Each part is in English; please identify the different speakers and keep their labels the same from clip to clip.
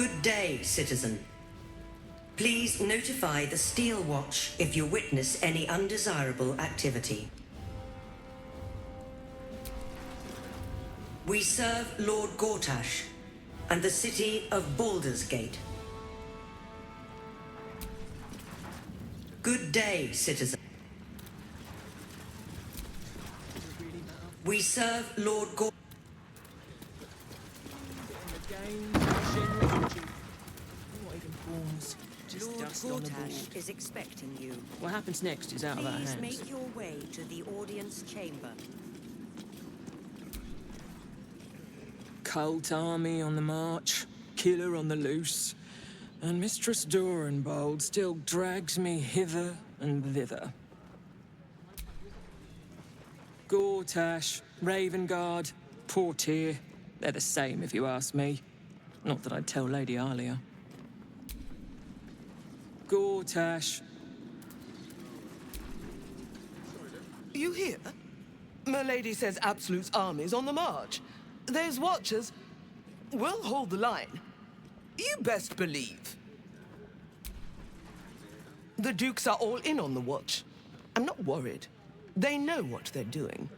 Speaker 1: Good day, citizen. Please notify the Steel Watch if you witness any undesirable activity. We serve Lord Gortash and the city of Baldur's Gate. Good day, citizen. We serve Lord Gortash. Lord Gortash is expecting you.
Speaker 2: What happens next is out of our hands.
Speaker 1: Please make your way to the audience chamber.
Speaker 2: Cult army on the march, killer on the loose, and Mistress Dorenbold still drags me hither and thither. Gortash, Ravengard, Portier, they're the same if you ask me. Not that I'd tell Lady Alia. Gortash.
Speaker 3: You hear? Milady says Absolute's army's on the march. Those watchers will hold the line. You best believe. The Dukes are all in on the watch. I'm not worried. They know what they're doing.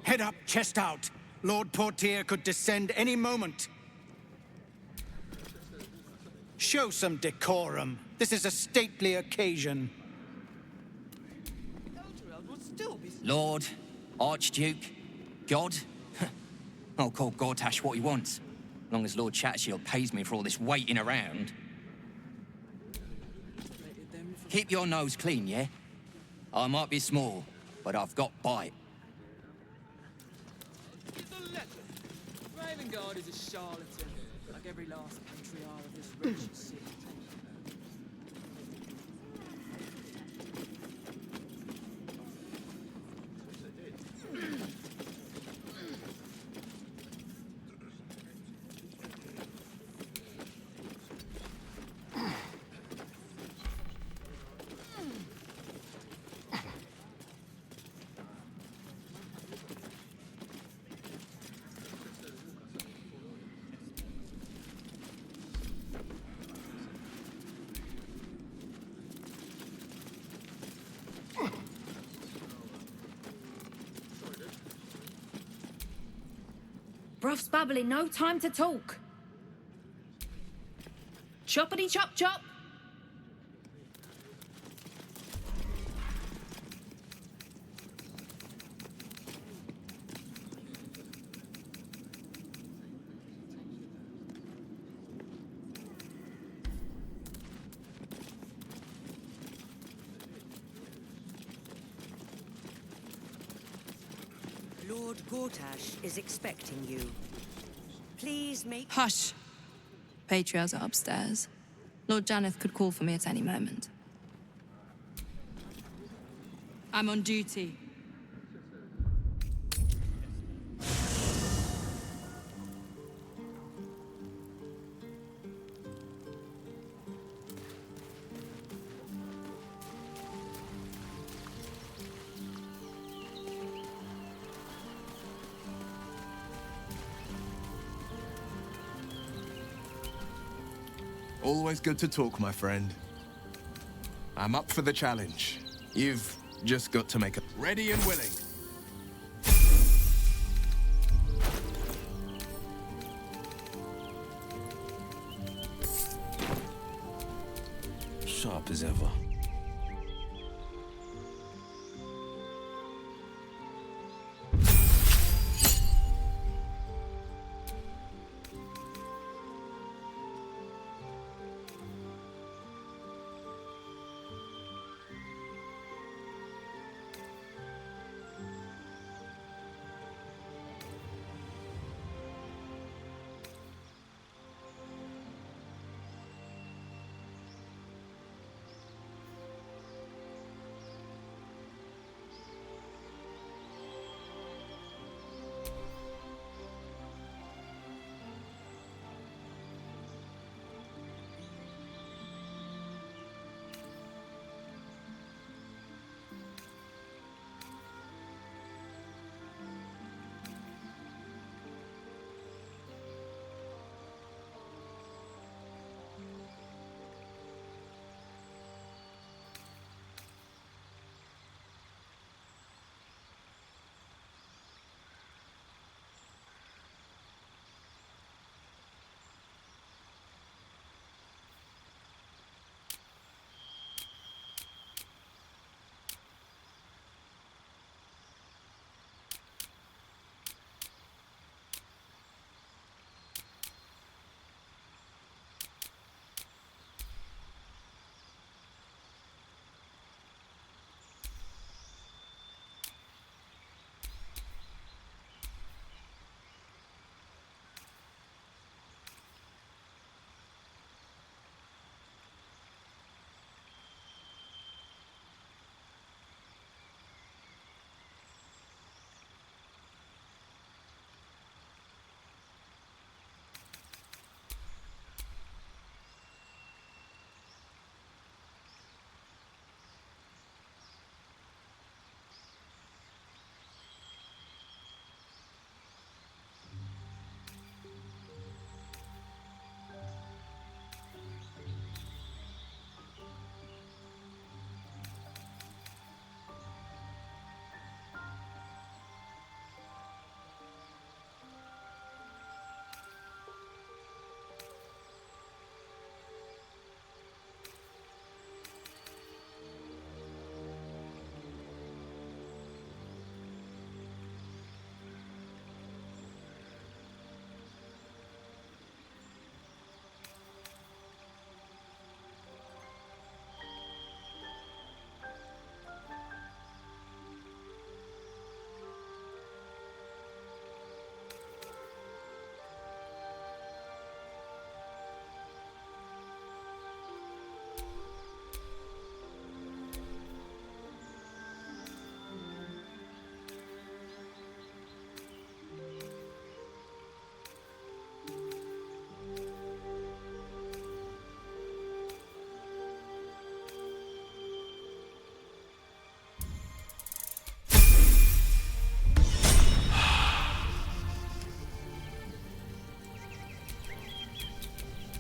Speaker 4: Head up, chest out. Lord Portier could descend any moment. Show some decorum. This is a stately occasion.
Speaker 5: Lord, Archduke, God. I'll call Gortash what he wants. As long as Lord Chattershield pays me for all this waiting around. Keep your nose clean, yeah? I might be small, but I've got bite.
Speaker 2: Ravengard is a charlatan, like every last patriarch of this wretched city.
Speaker 6: Bruff's babbling, no time to talk. Choppity chop chop.
Speaker 1: Lord Gortash is expecting you. Please make...
Speaker 7: Hush! Patriarchs are upstairs. Lord Janeth could call for me at any moment. I'm on duty.
Speaker 8: Always good to talk, my friend. I'm up for the challenge. You've just got to make it ready and willing.
Speaker 9: Sharp as ever.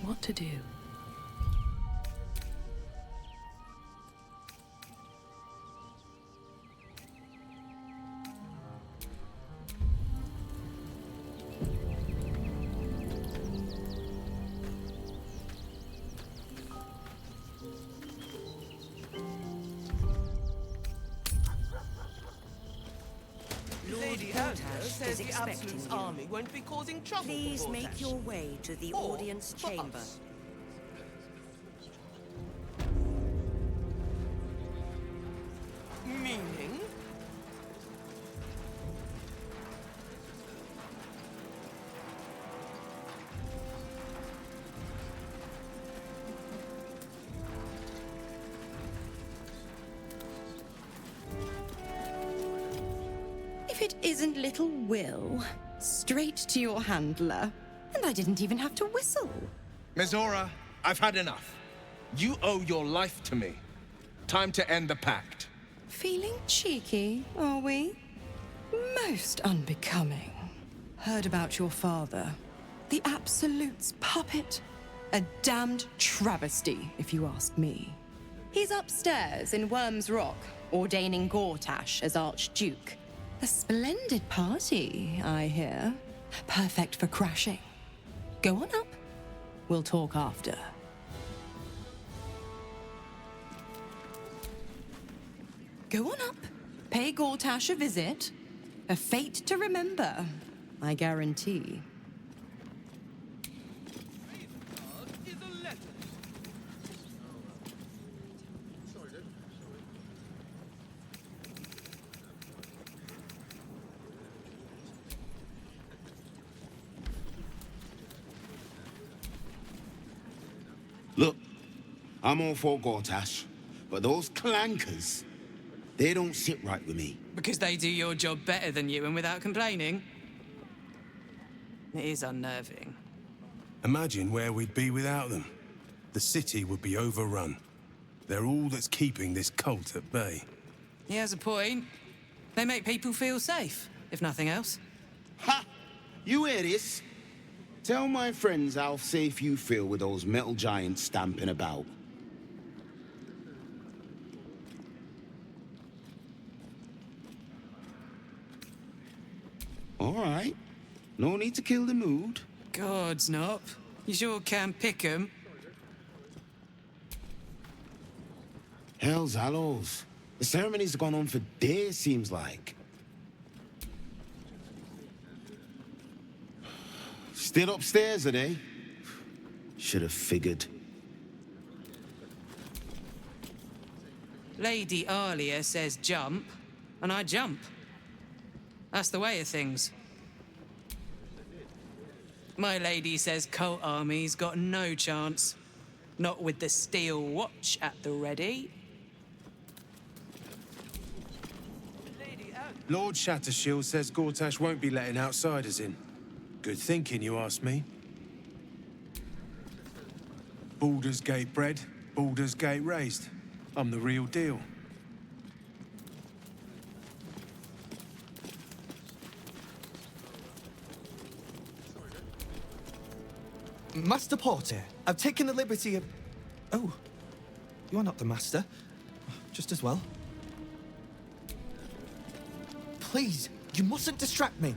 Speaker 3: what to do. Lady Baldur says the Absolute's army won't be causing trouble.
Speaker 1: Please
Speaker 3: for
Speaker 1: make
Speaker 3: Vortex.
Speaker 1: your way to the
Speaker 3: Or
Speaker 1: audience
Speaker 3: for
Speaker 1: chamber.
Speaker 3: us. Meaning?
Speaker 9: If it isn't little Will, straight to your handler. And I didn't even have to whistle.
Speaker 8: Mizora, I've had enough. You owe your life to me. Time to end the pact.
Speaker 9: Feeling cheeky, are we? Most unbecoming. Heard about your father. The Absolute's puppet. A damned travesty, if you ask me. He's upstairs in Worm's Rock, ordaining Gortash as Archduke. A splendid party, I hear. Perfect for crashing. Go on up. We'll talk after. Go on up. Pay Gortash a visit. A fate to remember, I guarantee.
Speaker 3: Is a letter.
Speaker 10: Look, I'm all for Gortash, but those clankers, they don't sit right with me.
Speaker 11: Because they do your job better than you and without complaining. It is unnerving.
Speaker 12: Imagine where we'd be without them. The city would be overrun. They're all that's keeping this cult at bay.
Speaker 11: He has a point. They make people feel safe, if nothing else.
Speaker 10: Ha! You hear this? Tell my friends how safe you feel with those metal giants stamping about. All right. No need to kill the mood.
Speaker 11: Gods, Nop. You sure can pick 'em.
Speaker 10: Hell's hallows. The ceremony's gone on for days, seems like. Still upstairs, are they? Should have figured.
Speaker 11: Lady Alia says jump, and I jump. That's the way of things. My lady says cult army's got no chance. Not with the steel watch at the ready.
Speaker 12: Lord Shattershield says Gortash won't be letting outsiders in. Good thinking, you ask me. Baldur's Gate bred, Baldur's Gate raised. I'm the real deal.
Speaker 13: Master Porter, I've taken the liberty of... Oh, you're not the master. Just as well. Please, you mustn't distract me.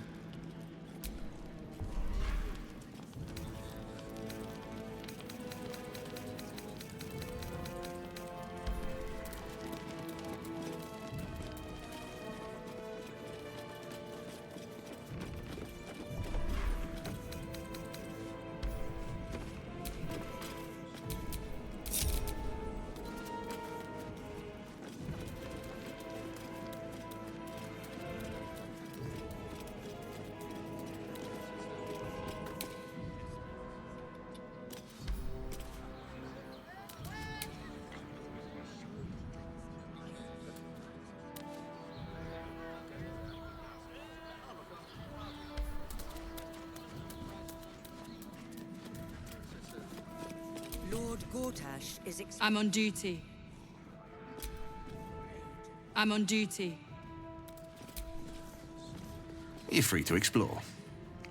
Speaker 1: Lord Gortash is
Speaker 7: I'm on duty. I'm on duty.
Speaker 14: You're free to explore,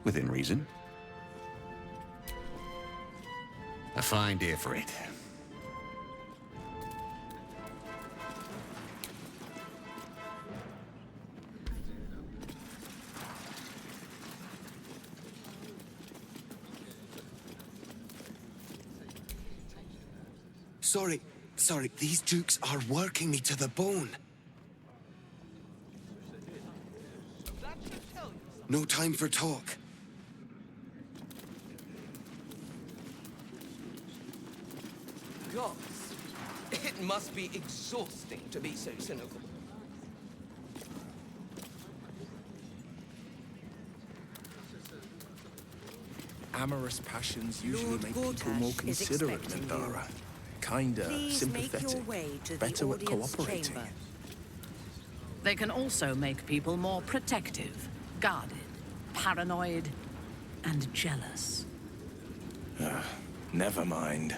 Speaker 14: within reason.
Speaker 10: A fine day for it.
Speaker 8: Sorry, these dukes are working me to the bone. No time for talk.
Speaker 3: Gods, it must be exhausting to be so cynical.
Speaker 8: Amorous passions usually
Speaker 1: Lord
Speaker 8: make people
Speaker 1: Gortash
Speaker 8: more
Speaker 1: is
Speaker 8: considerate,
Speaker 1: expecting
Speaker 8: Mandara. Kinda
Speaker 1: Please make
Speaker 8: sympathetic.
Speaker 1: your way to the
Speaker 8: Better at
Speaker 1: audience
Speaker 8: cooperating.
Speaker 1: chamber.
Speaker 14: They can also make people more protective, guarded, paranoid, and jealous.
Speaker 8: Never mind.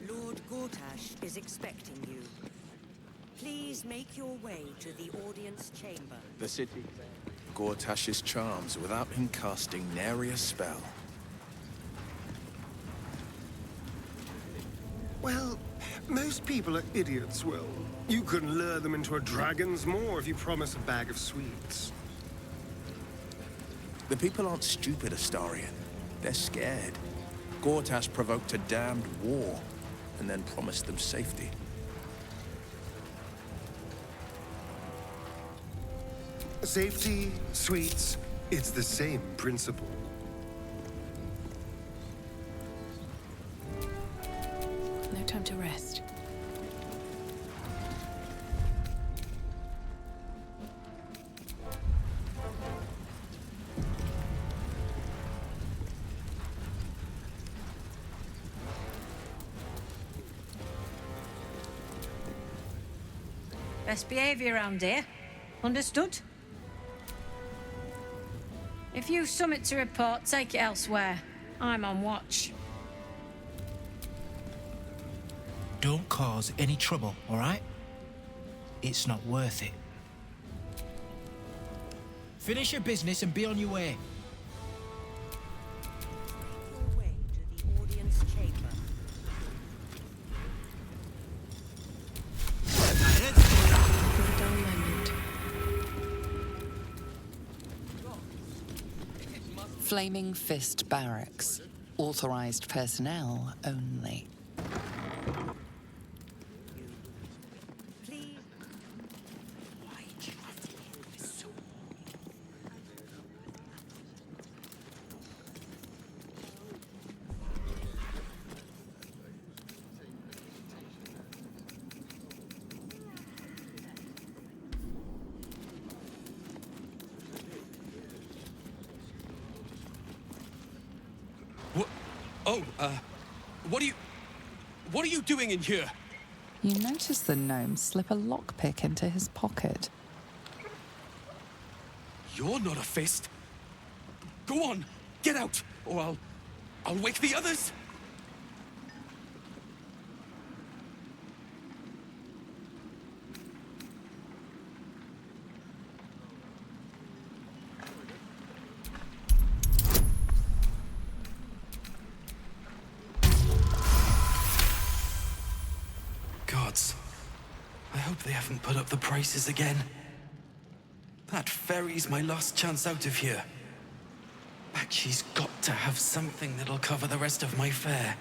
Speaker 1: Lord Gortash is expecting you. Please make your way to the audience chamber.
Speaker 8: The city. Gortash's charms without him casting nary a spell.
Speaker 15: Well, most people are idiots, Will. You can lure them into a dragon's maw if you promise a bag of sweets.
Speaker 8: The people aren't stupid, Astarion. They're scared. Gortash provoked a damned war, and then promised them safety.
Speaker 15: Safety, sweets, it's the same principle.
Speaker 7: No time to rest.
Speaker 6: Best behaviour around here. Understood? If you've something to report, take it elsewhere. I'm on watch.
Speaker 13: Don't cause any trouble, all right? It's not worth it. Finish your business and be on your way.
Speaker 1: Your way to the audience chamber.
Speaker 16: Flaming Fist Barracks. Authorized personnel only.
Speaker 17: What are you doing in here?
Speaker 16: You notice the gnome slip a lockpick into his pocket.
Speaker 17: You're not a fist. Go on, get out, or I'll wake the others. Gods, I hope they haven't put up the prices again. That ferry's my last chance out of here. Bakshi's got to have something that'll cover the rest of my fare.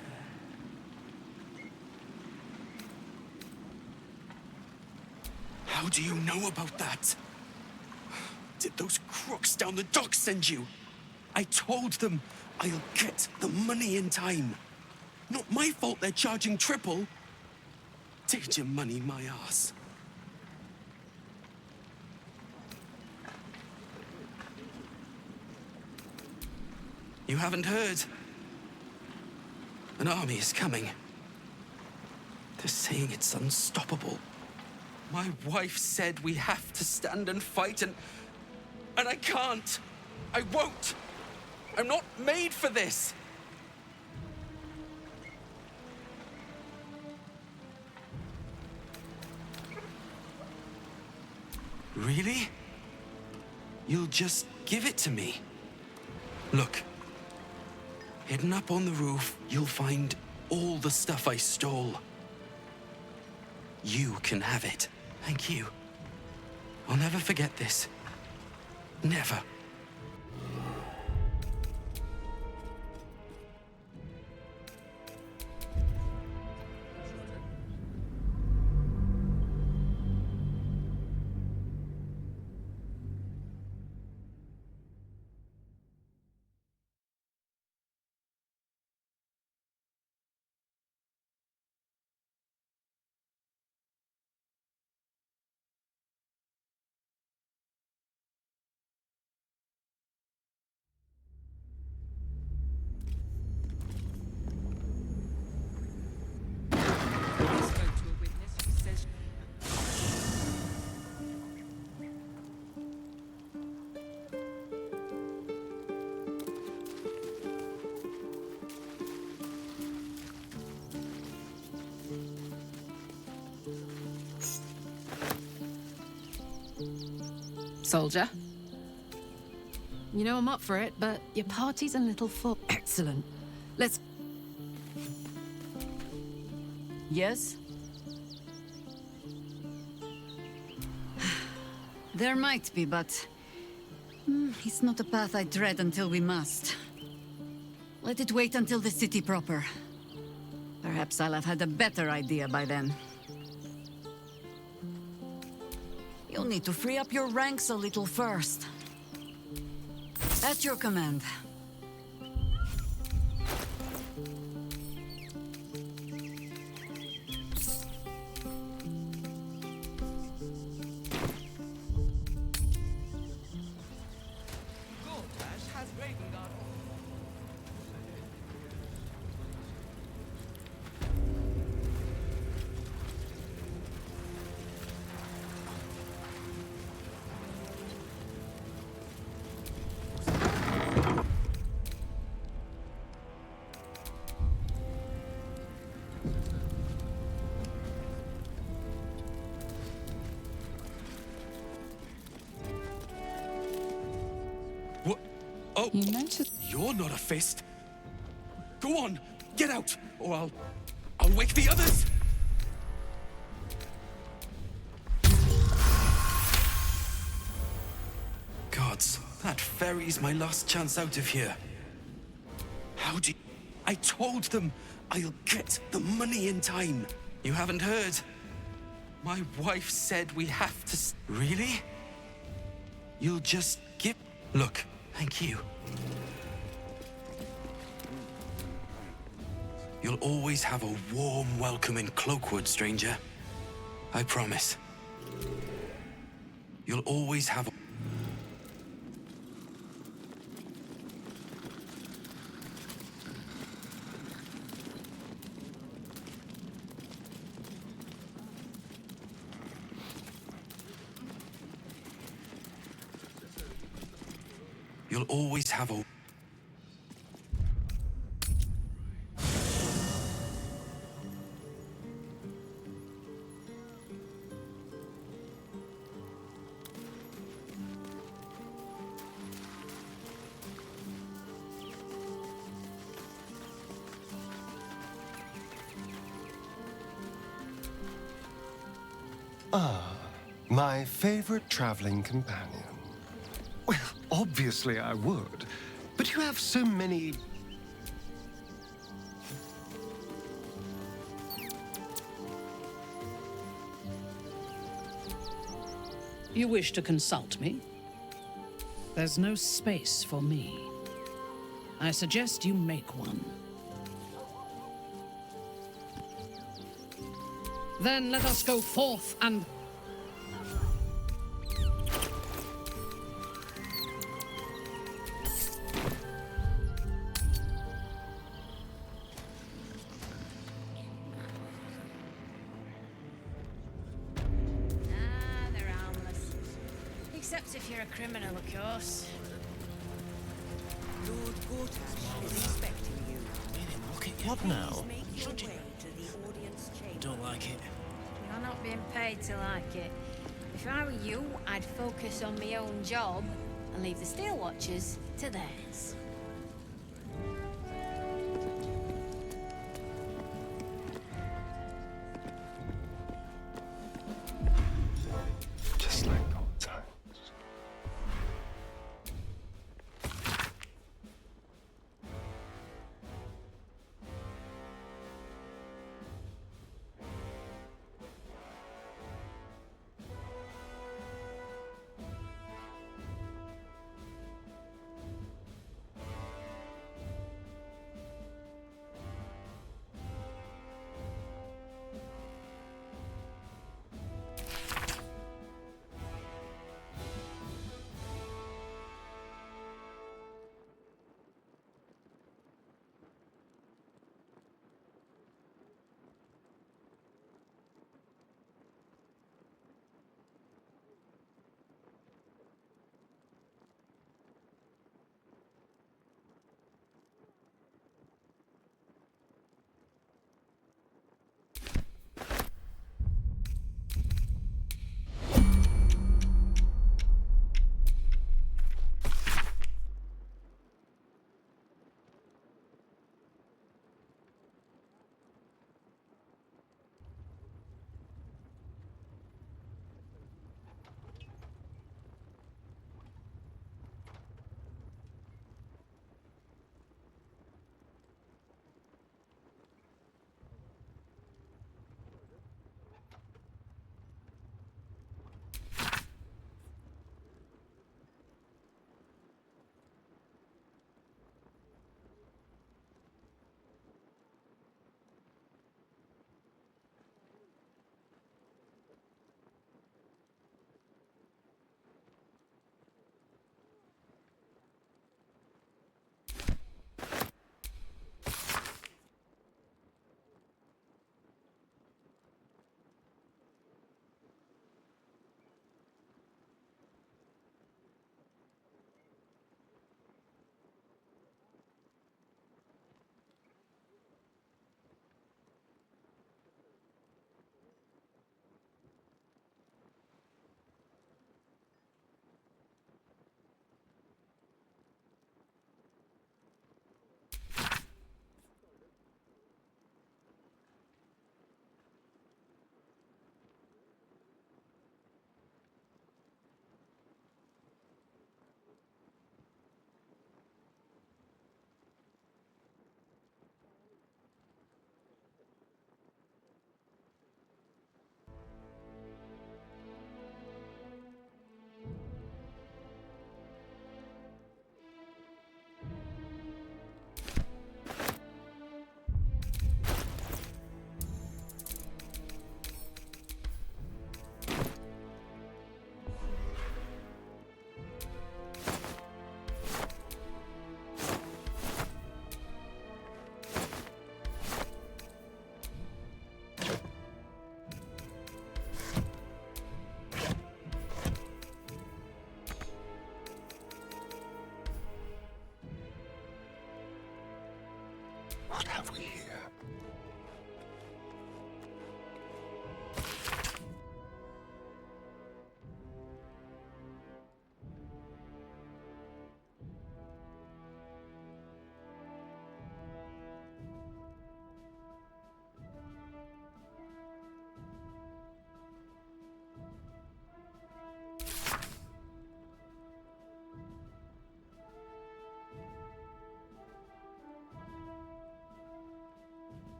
Speaker 17: How do you know about that? Did those crooks down the dock send you? I told them I'll get the money in time. Not my fault they're charging triple. Take your money, my ass. You haven't heard? An army is coming. They're saying it's unstoppable. My wife said we have to stand and fight, and I can't. I won't. I'm not made for this. Really? You'll just give it to me? Look. Hidden up on the roof, you'll find all the stuff I stole. You can have it. Thank you. I'll never forget this. Never.
Speaker 14: Soldier? You know I'm up for it, but your party's a little full. Excellent. Let's... Yes?
Speaker 18: There might be, but... it's not a path I tread until we must. Let it wait until the city proper. Perhaps I'll have had a better idea by then. You'll need to free up your ranks a little first. At your command.
Speaker 17: Oh,
Speaker 16: you noticed...
Speaker 17: You're not a fist. Go on, get out, or I'll wake the others! Gods, that ferry's my last chance out of here. How do you... I told them I'll get the money in time. You haven't heard? My wife said we have to... Really? You'll just give... Look, thank you. You'll always have a warm welcome in Cloakwood, stranger. I promise. You'll always have a... You'll always have a...
Speaker 15: Ah, my favorite traveling companion. Well, obviously I would, but you have so many...
Speaker 19: You wish to consult me? There's no space for me. I suggest you make one. Then let us go forth and...
Speaker 6: They're harmless. Except if you're a criminal, of course.
Speaker 1: Lord Gortash is expecting you.
Speaker 20: What now?
Speaker 1: Make your way to the audience chamber.
Speaker 20: Don't like it.
Speaker 6: You're not being paid to like it. If I were you, I'd focus on my own job and leave the Steel Watchers to theirs.
Speaker 15: Just like old times.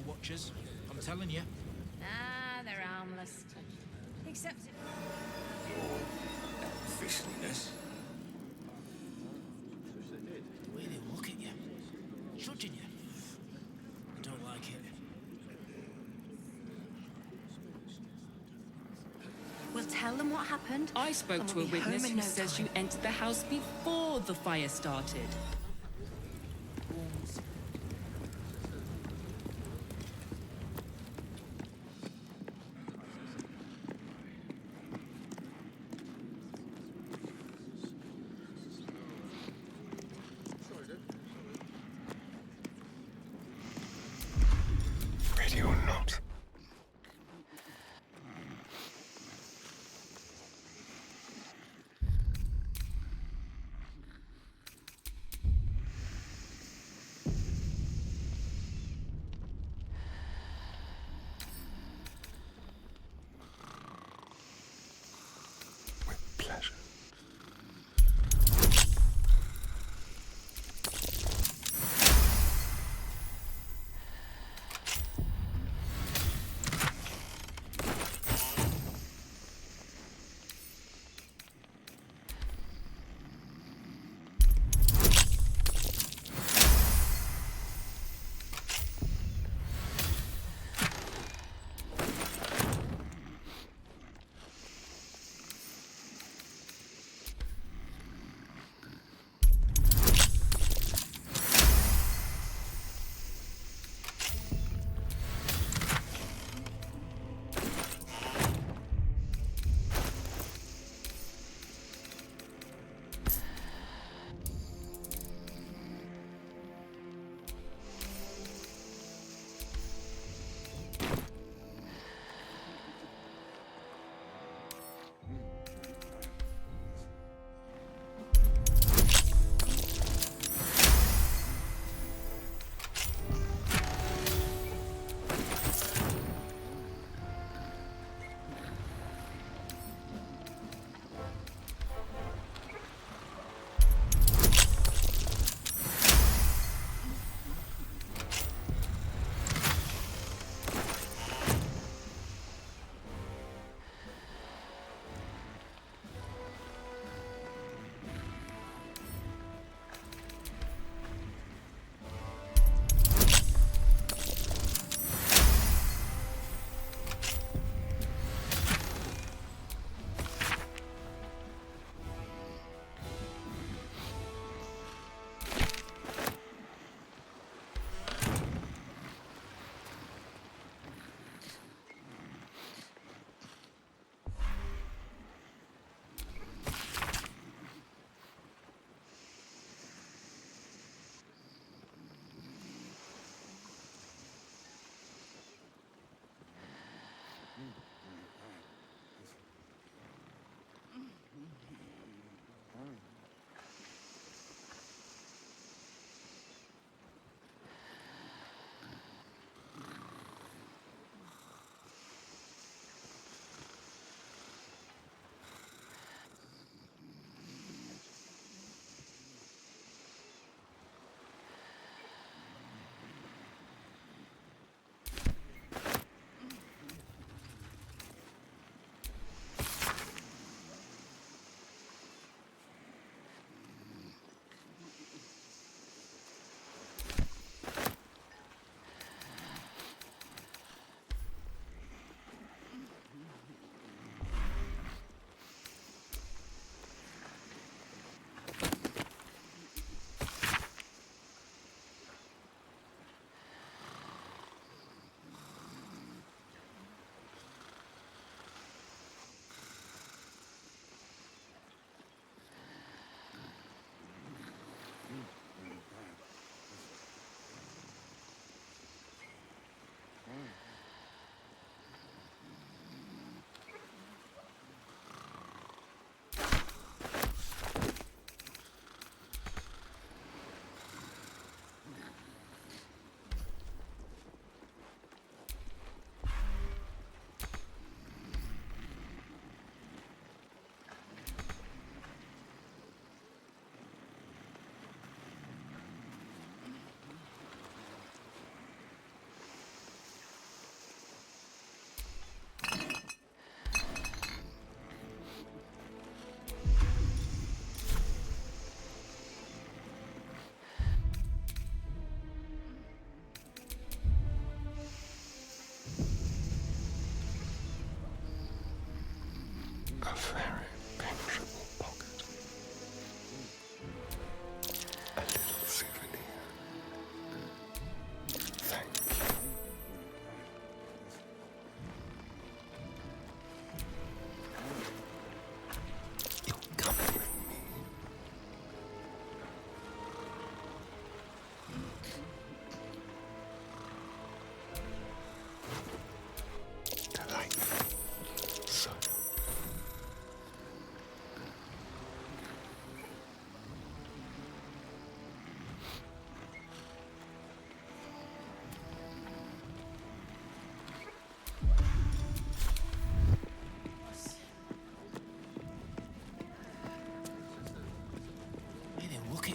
Speaker 20: watchers. I'm telling you.
Speaker 6: Ah, they're harmless. Except...
Speaker 20: Beastliness. The way they look at you. Judging you. I don't like it.
Speaker 21: We'll tell them what happened.
Speaker 22: I spoke
Speaker 21: and
Speaker 22: to
Speaker 21: we'll
Speaker 22: a
Speaker 21: be home
Speaker 22: witness
Speaker 21: in
Speaker 22: who
Speaker 21: no
Speaker 22: says
Speaker 21: time.
Speaker 22: you entered the house before the fire started.
Speaker 15: Ready or not.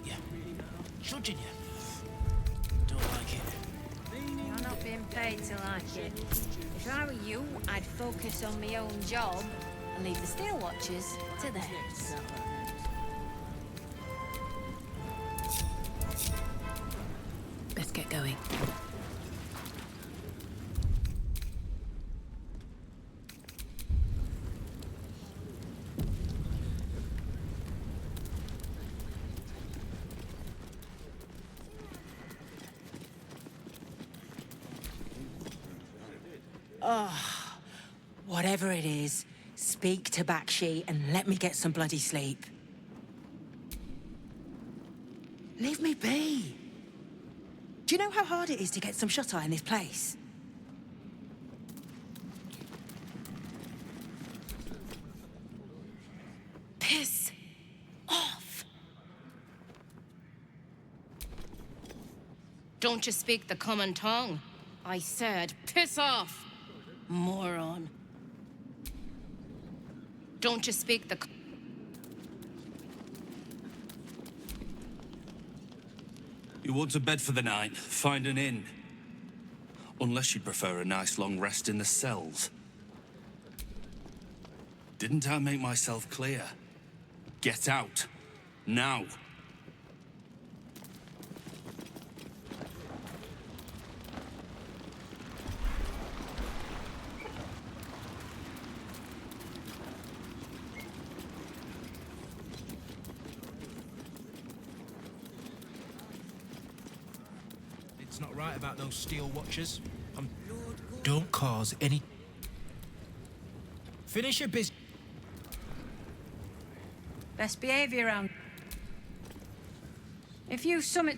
Speaker 20: at you. Judging you. Don't like it.
Speaker 6: You're not being paid to like it. If I were you, I'd focus on my own job and leave the steel watchers to theirs.
Speaker 14: Best get going.
Speaker 4: Oh, whatever it is, speak to Bakshi and let me get some bloody sleep. Leave me be. Do you know how hard it is to get some shut-eye in this place? Piss off.
Speaker 5: Don't you speak the common tongue? I said, piss off, moron. Don't you speak the...
Speaker 17: You want a bed for the night? Find an inn. Unless you'd prefer a nice long rest in the cells. Didn't I make myself clear? Get out. Now.
Speaker 20: It's not right about those steel watchers. Don't cause any... Finish your business.
Speaker 6: Best behaviour around. If you summit...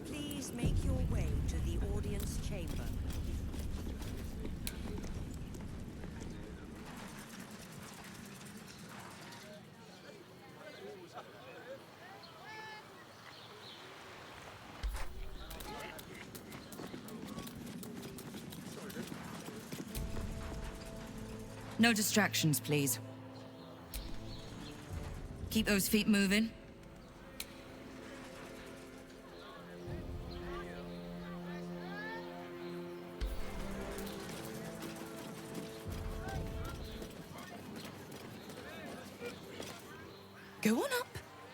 Speaker 1: Please make your way to the audience chamber.
Speaker 23: No distractions, please. Keep those feet moving.
Speaker 9: Go on up.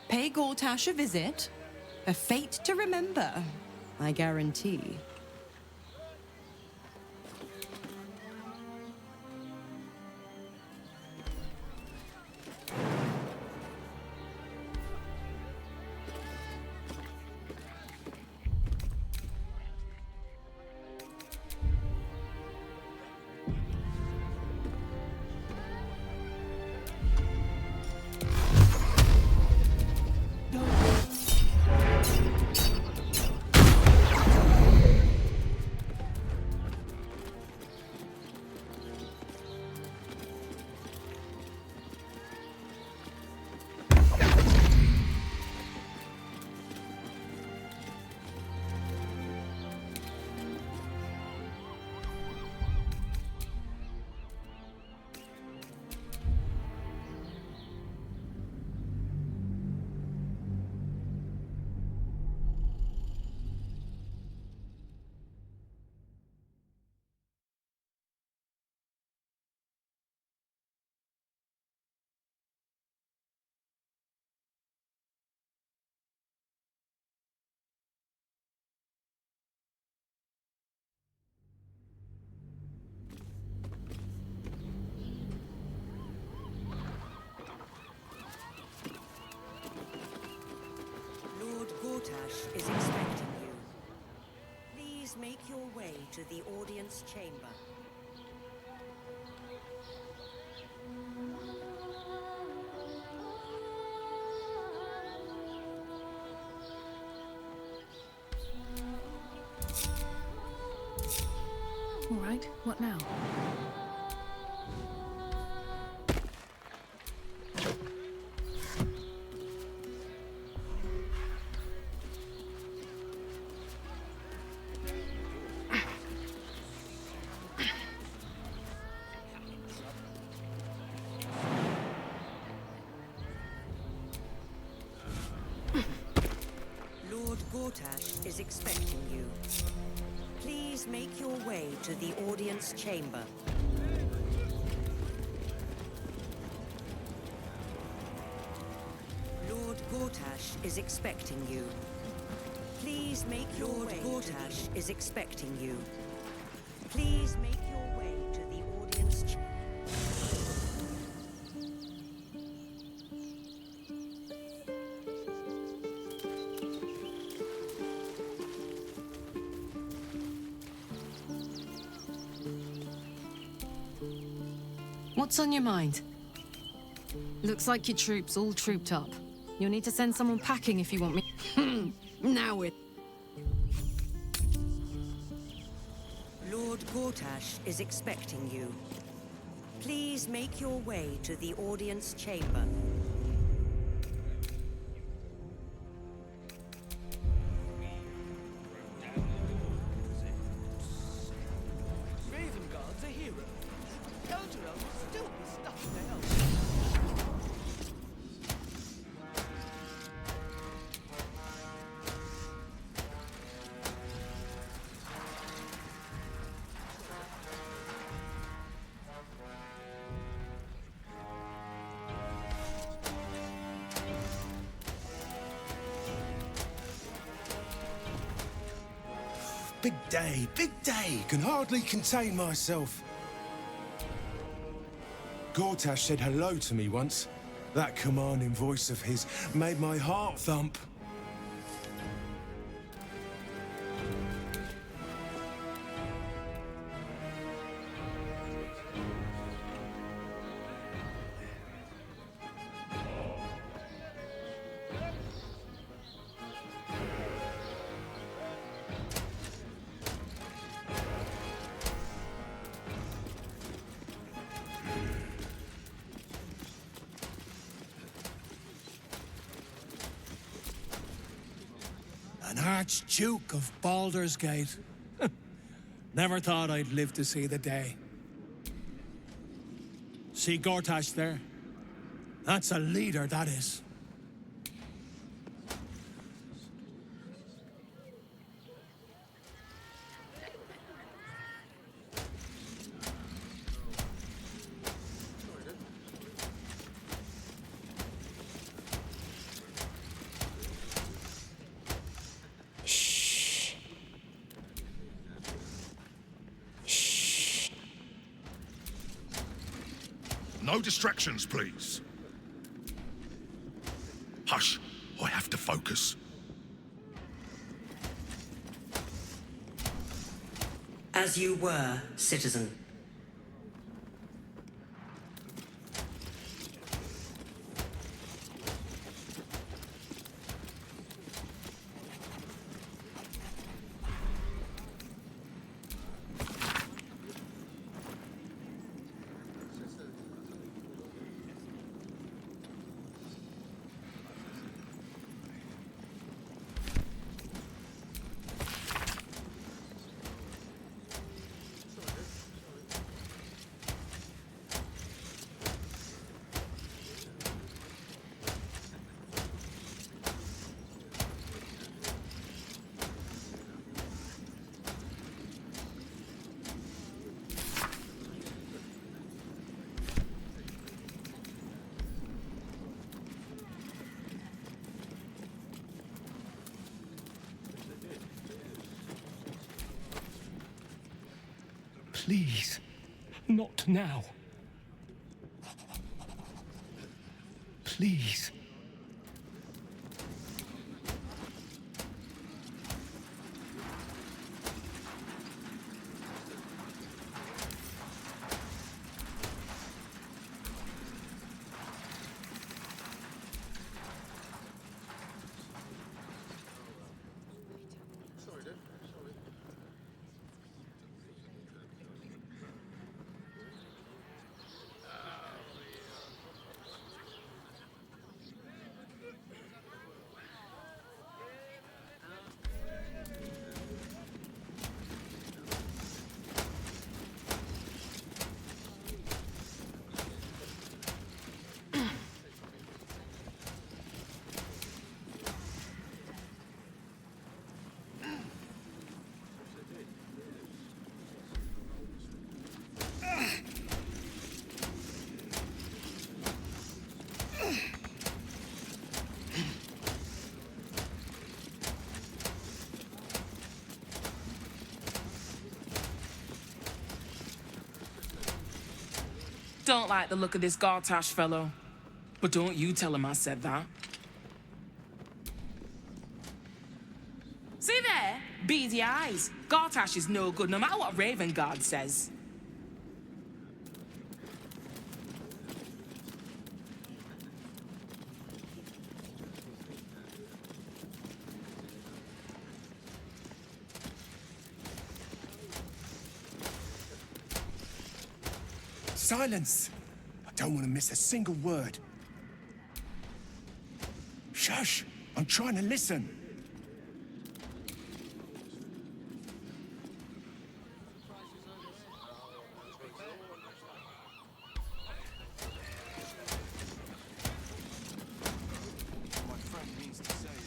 Speaker 9: Pay Gortash a visit. A fate to remember, I guarantee.
Speaker 1: Gortash is expecting you. Please make your way to the audience chamber.
Speaker 14: All right, what now?
Speaker 1: is expecting you. Please make your way to the audience chamber. Lord Gortash is expecting you. Please make your way. Lord Gortash is expecting you. Please make your way to the audience chamber.
Speaker 14: What's on your mind? Looks like your troops all trooped up. You'll need to send someone packing if you want me. Now it.
Speaker 1: Lord Gortash is expecting you. Please make your way to the audience chamber.
Speaker 3: Raven Guard's a hero. Baldur will still be stuck in the hell.
Speaker 8: Big day. Can hardly contain myself. Gortash said hello to me once. That commanding voice of his made my heart thump.
Speaker 2: An Archduke of Baldur's Gate. Never thought I'd live to see the day. See Gortash there? That's a leader, that is.
Speaker 11: No distractions, please. Hush, I have to focus.
Speaker 1: As you were, citizen.
Speaker 2: Please, not now. Please.
Speaker 7: Don't like the look of this Gartash fellow. But don't you tell him I said that. See there? Beady eyes. Gartash is no good, no matter what Raven Guard says.
Speaker 8: Silence! I don't want to miss a single word. Shush! I'm trying to listen.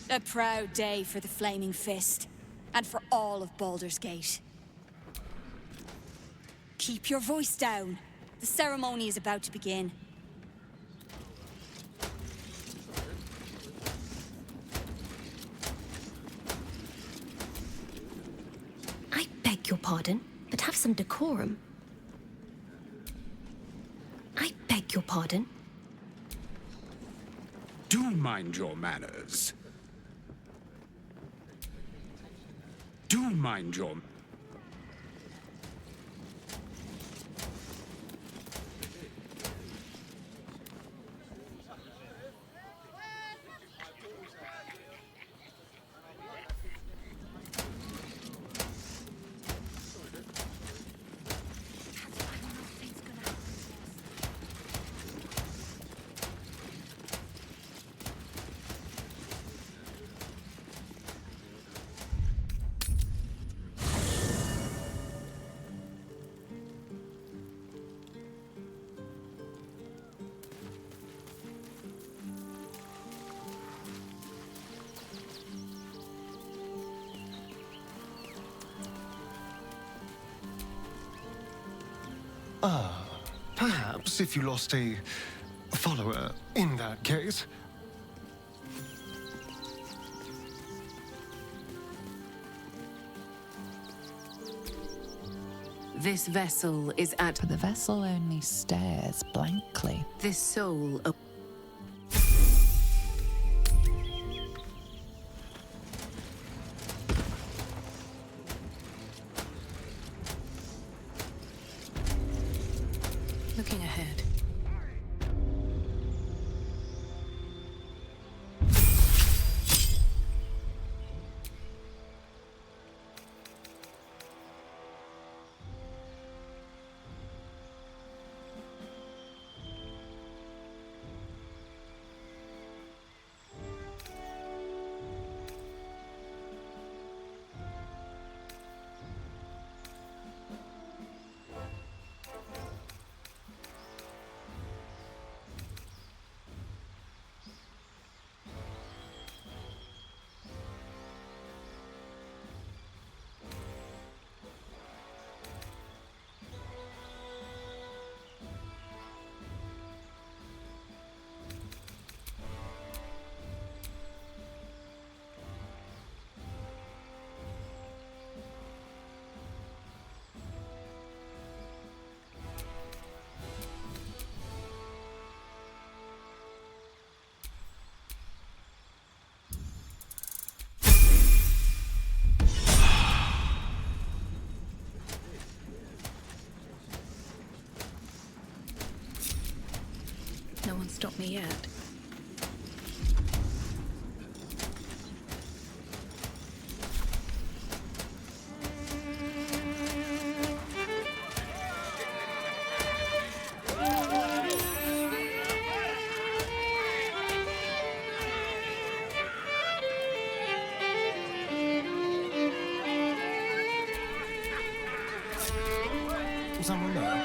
Speaker 21: A proud day for the Flaming Fist, and for all of Baldur's Gate. Keep your voice down. The ceremony is about to begin.
Speaker 10: I beg your pardon, but have some decorum. I beg your pardon.
Speaker 12: Do mind your manners. Do mind your...
Speaker 15: Perhaps if you lost a follower in that case.
Speaker 4: This vessel is at...
Speaker 16: But the vessel only stares blankly.
Speaker 4: This soul... Looking ahead.
Speaker 21: No one stopped me yet.
Speaker 13: Was someone there?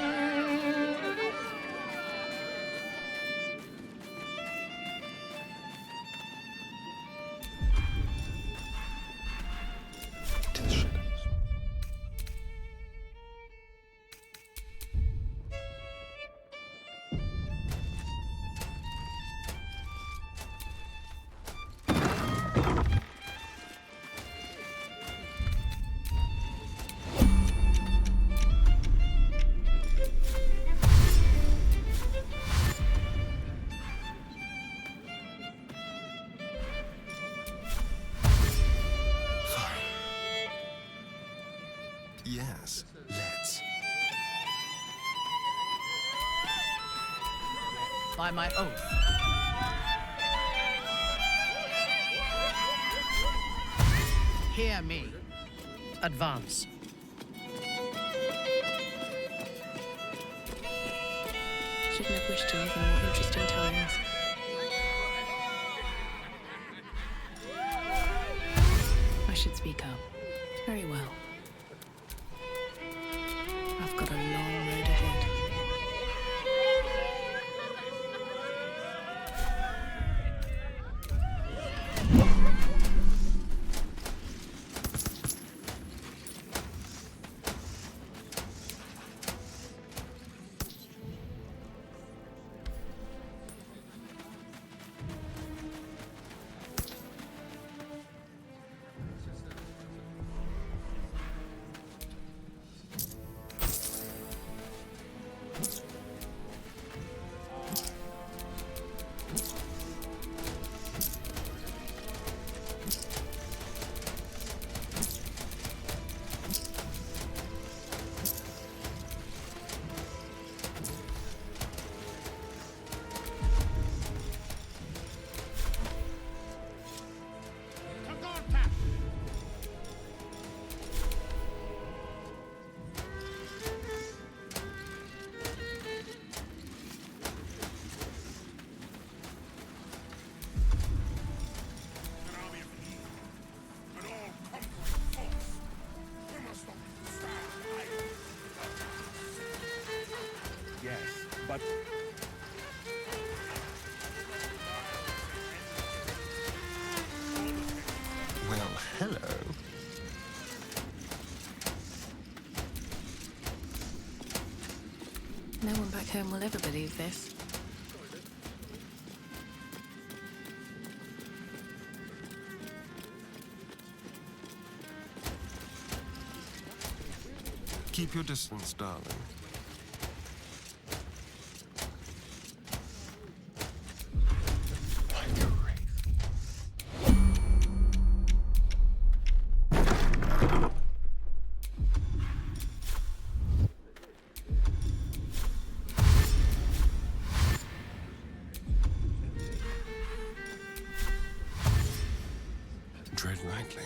Speaker 18: by my oath. Hear me. Advance.
Speaker 19: Shouldn't have wished to live in more interesting times. I should speak up. Very well. I've got a long road ahead.
Speaker 8: Yes, but...
Speaker 15: Well, hello.
Speaker 19: No one back home will ever believe this.
Speaker 15: Keep your distance, darling. Tread lightly.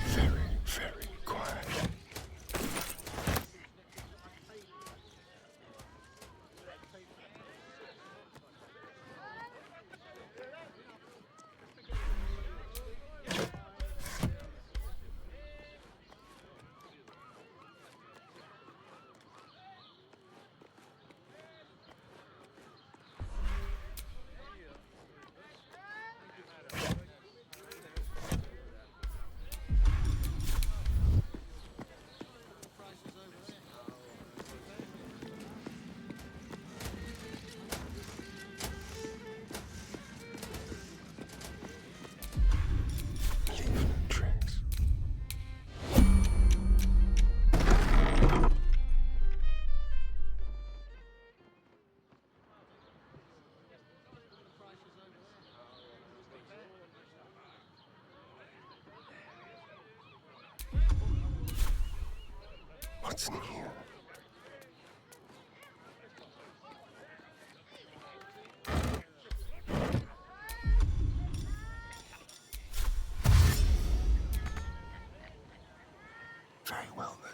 Speaker 15: Very, very quiet. What's in here? Very well, then.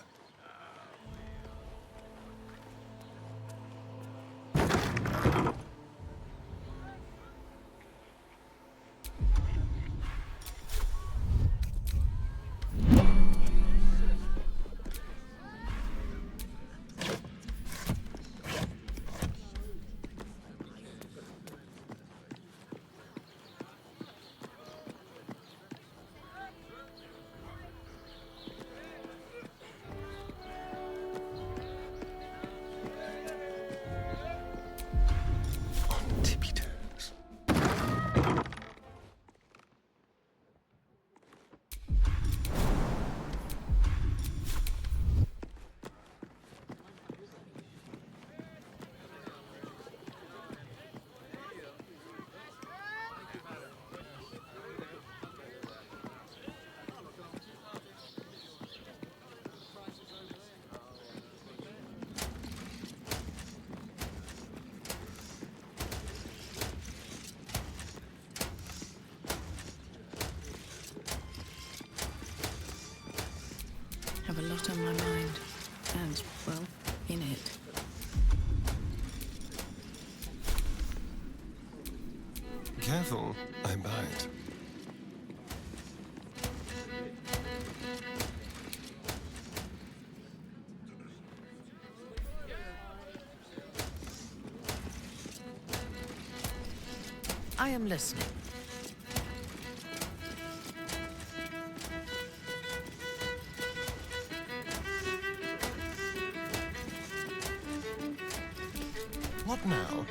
Speaker 19: on my mind. And, well, in it.
Speaker 15: Careful, I bite.
Speaker 18: I am listening.
Speaker 15: What now?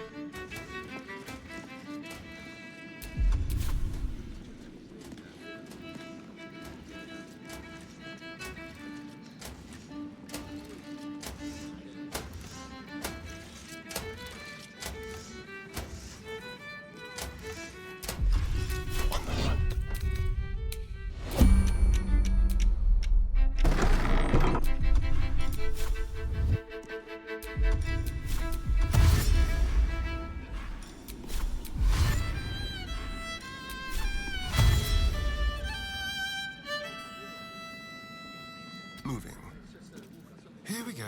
Speaker 15: Moving. Here we go.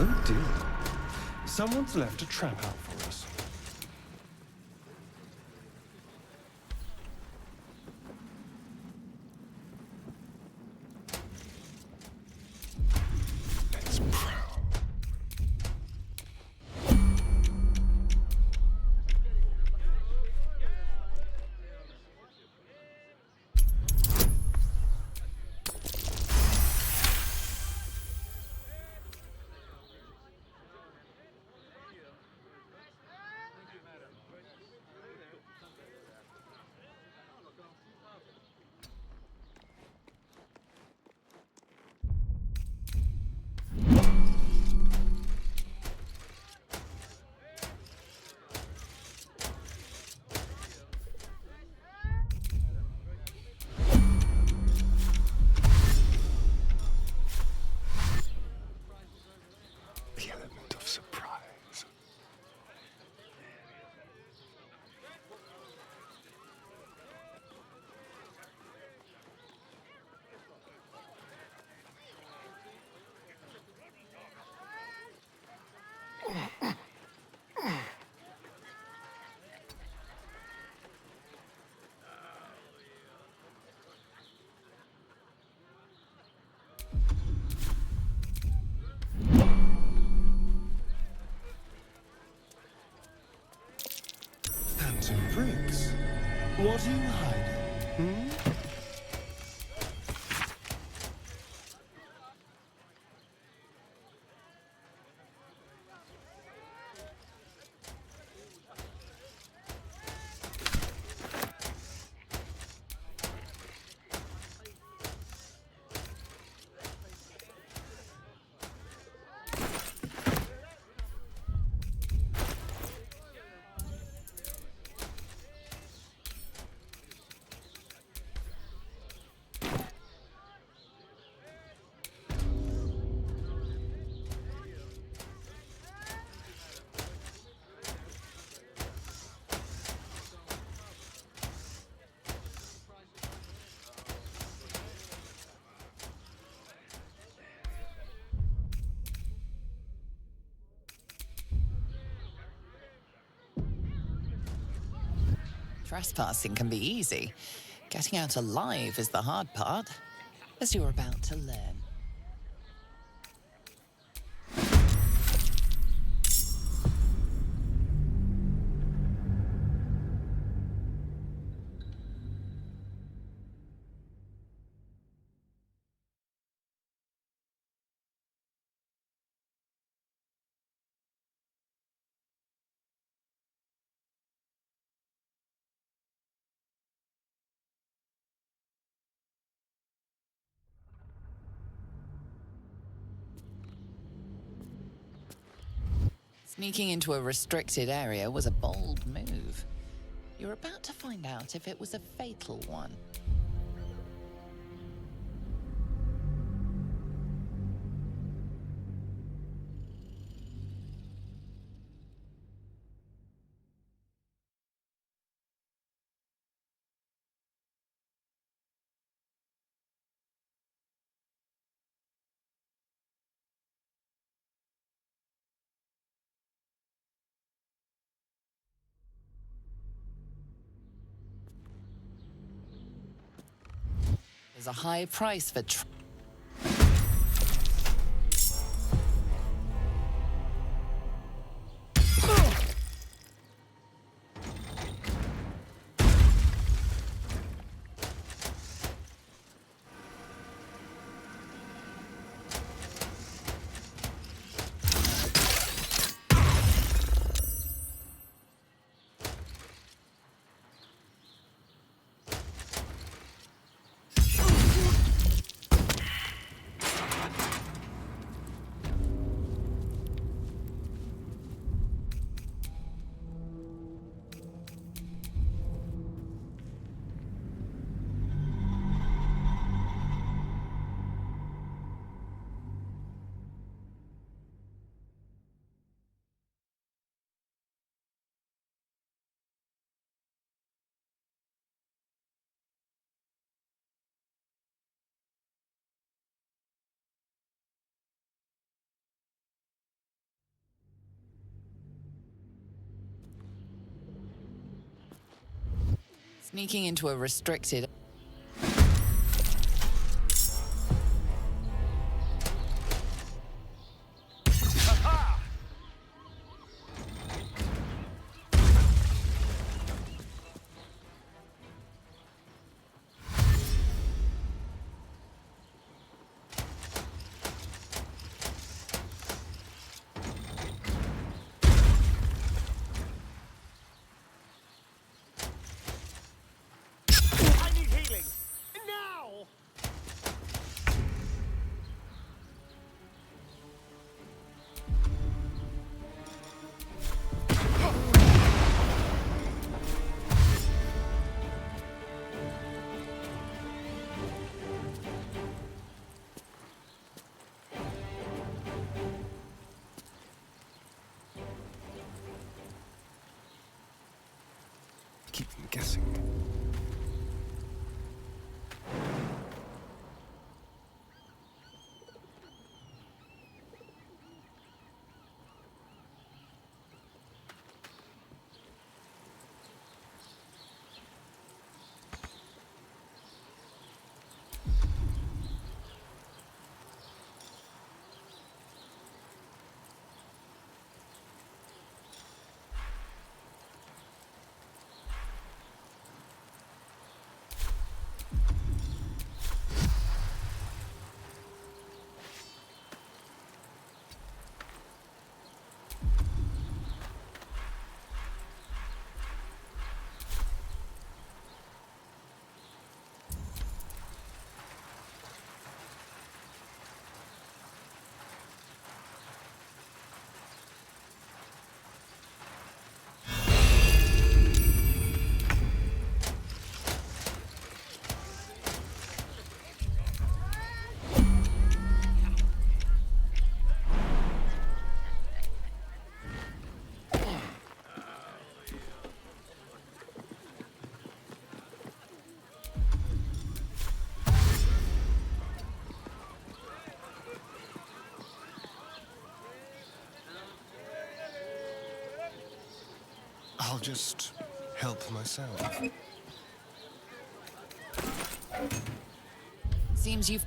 Speaker 15: Oh dear. Someone's left a trap out for us. Let's prowl. What are you hiding? Hmm?
Speaker 18: Trespassing can be easy. Getting out alive is the hard part, as you're about to learn. Sneaking into a restricted area was a bold move. You're about to find out if it was a fatal one. There's a high price for sneaking into a restricted...
Speaker 15: Keep them guessing. just help myself.
Speaker 18: Seems you've...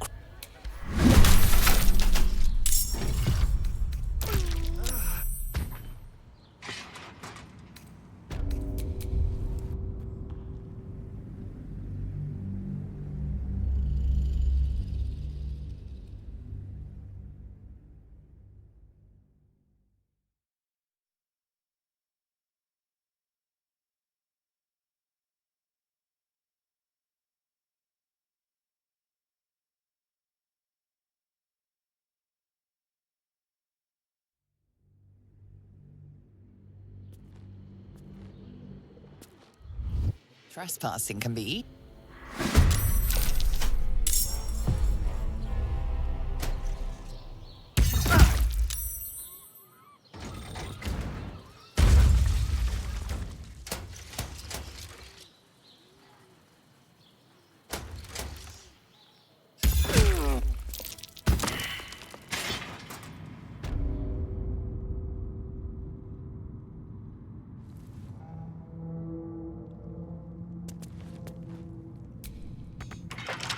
Speaker 18: Trespassing can be eaten.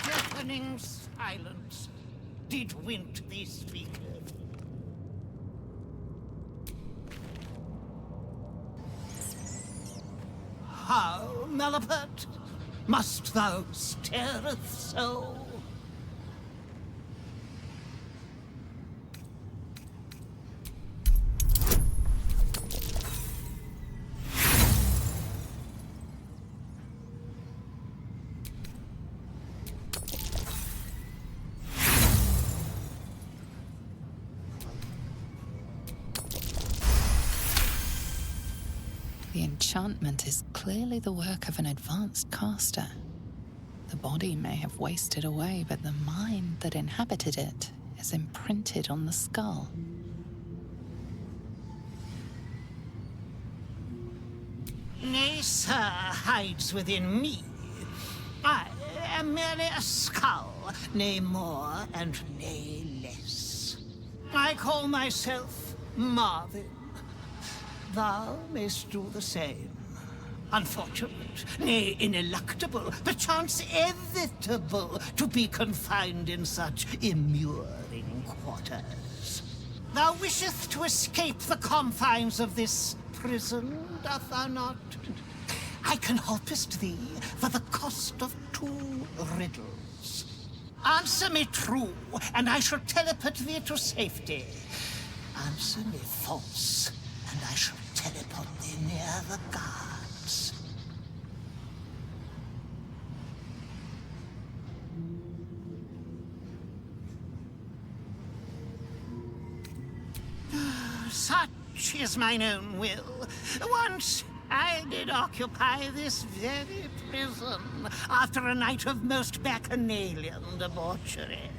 Speaker 5: Deafening silence. Did wint thee speak? How, Malapert? Must thou stareth so?
Speaker 18: The enchantment is clearly the work of an advanced caster. The body may have wasted away, but the mind that inhabited it is imprinted on the skull.
Speaker 5: Nay, sir, hides within me. I am merely a skull, nay more and nay less. I call myself Marvin. Thou mayst do the same. Unfortunate, nay, ineluctable, perchance inevitable, to be confined in such immuring quarters. Thou wishest to escape the confines of this prison, doth thou not? I can helpest thee for the cost of 2 riddles. Answer me true, and I shall teleport thee to safety. Answer me false, and I shall teleport thee near the guards. Such is mine own will. Once I did occupy this very prison after a night of most bacchanalian debauchery.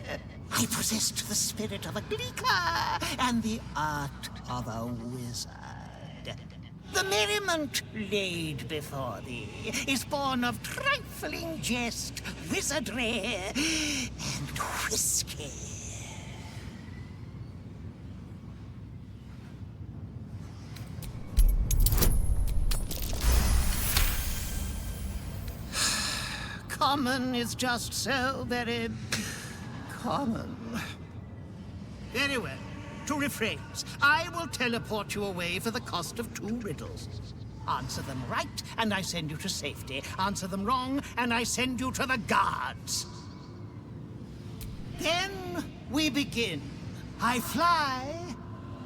Speaker 5: I possessed the spirit of a gleeker and the art of a wizard. The merriment laid before thee is born of trifling jest, wizardry, and whiskey. Common is just so very common. Very well. To rephrase, I will teleport you away for the cost of 2 riddles. Answer them right, and I send you to safety. Answer them wrong, and I send you to the guards. Then we begin. I fly,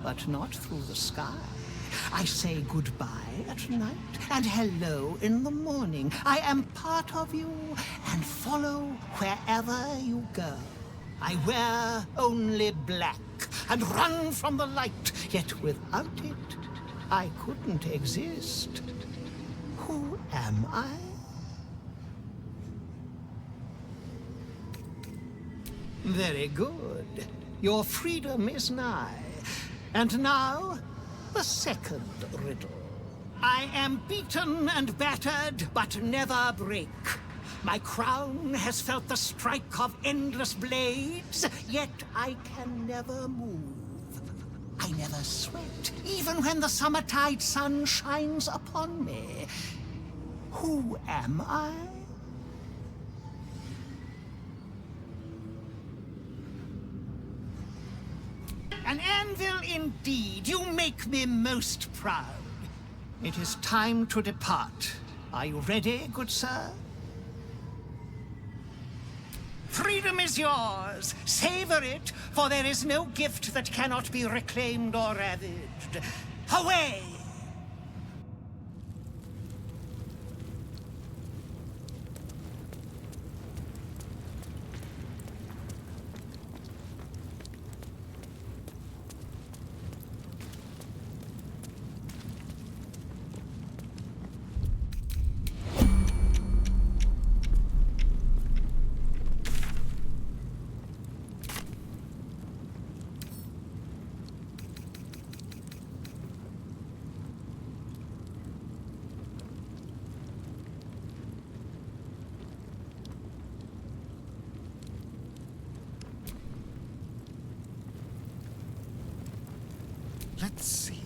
Speaker 5: but not through the sky. I say goodbye at night and hello in the morning. I am part of you and follow wherever you go. I wear only black and run from the light, yet without it, I couldn't exist. Who am I? Very good. Your freedom is nigh. And now, the second riddle. I am beaten and battered, but never break. My crown has felt the strike of endless blades, yet I can never move. I never sweat, even when the summertide sun shines upon me. Who am I? An anvil indeed. You make me most proud. It is time to depart. Are you ready, good sir? Freedom is yours. Savor it, for there is no gift that cannot be reclaimed or ravaged. Away!
Speaker 15: Let's see.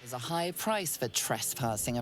Speaker 17: There's a high price for trespassing.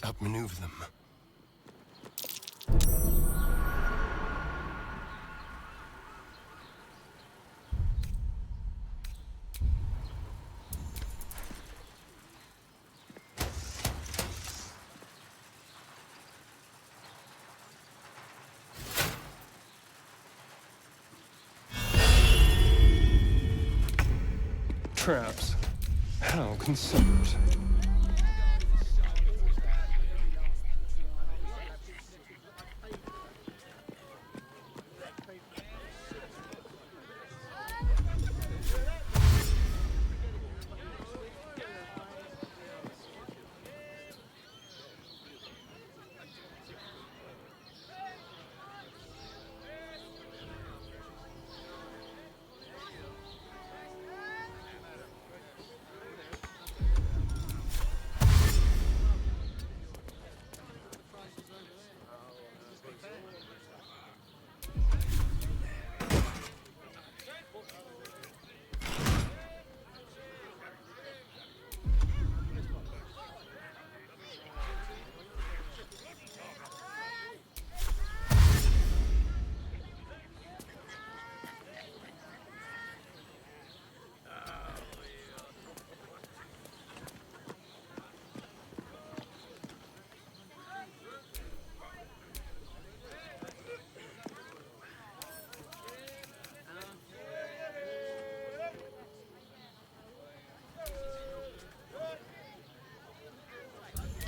Speaker 15: Outmaneuver them. Traps. How considerate.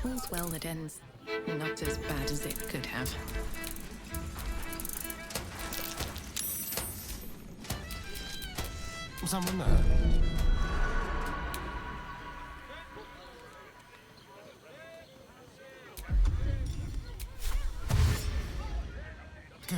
Speaker 19: All's well that ends not as bad as it could have.
Speaker 15: Someone there? Go.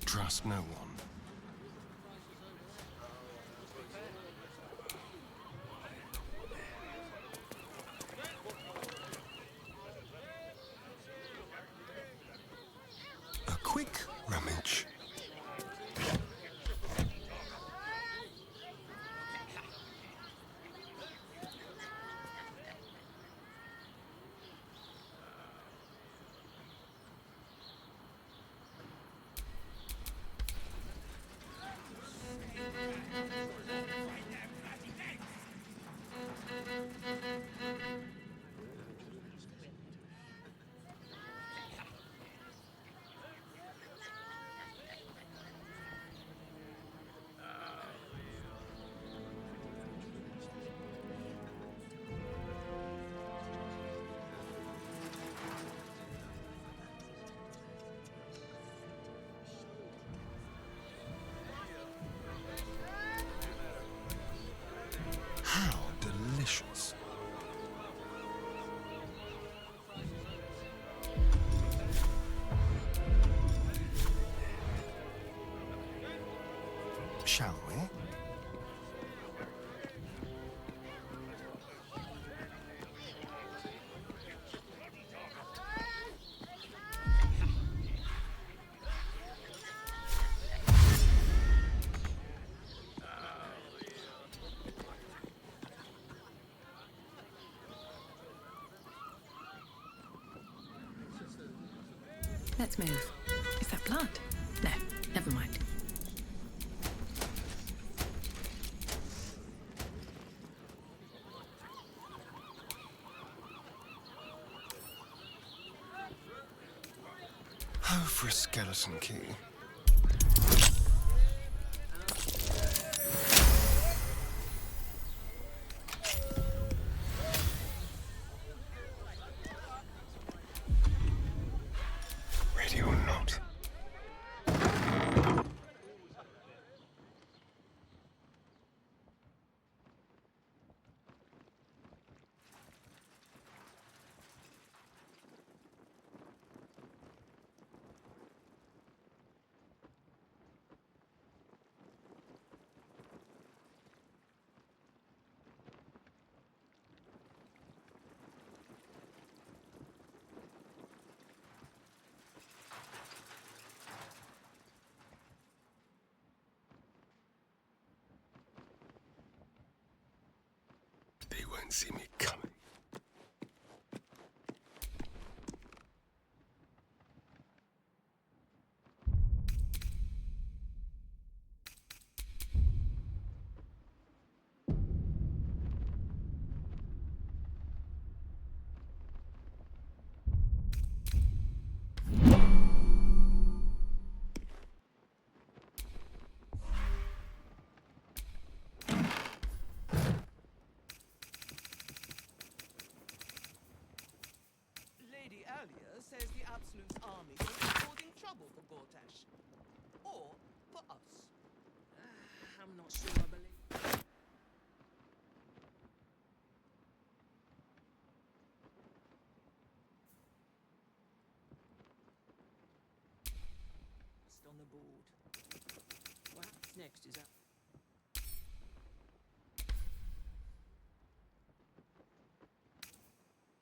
Speaker 15: Trust no one. A quick rummage. How delicious. Shall we?
Speaker 19: Let's move. Is that blood? No, never mind.
Speaker 15: Oh, for a skeleton key. Ready or not. They won't see me coming.
Speaker 3: Lady Alia says the Absolute's army is causing trouble for Gortash. Or for us.
Speaker 7: I'm not sure I believe.
Speaker 6: Just on the board. What happens next is that.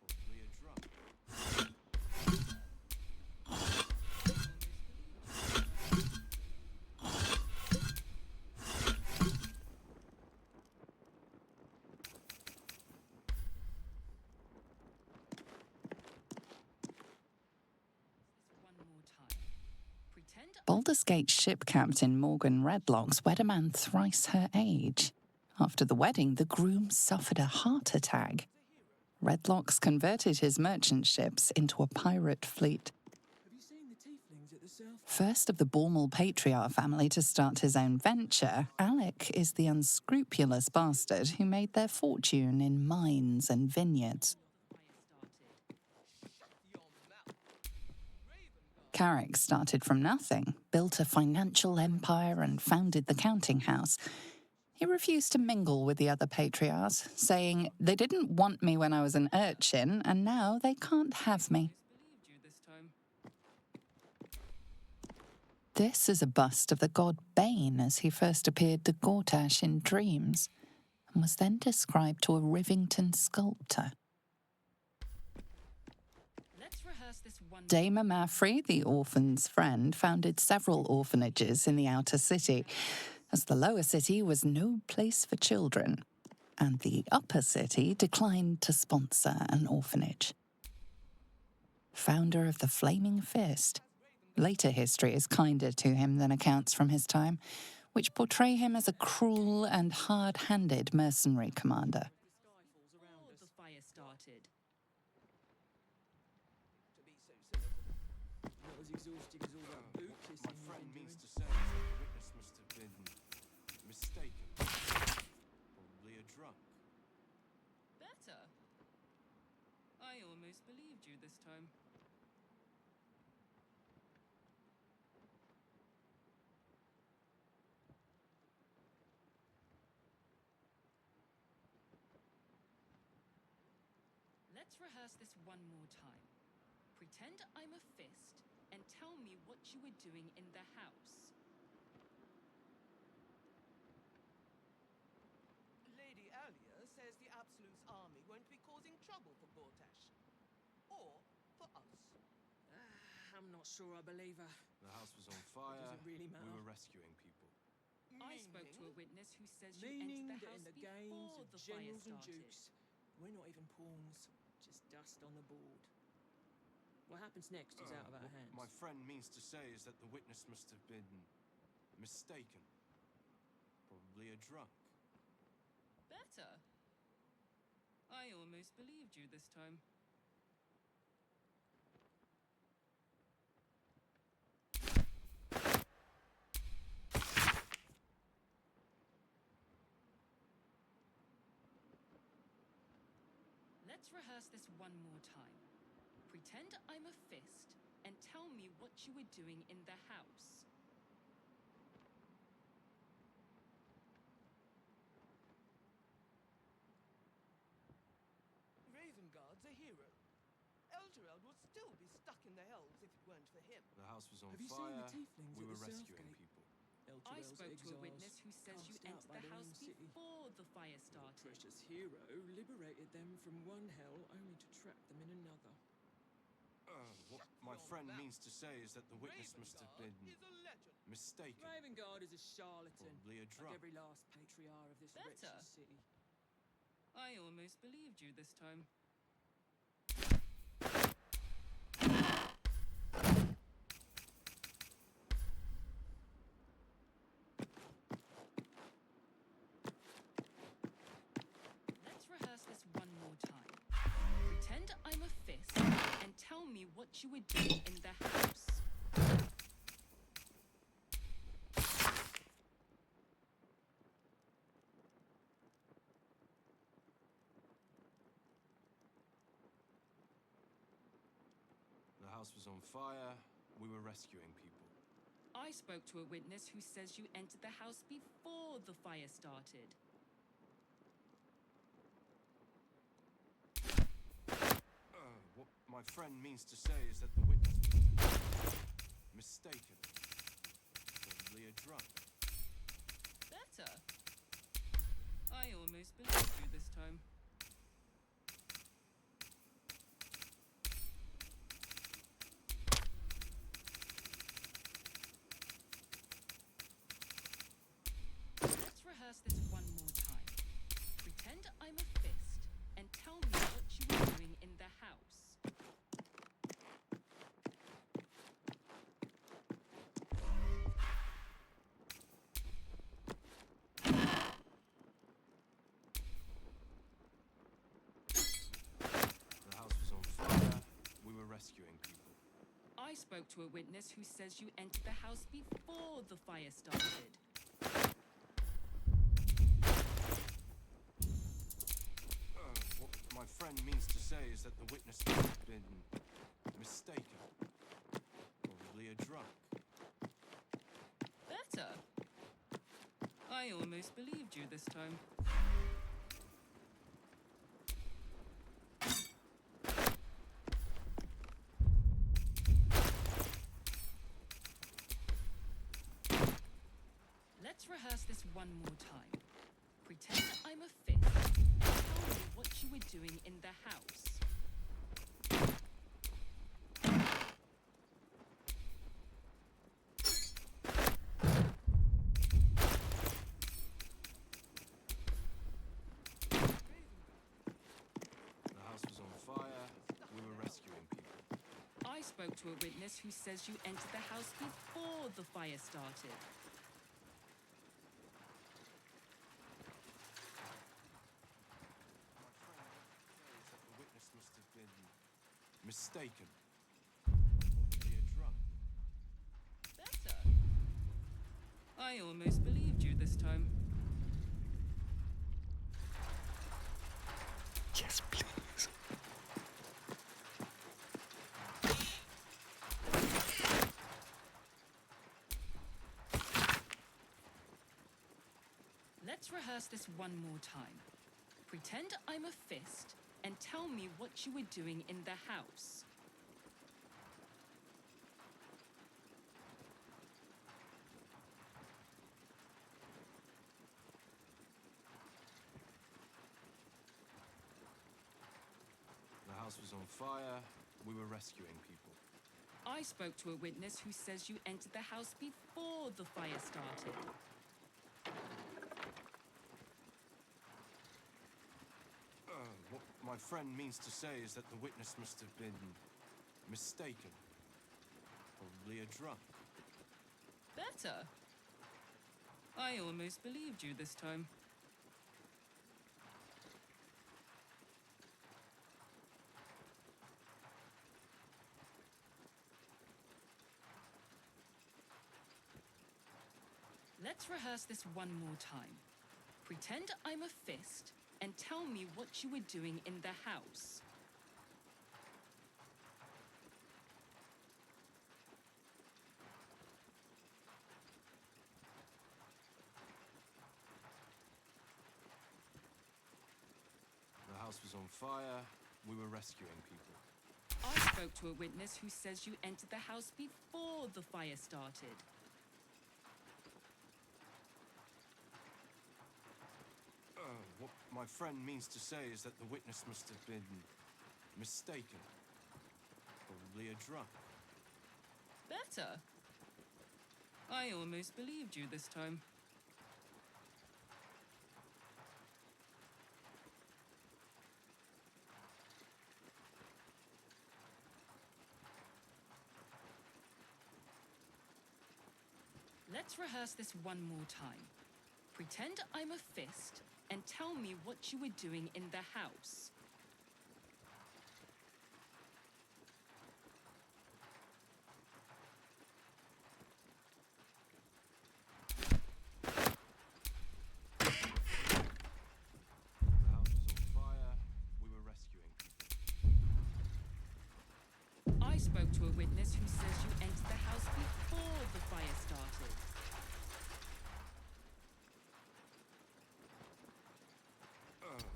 Speaker 8: Probably a drunk.
Speaker 18: Baldur's Gate ship captain Morgan Redlocks wed a man thrice her age. After the wedding, the groom suffered a heart attack. Redlocks converted his merchant ships into a pirate fleet.
Speaker 6: Have you seen the tieflings at the south?
Speaker 18: First of the Bormal patriarch family to start his own venture, Alec is the unscrupulous bastard who made their fortune in mines and vineyards. Carrick started from nothing, built a financial empire and founded the counting house. He refused to mingle with the other patriarchs, saying, "They didn't want me when I was an urchin, and now they can't have me." This is a bust of the god Bane as he first appeared to Gortash in dreams, and was then described to a Rivington sculptor. Dame Mafrey, the orphan's friend, founded several orphanages in the outer city, as the lower city was no place for children, and the upper city declined to sponsor an orphanage. Founder of the Flaming Fist, later history is kinder to him than accounts from his time, which portray him as a cruel and hard-handed mercenary commander.
Speaker 7: The fire started.
Speaker 6: Not as exhausting as all that boot kissing.
Speaker 8: My friend means to say that the witness must have been mistaken. Probably a drunk.
Speaker 7: Better. I almost believed you this time. Let's rehearse this one more time. Pretend I'm a fist and tell me what you were doing in the house.
Speaker 3: Lady Alia says the Absolute's army won't be causing trouble for Gortash. Or for us.
Speaker 6: I'm not sure I believe her.
Speaker 8: The house was on fire.
Speaker 6: Doesn't really matter.
Speaker 8: We were rescuing people.
Speaker 7: I spoke to a witness who says you
Speaker 6: Meaning
Speaker 7: entered the
Speaker 6: that
Speaker 7: house
Speaker 6: in the
Speaker 7: before
Speaker 6: games
Speaker 7: the
Speaker 6: of
Speaker 7: fire
Speaker 6: generals and
Speaker 7: started.
Speaker 6: dukes, we're not even pawns, just dust on the board. What happens next is out of our
Speaker 8: What
Speaker 6: hands.
Speaker 8: my friend means to say is that the witness must have been mistaken. Probably a drunk.
Speaker 7: Better. I almost believed you this time. Let's rehearse this one more time. Pretend I'm a fist and tell me what you were doing in the house.
Speaker 3: Ravengard's a hero. Elturel would still be stuck in the Hells if it weren't for him.
Speaker 8: The house was on
Speaker 6: Have you
Speaker 8: fire.
Speaker 6: seen the tieflings
Speaker 8: We
Speaker 6: at
Speaker 8: were
Speaker 6: the
Speaker 8: rescuing
Speaker 6: Southgate?
Speaker 8: people.
Speaker 7: I
Speaker 6: Elturel's
Speaker 7: spoke to a
Speaker 6: exiles,
Speaker 7: witness who says you
Speaker 6: cast out
Speaker 7: entered
Speaker 6: by
Speaker 7: the
Speaker 6: their
Speaker 7: house
Speaker 6: own city.
Speaker 7: before the fire
Speaker 6: Your
Speaker 7: started.
Speaker 6: precious hero liberated them from one hell only to trap them in another.
Speaker 8: What my friend means to say is that the witness must have been mistaken.
Speaker 6: Ravengard is a charlatan,
Speaker 8: Probably a drunk.
Speaker 6: like every last patriarch of this
Speaker 7: Better.
Speaker 6: wretched city.
Speaker 7: I almost believed you this time. Let's rehearse this one more time. Pretend I'm a fist and tell me what you were doing in the house.
Speaker 8: The house was on fire. We were rescuing people.
Speaker 7: I spoke to a witness who says you entered the house before the fire started.
Speaker 8: What my friend means to say is that the witness mistaken. Probably a drunk.
Speaker 7: Better. I almost believed you this time. Let's rehearse this one more time. Pretend I'm a fist and tell me what you were doing in the house.
Speaker 8: The house was on fire. We were rescuing people.
Speaker 7: I spoke to a witness who says you entered the house before the fire started.
Speaker 8: What my friend means to say is that the witness must have been mistaken. Probably a drunk.
Speaker 7: Better. I almost believed you this time. Let's rehearse this one more time. Pretend I'm a fist and tell me what you were doing in the house.
Speaker 8: The house was on fire. We were rescuing people.
Speaker 7: I spoke to a witness who says you entered the house before the fire started.
Speaker 8: The witness must have been mistaken. Probably a drunk.
Speaker 7: Better. I almost believed you this time.
Speaker 15: Yes, please.
Speaker 7: Let's rehearse this one more time. Pretend I'm a fist and tell me what you were doing in the house.
Speaker 8: The house was on fire. We were rescuing people.
Speaker 7: I spoke to a witness who says you entered the house before the fire started.
Speaker 8: What my friend means to say is that the witness must have been mistaken. Probably a drunk.
Speaker 7: Better. I almost believed you this time. Let's rehearse this one more time. Pretend I'm a fist and tell me what you were doing in the house.
Speaker 8: The house was on fire. We were rescuing people.
Speaker 7: I spoke to a witness who says you entered the house before the fire started.
Speaker 8: What my friend means to say is that the witness must have been mistaken. Probably a drunk.
Speaker 7: Better. I almost believed you this time. Let's rehearse this one more time. Pretend I'm a fist and tell me what you were doing in the house.
Speaker 8: The house was on fire. We were rescuing people.
Speaker 7: spoke to a witness who says you entered the house before the fire started.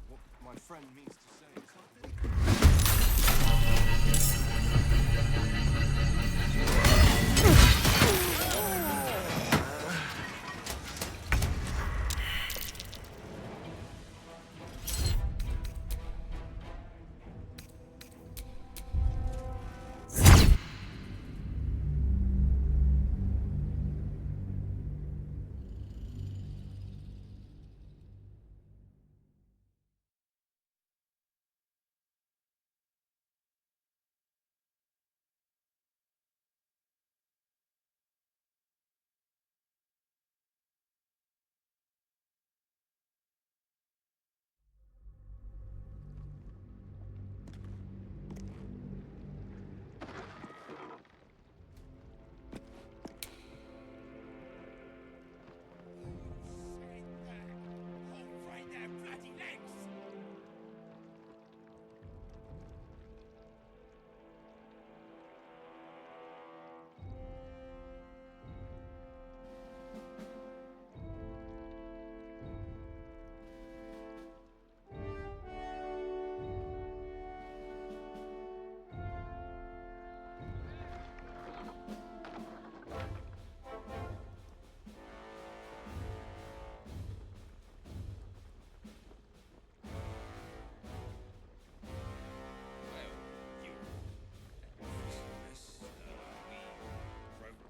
Speaker 8: What my friend means to say is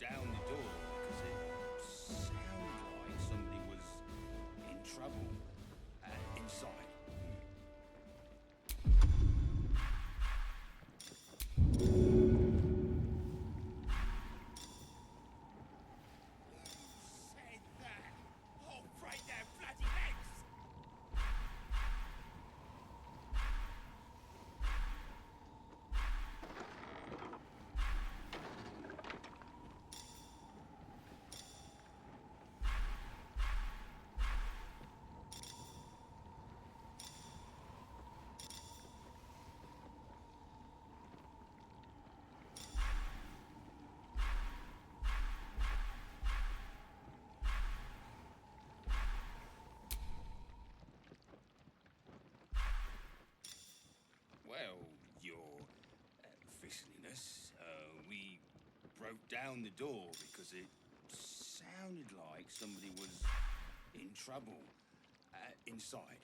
Speaker 12: down the door because it sounded like somebody was in trouble inside. Well, your officiousness, we broke down the door because it sounded like somebody was in trouble inside.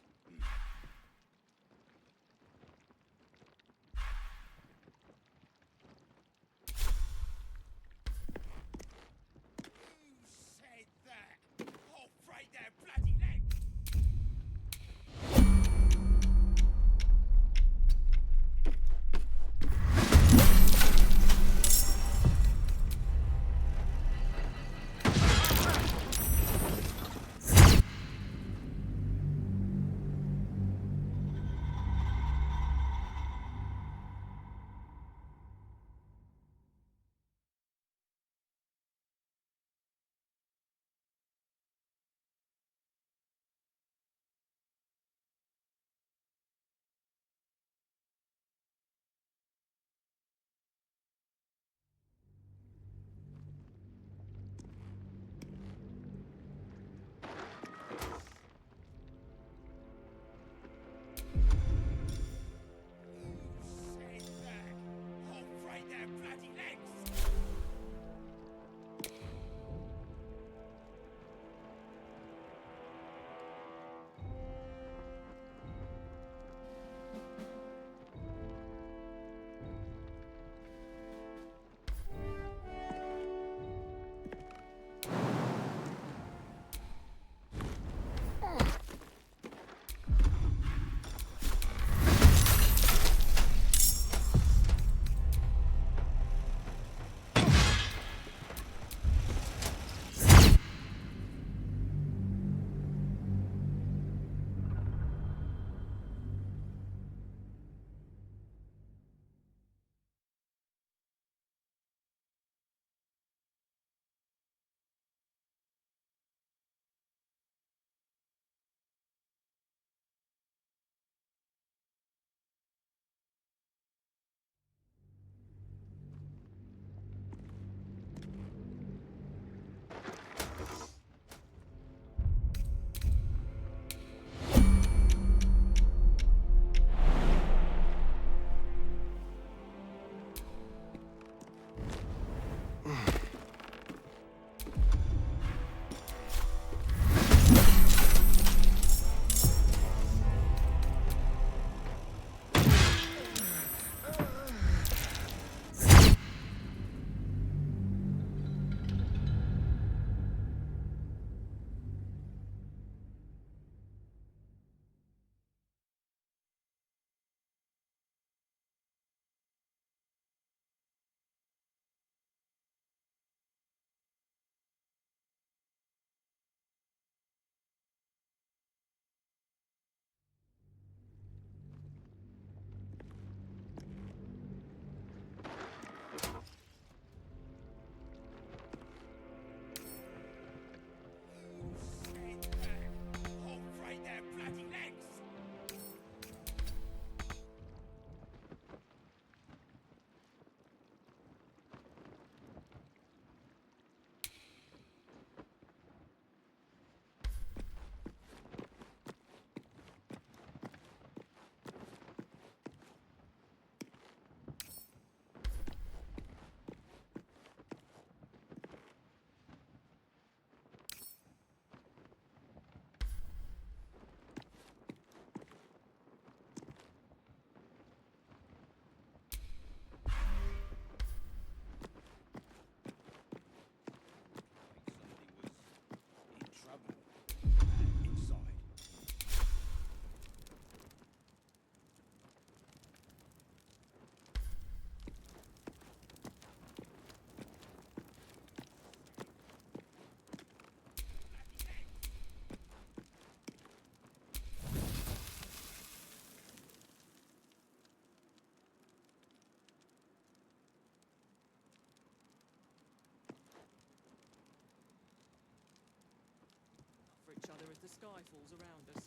Speaker 6: the sky falls around us.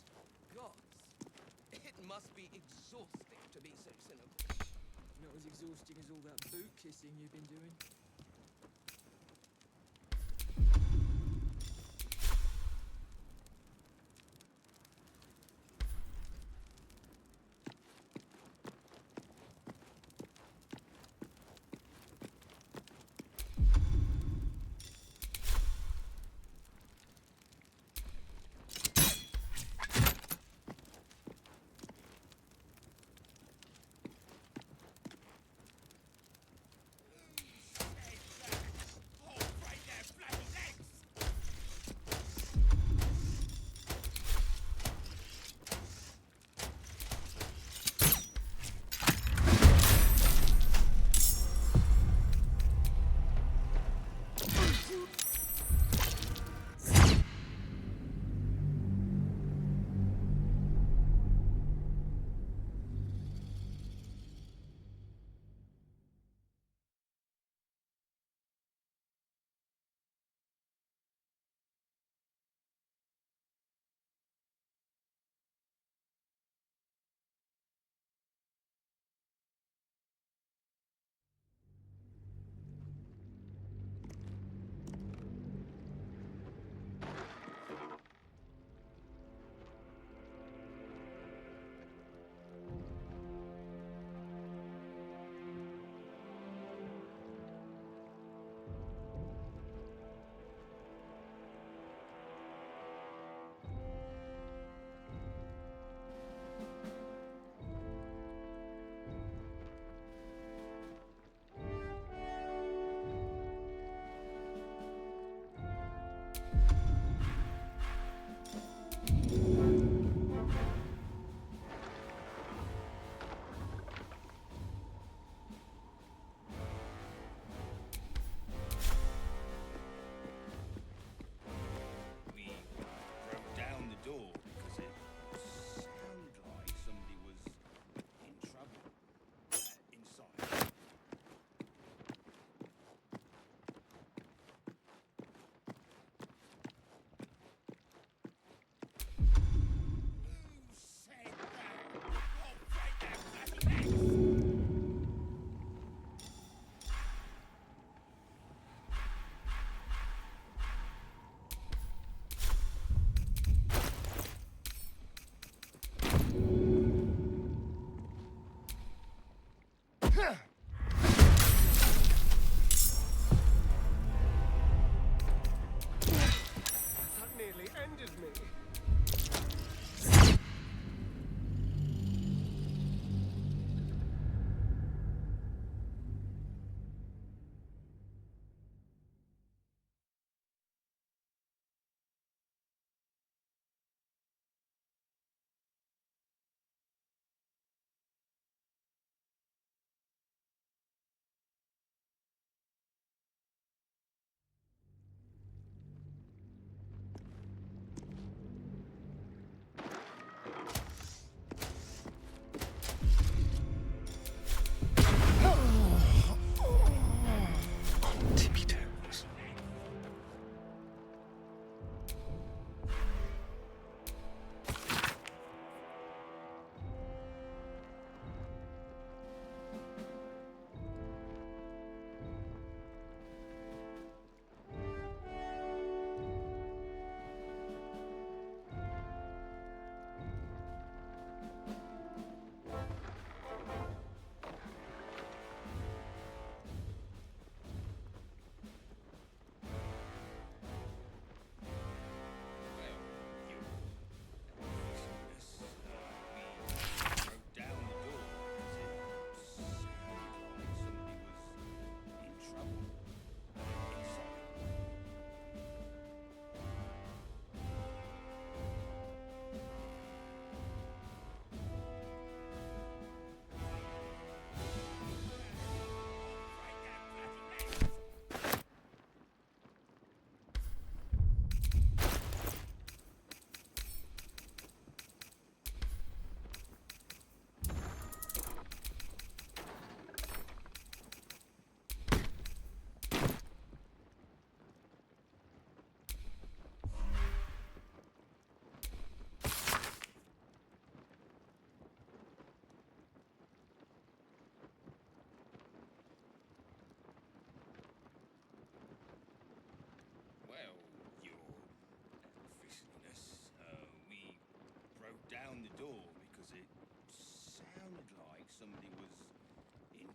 Speaker 3: Gods, it must be exhausting to be so cynical.
Speaker 6: Not as exhausting as all that boot kissing you've been doing.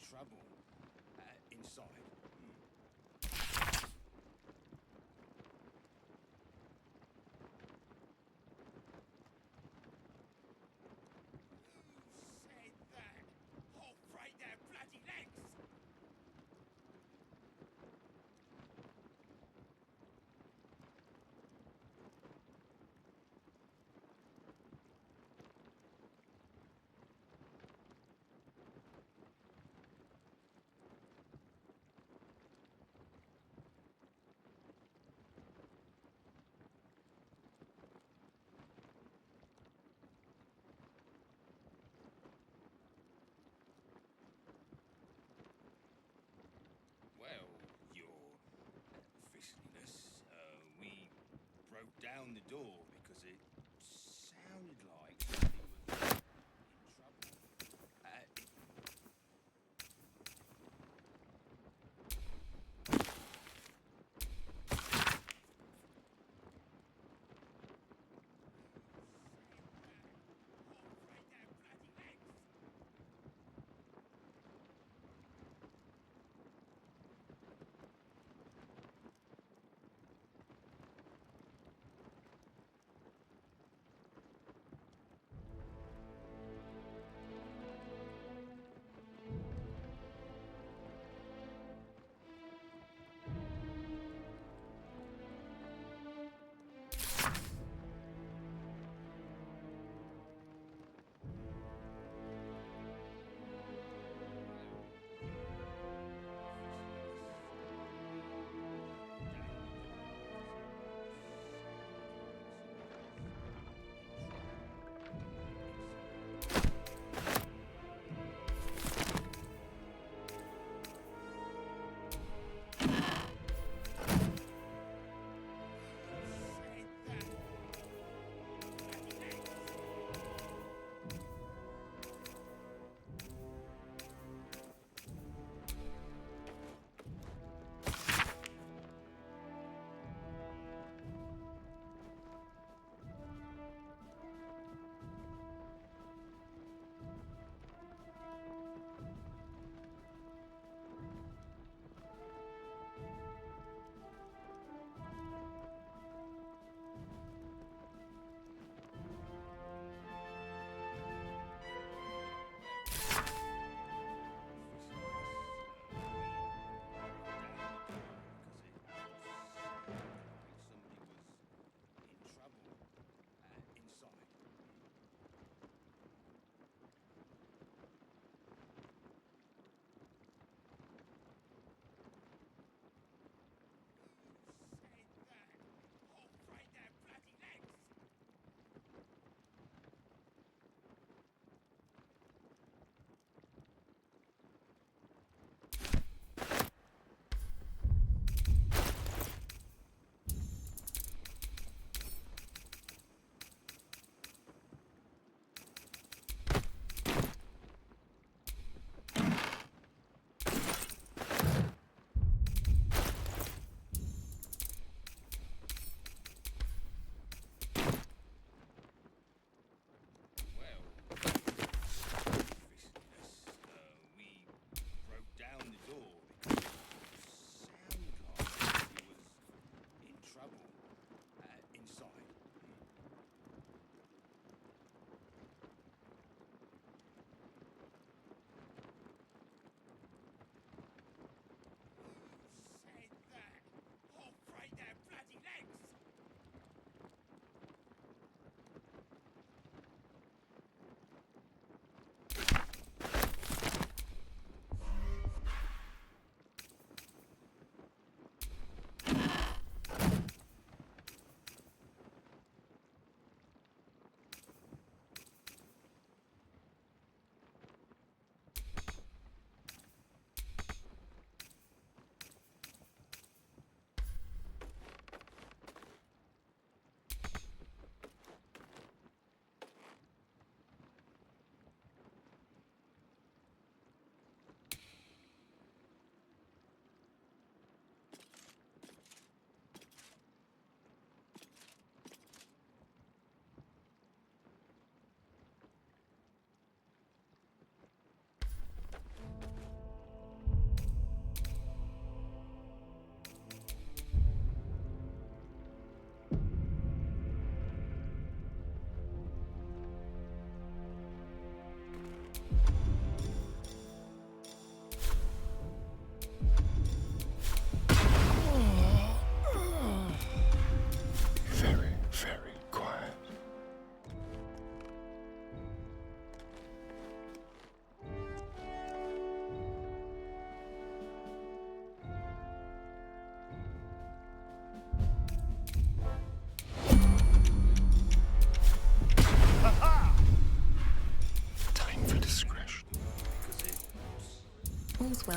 Speaker 12: trouble. Inside. Who said that? I'll break their bloody legs!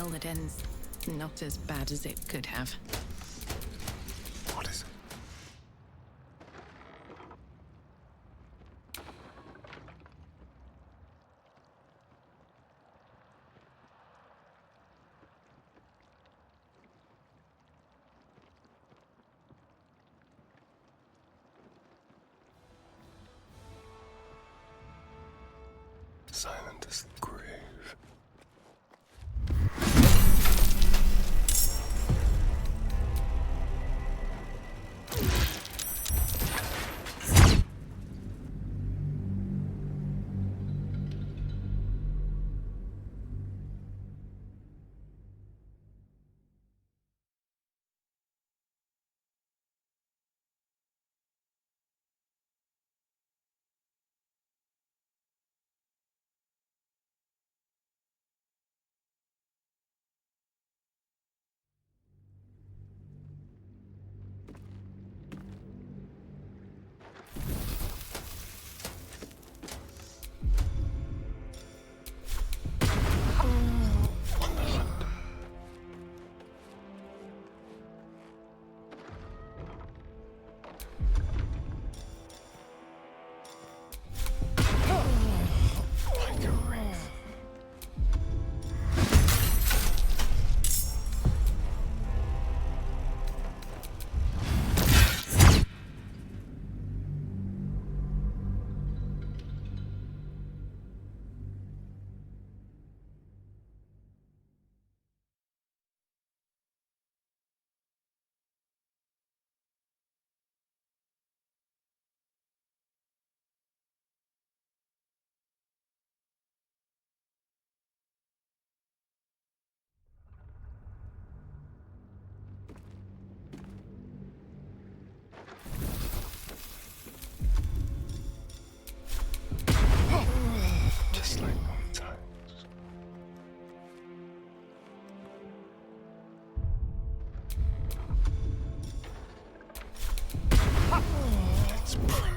Speaker 19: well, it ends not as bad as it could have.
Speaker 15: What is it? Silent as the grave. Just like old times. Let's pray.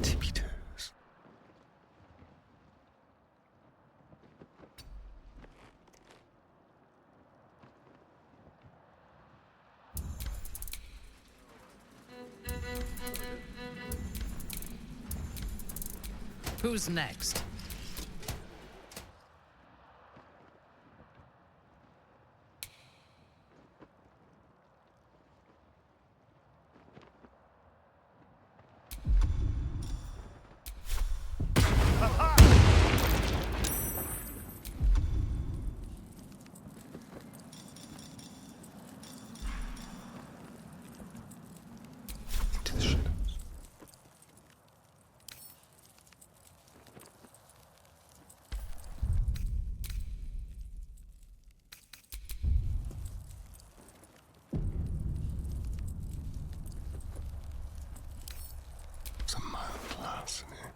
Speaker 15: tippy toes.
Speaker 20: Who's next?
Speaker 15: Into the shadows. It's a mild class in here.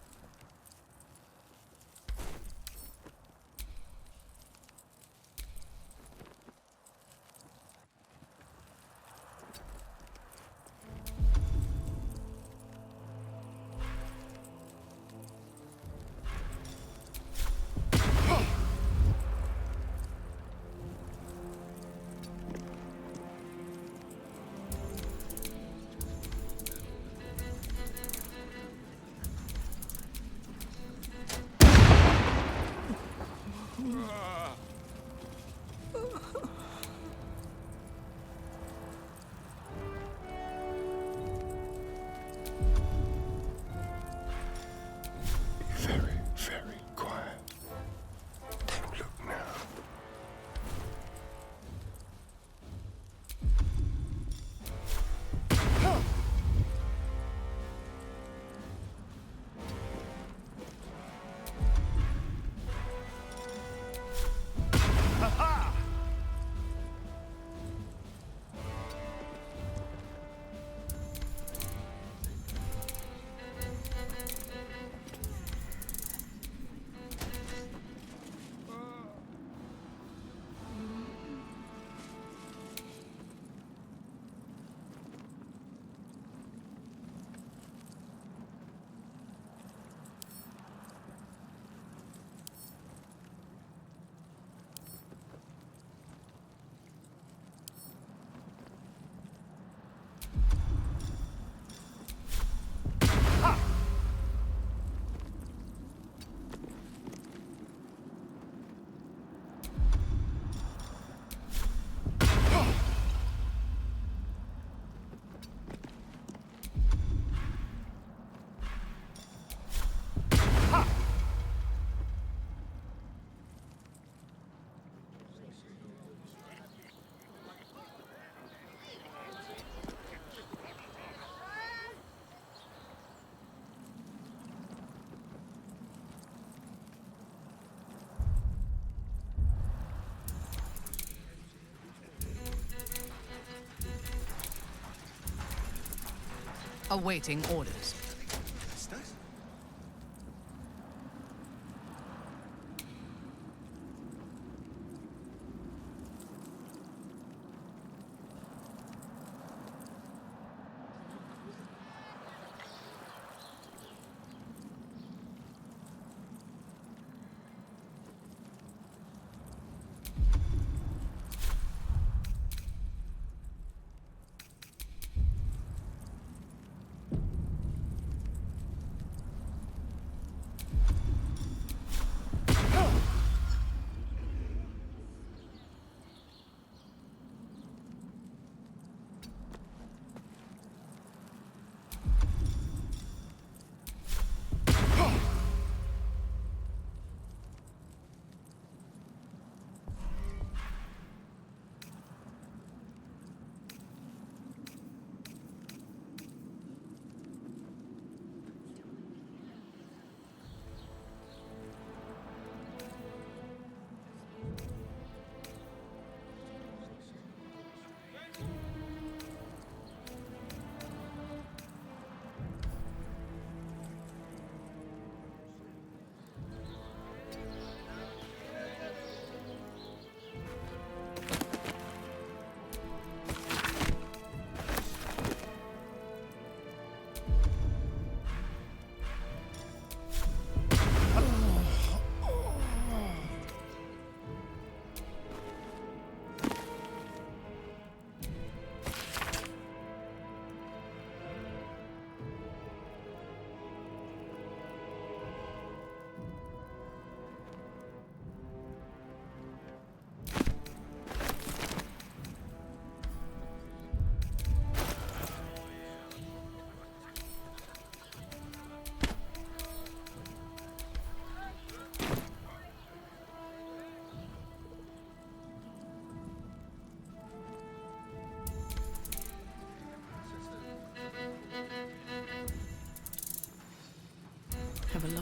Speaker 15: Very, very quiet. Don't look now.
Speaker 20: Awaiting orders.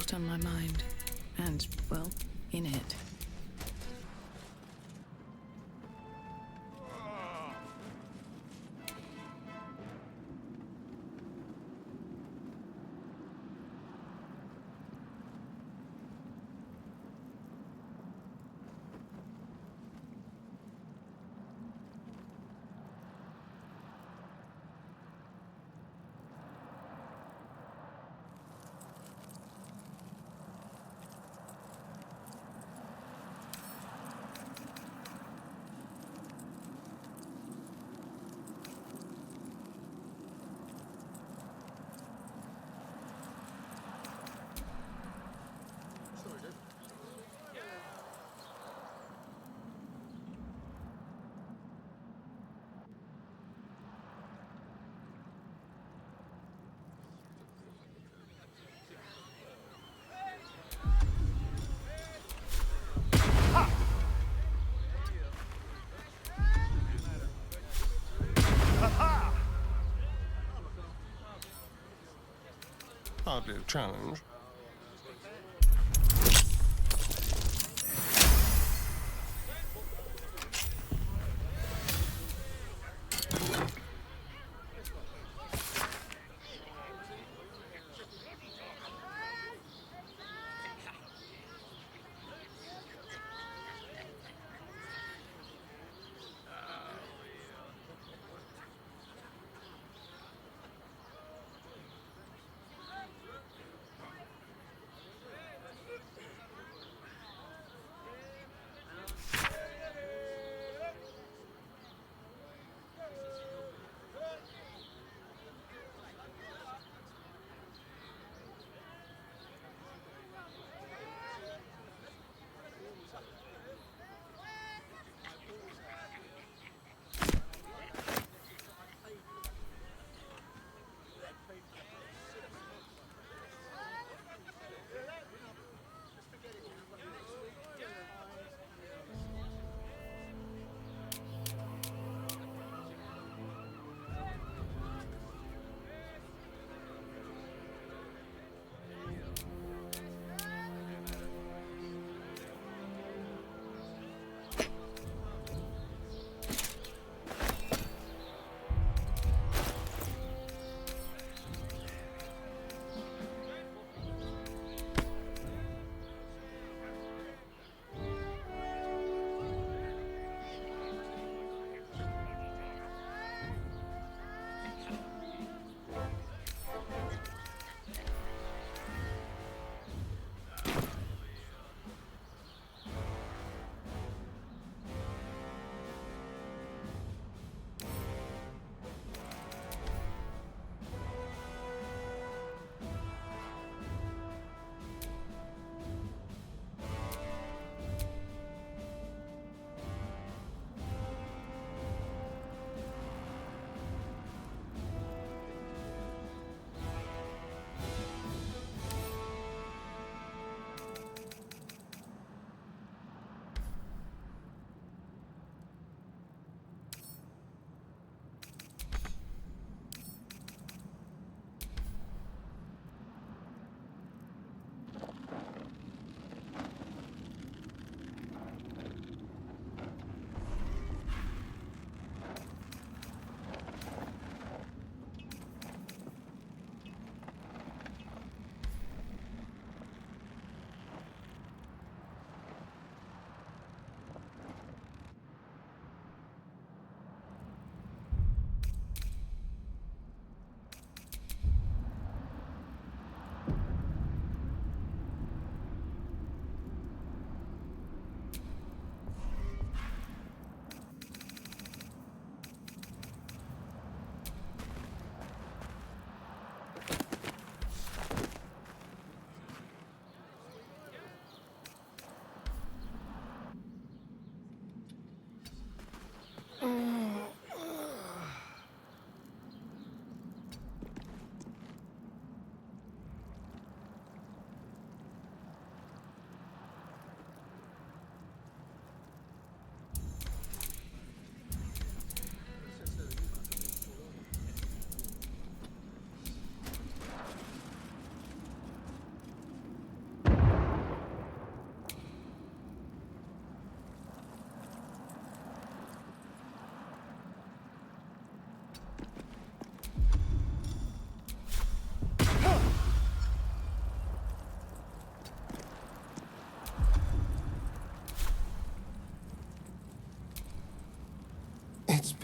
Speaker 19: lot on my mind. And, well, in it.
Speaker 15: Hardly a challenge.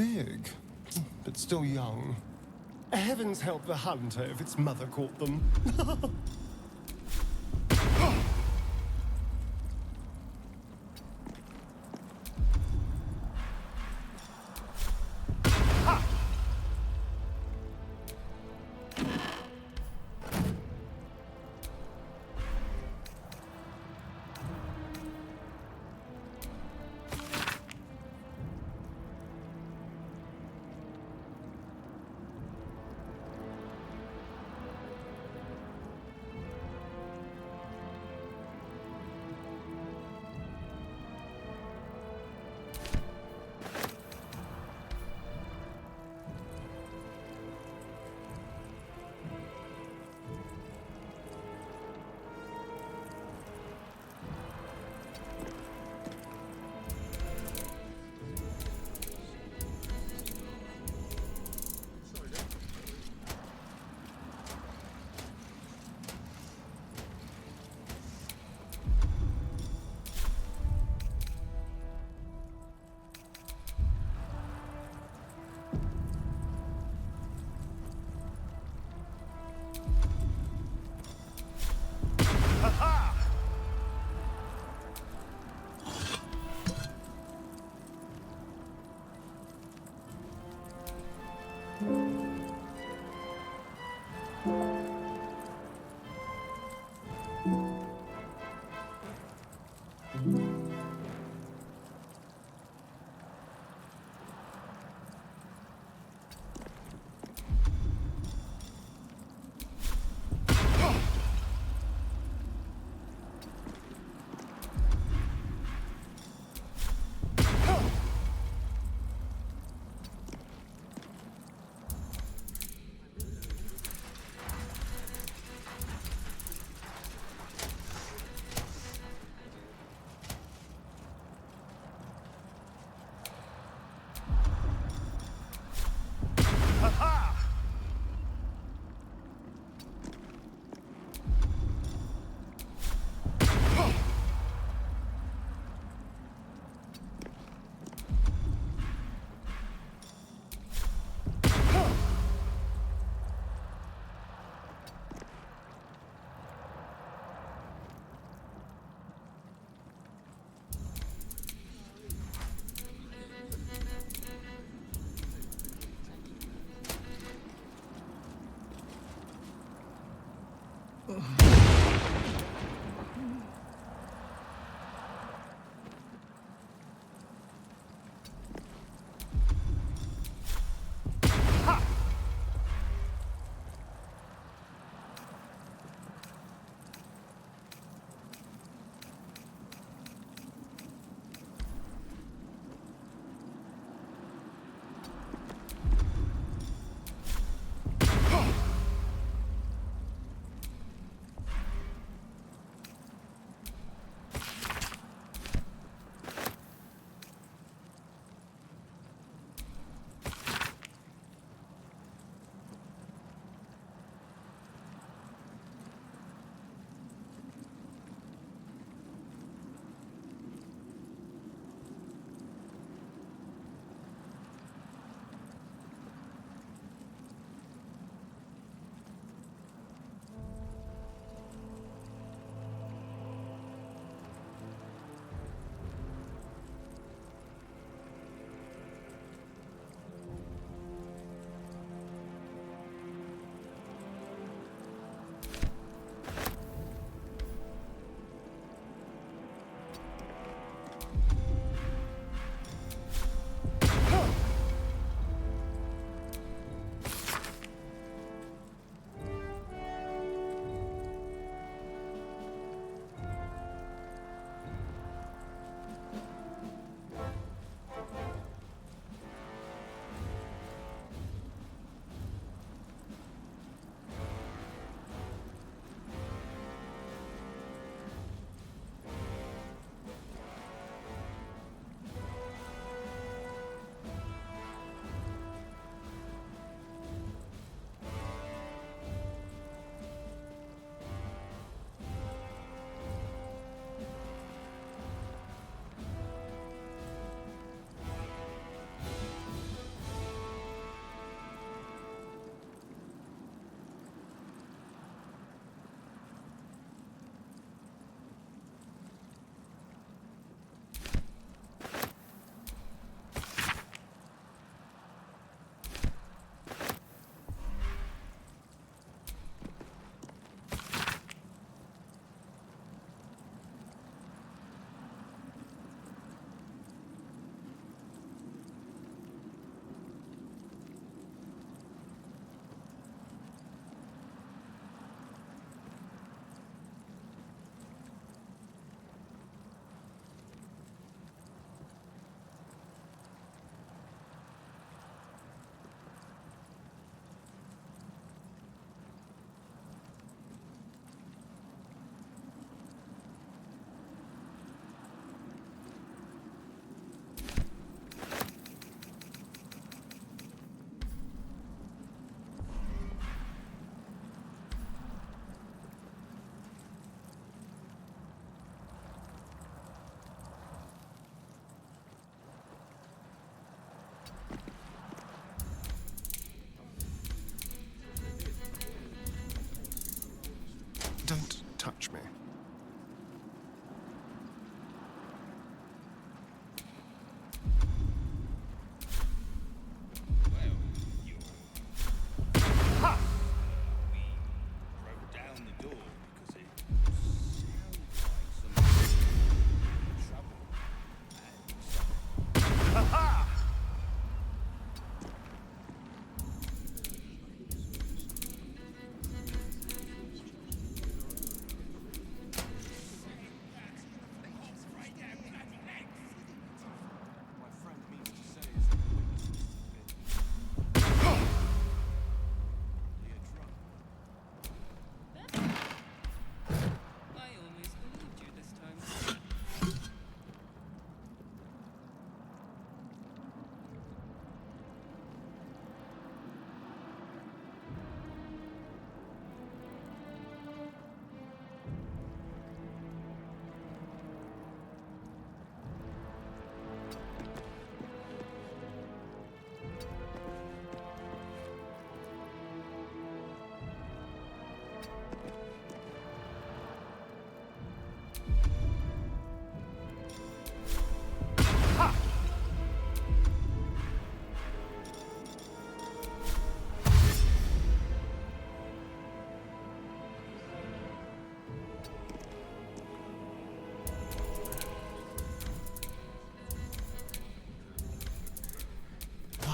Speaker 15: big, but still young. Heavens help the hunter if its mother caught them.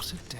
Speaker 15: What a day.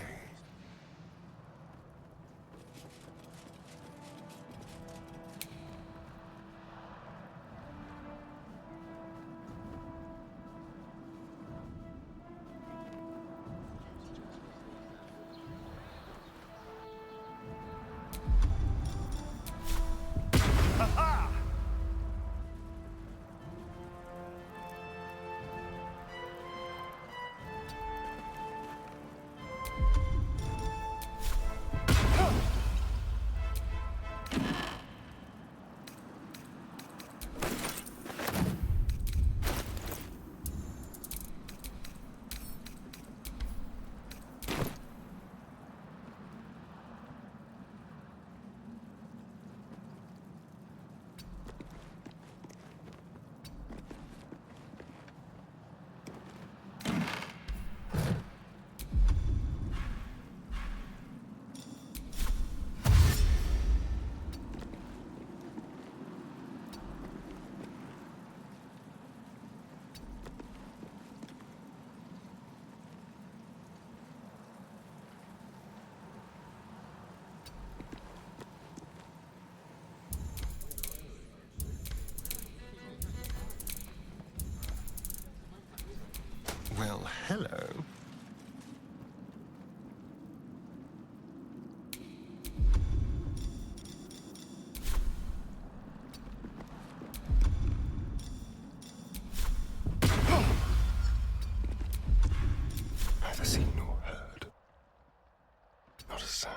Speaker 15: Well, hello. Neither seen nor heard. Not a sound.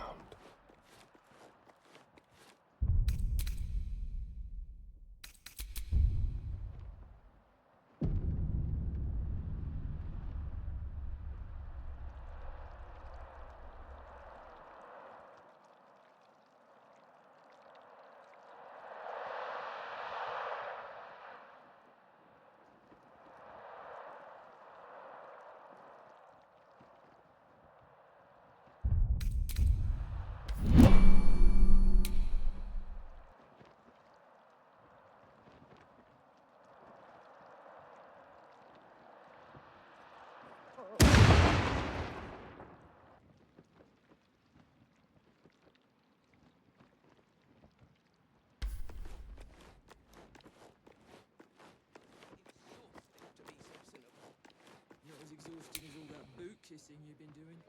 Speaker 6: Not as exhausting as all that boot kissing you've been doing.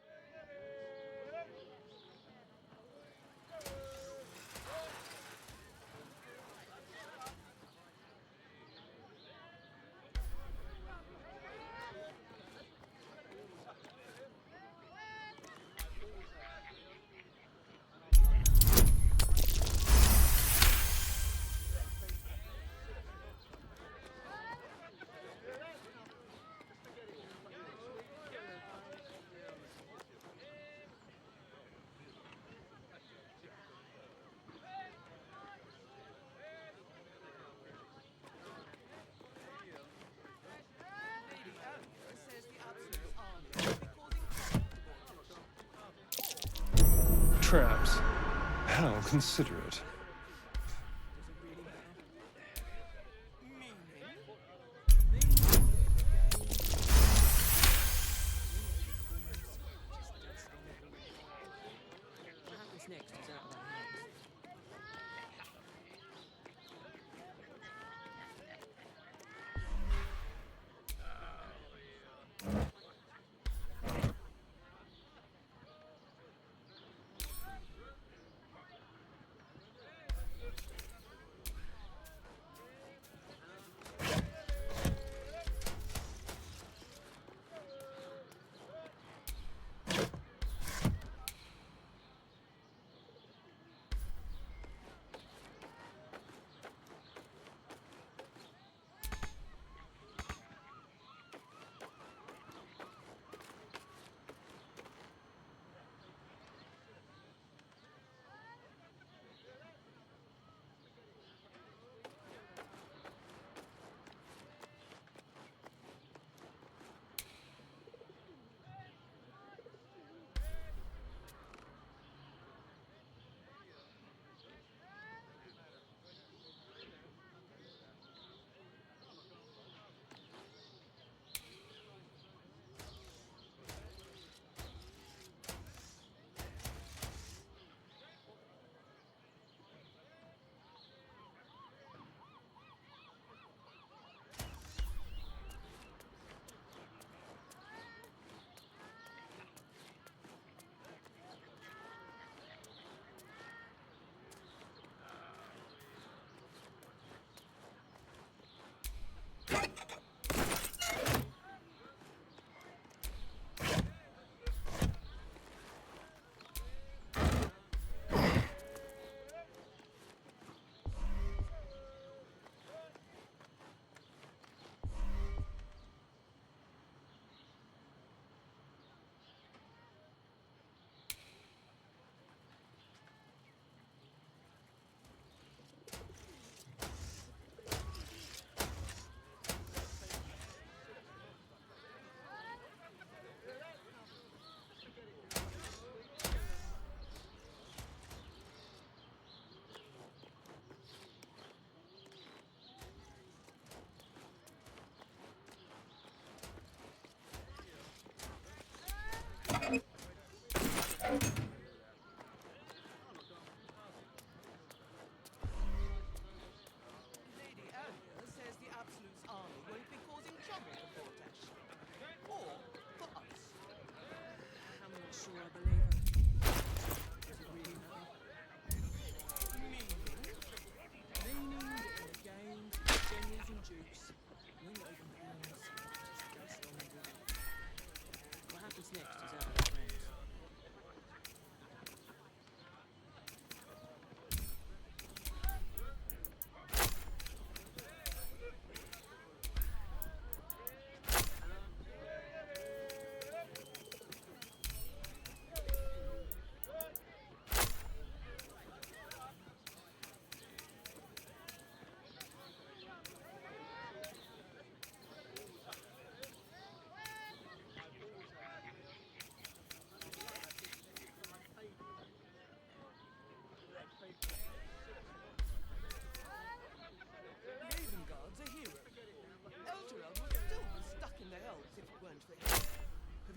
Speaker 15: Traps. How considerate.
Speaker 6: What happens next is out of our hands.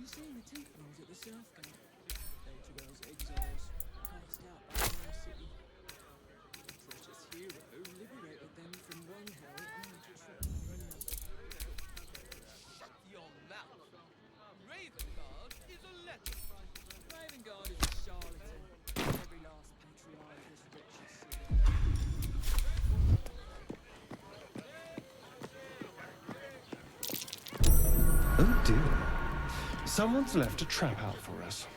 Speaker 6: you seen the tent rolls at the surf camp? H.O.'s exiles, cast out by the new city. The precious hero liberated them from one hell into another.
Speaker 3: Shut your mouth. Ravengard is a legend.
Speaker 6: Ravengard is a charlatan. Every last patriarch of this wretched city.
Speaker 15: Oh dear. Someone's left a trap out for us.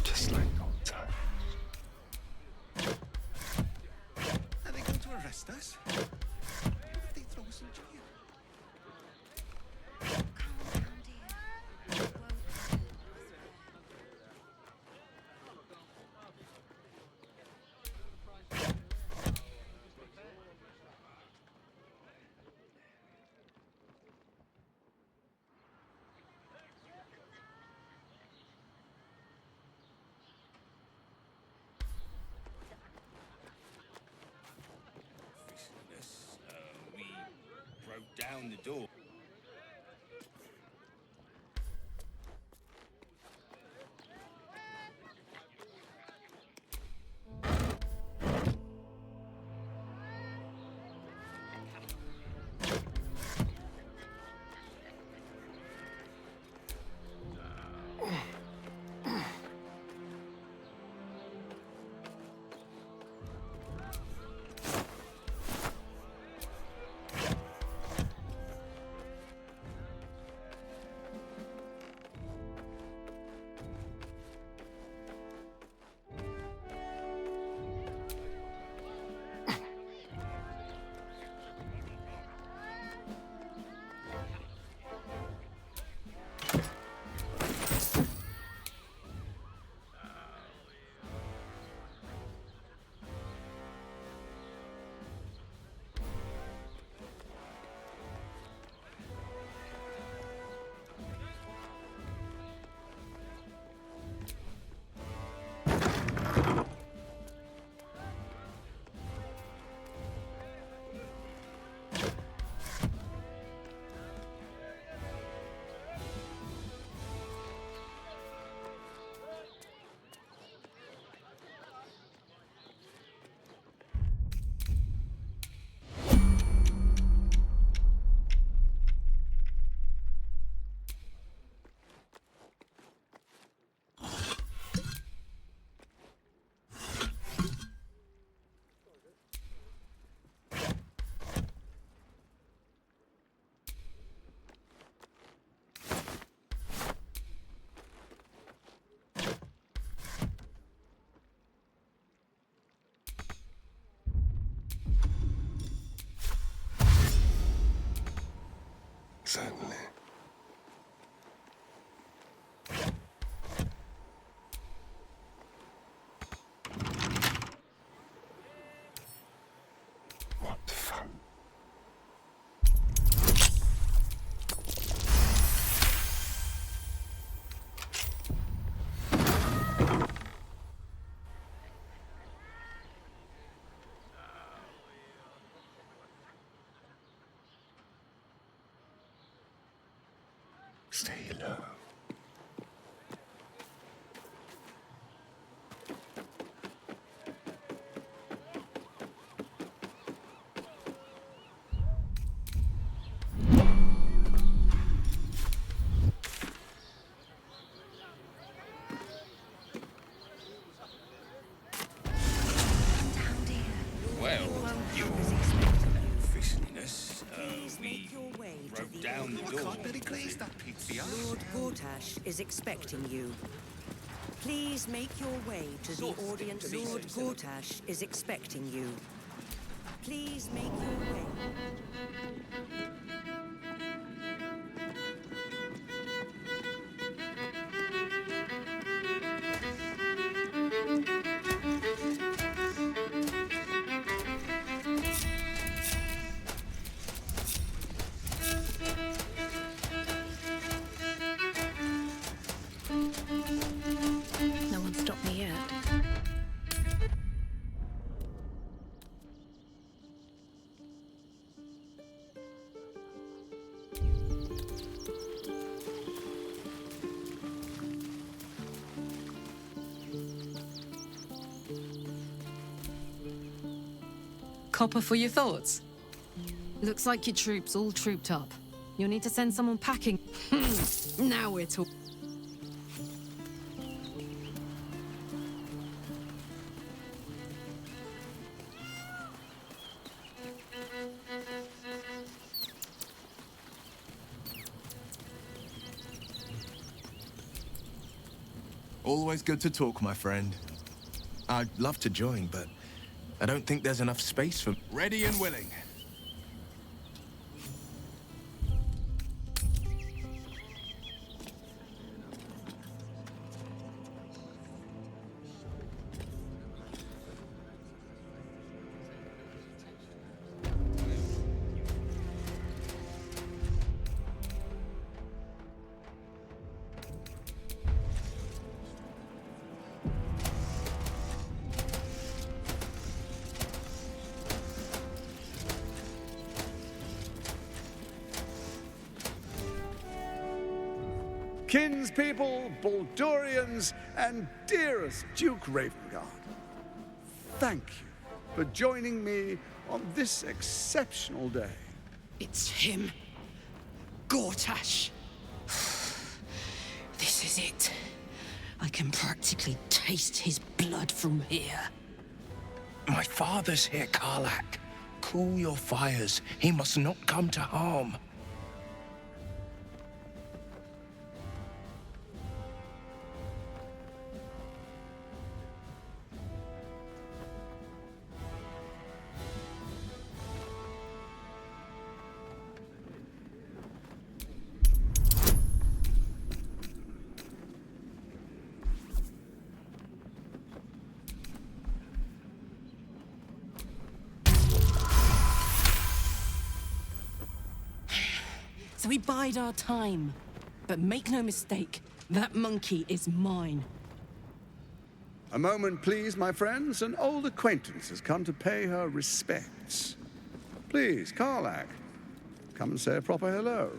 Speaker 15: Just like old times.
Speaker 12: Are they going to arrest us? What if they throw us in jail? We broke down the door.
Speaker 15: Certainly. What fun. Stay low.
Speaker 12: Well, your officialness,
Speaker 1: Please make your way to
Speaker 12: broke
Speaker 1: the
Speaker 12: down the door.
Speaker 1: Lord Gortash is expecting you. Please make your way to the audience. Lord Gortash is expecting you. Please make your way.
Speaker 19: No one stopped me yet.
Speaker 14: Copper for your thoughts? Looks like your troops all trooped up. You'll need to send someone packing. Now we're talking.
Speaker 9: Always good to talk, my friend. I'd love to join, but I don't think there's enough space for...
Speaker 12: Ready and willing.
Speaker 22: Kinspeople, Baldurians, and dearest Duke Ravengard, thank you for joining me on this exceptional day.
Speaker 4: It's him. Gortash. This is it. I can practically taste his blood from here.
Speaker 9: My father's here, Karlak. Cool your fires. He must not come to harm.
Speaker 4: So we bide our time. But make no mistake, that monkey is mine.
Speaker 22: A moment, please, my friends. An old acquaintance has come to pay her respects. Please, Karlak, come and say a proper hello.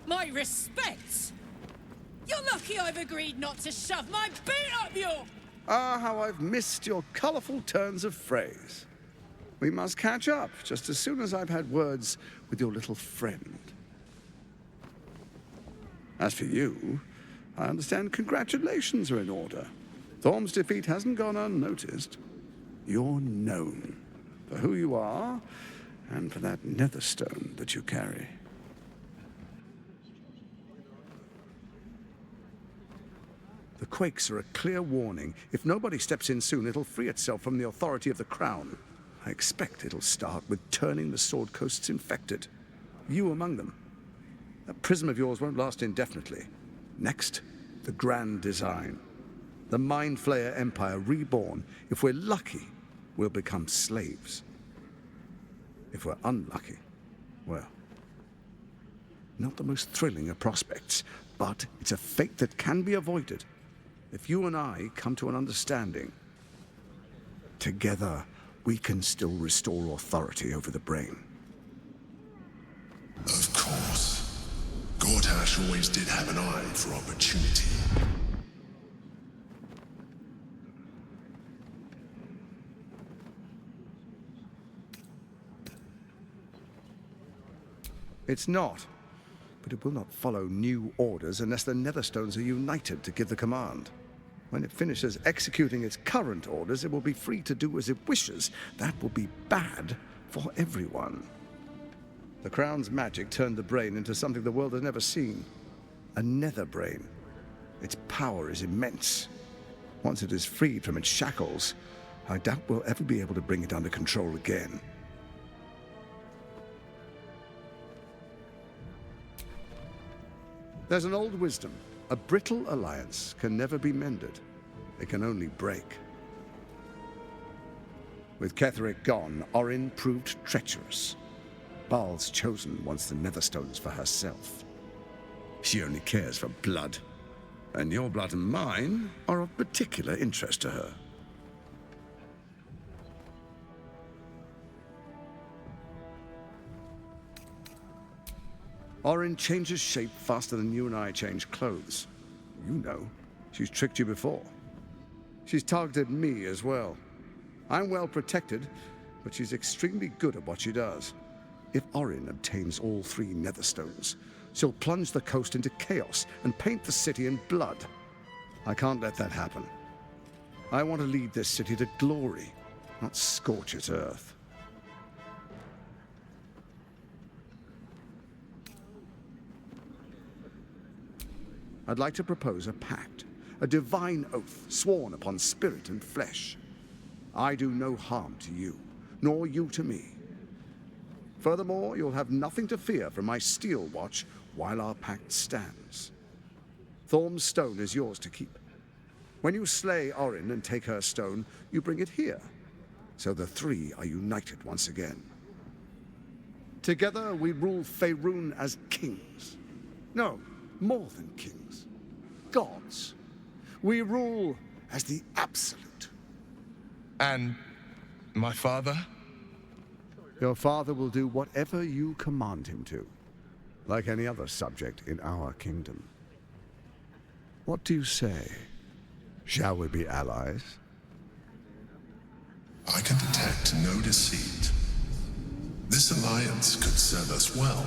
Speaker 7: My respects! You're lucky I've agreed not to shove my boot up your...
Speaker 22: Ah, how I've missed your colourful turns of phrase. We must catch up just as soon as I've had words with your little friend. As for you, I understand congratulations are in order. Thorm's defeat hasn't gone unnoticed. You're known for who you are and for that netherstone that you carry. The quakes are a clear warning. If nobody steps in soon, it'll free itself from the authority of the crown. I expect it'll start with turning the Sword Coasts infected. You among them. That prism of yours won't last indefinitely. Next, the grand design. The Mind Flayer Empire reborn. If we're lucky, we'll become slaves. If we're unlucky, well, not the most thrilling of prospects, but it's a fate that can be avoided if you and I come to an understanding. Together, we can still restore authority over the brain.
Speaker 11: Of course. Gortash always did have an eye for opportunity.
Speaker 22: It's not. But it will not follow new orders unless the Netherstones are united to give the command. When it finishes executing its current orders, it will be free to do as it wishes. That will be bad for everyone. The Crown's magic turned the brain into something the world has never seen. A nether brain. Its power is immense. Once it is freed from its shackles, I doubt we'll ever be able to bring it under control again. There's an old wisdom. A brittle alliance can never be mended. It can only break. With Ketheric gone, Orin proved treacherous. Baal's chosen wants the Netherstones for herself. She only cares for blood. And your blood and mine are of particular interest to her. Orin changes shape faster than you and I change clothes. You know, she's tricked you before. She's targeted me as well. I'm well protected, but she's extremely good at what she does. If Orin obtains all 3 Netherstones, she'll plunge the coast into chaos and paint the city in blood. I can't let that happen. I want to lead this city to glory, not scorch its earth. I'd like to propose a pact, a divine oath sworn upon spirit and flesh. I do no harm to you, nor you to me. Furthermore, you'll have nothing to fear from my steel watch while our pact stands. Thorm's stone is yours to keep. When you slay Orin and take her stone, you bring it here, so the 3 are united once again. Together we rule Faerun as kings. No, more than kings. Gods. We rule as the absolute.
Speaker 9: And my father?
Speaker 22: Your father will do whatever you command him to, like any other subject in our kingdom. What do you say? Shall we be allies?
Speaker 11: I can detect no deceit. This alliance could serve us well.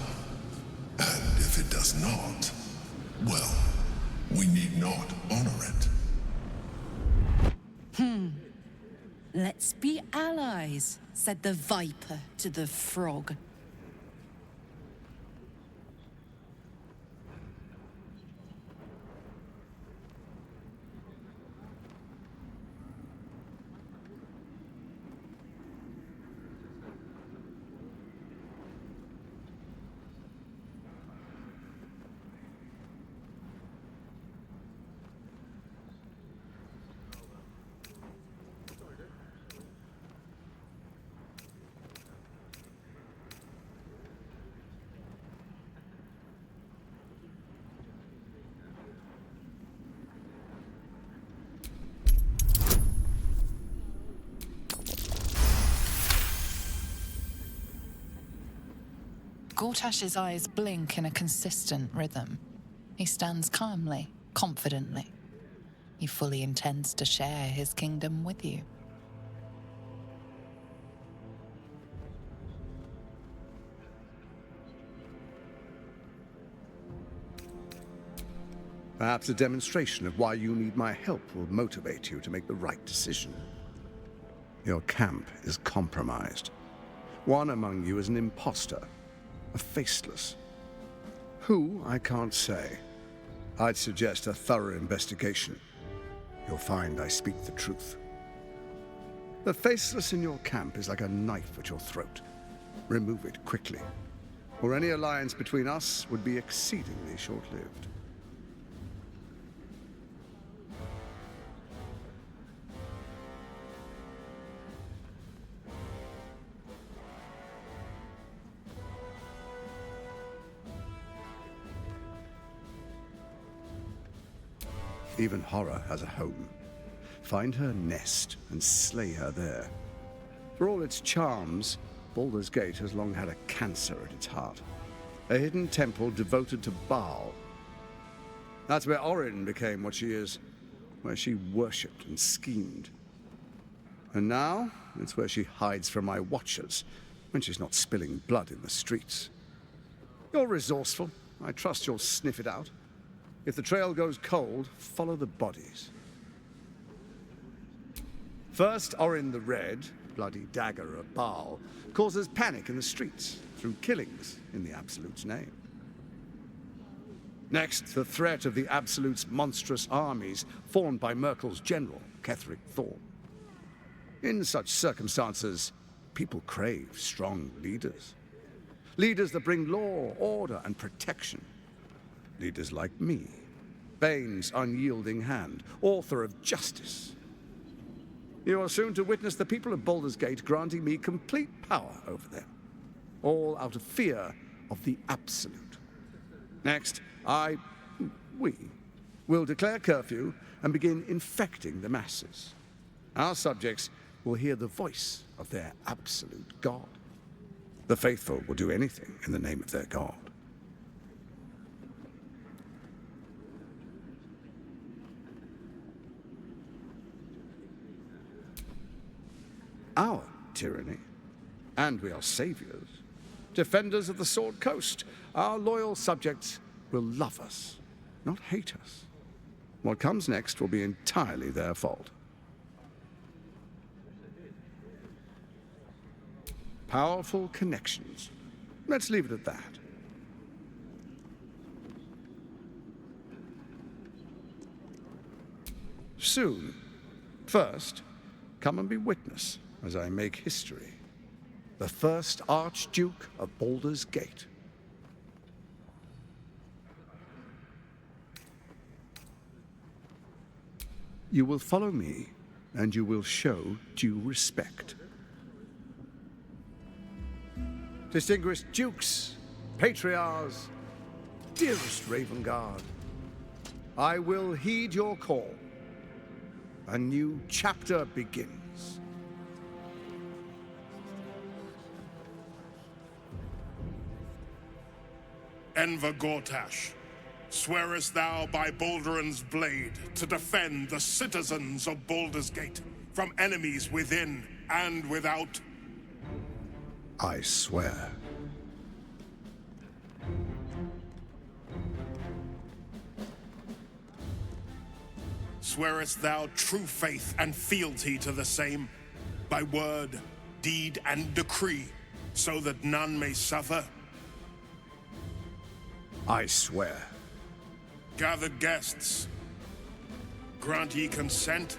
Speaker 11: And if it does not, well, we need not honor it.
Speaker 4: Let's be allies, said the viper to the frog.
Speaker 18: Gortash's eyes blink in a consistent rhythm. He stands calmly, confidently. He fully intends to share his kingdom with you.
Speaker 22: Perhaps a demonstration of why you need my help will motivate you to make the right decision. Your camp is compromised. One among you is an imposter, a faceless. Who, I can't say. I'd suggest a thorough investigation. You'll find I speak the truth. The faceless in your camp is like a knife at your throat. Remove it quickly, or any alliance between us would be exceedingly short-lived. Even horror has a home. Find her nest and slay her there. For all its charms, Baldur's Gate has long had a cancer at its heart. A hidden temple devoted to Baal. That's where Orin became what she is, where she worshipped and schemed. And now, it's where she hides from my watchers, when she's not spilling blood in the streets. You're resourceful. I trust you'll sniff it out. If the trail goes cold, follow the bodies. First Orin the Red, bloody dagger of Baal, causes panic in the streets through killings in the Absolute's name. Next, the threat of the Absolute's monstrous armies formed by Merkel's general, Ketheric Thorn. In such circumstances, people crave strong leaders. Leaders that bring law, order, and protection. Leaders like me, Bane's unyielding hand, author of justice. You are soon to witness the people of Baldur's Gate granting me complete power over them, all out of fear of the Absolute. Next, we will declare curfew and begin infecting the masses. Our subjects will hear the voice of their absolute God. The faithful will do anything in the name of their God. Our tyranny, and we are saviors, defenders of the Sword Coast. Our loyal subjects will love us, not hate us. What comes next will be entirely their fault. Powerful connections. Let's leave it at that. Soon. First, come and be witness as I make history. The first Archduke of Baldur's Gate. You will follow me, and you will show due respect. Distinguished dukes, patriarchs, dearest Ravengard, I will heed your call. A new chapter begins.
Speaker 11: Enver Gortash, swearest thou by Balduran's blade to defend the citizens of Baldur's Gate from enemies within and without?
Speaker 22: I swear.
Speaker 11: Swearest thou true faith and fealty to the same, by word, deed, and decree, so that none may suffer?
Speaker 22: I swear.
Speaker 11: Gathered guests, grant ye consent?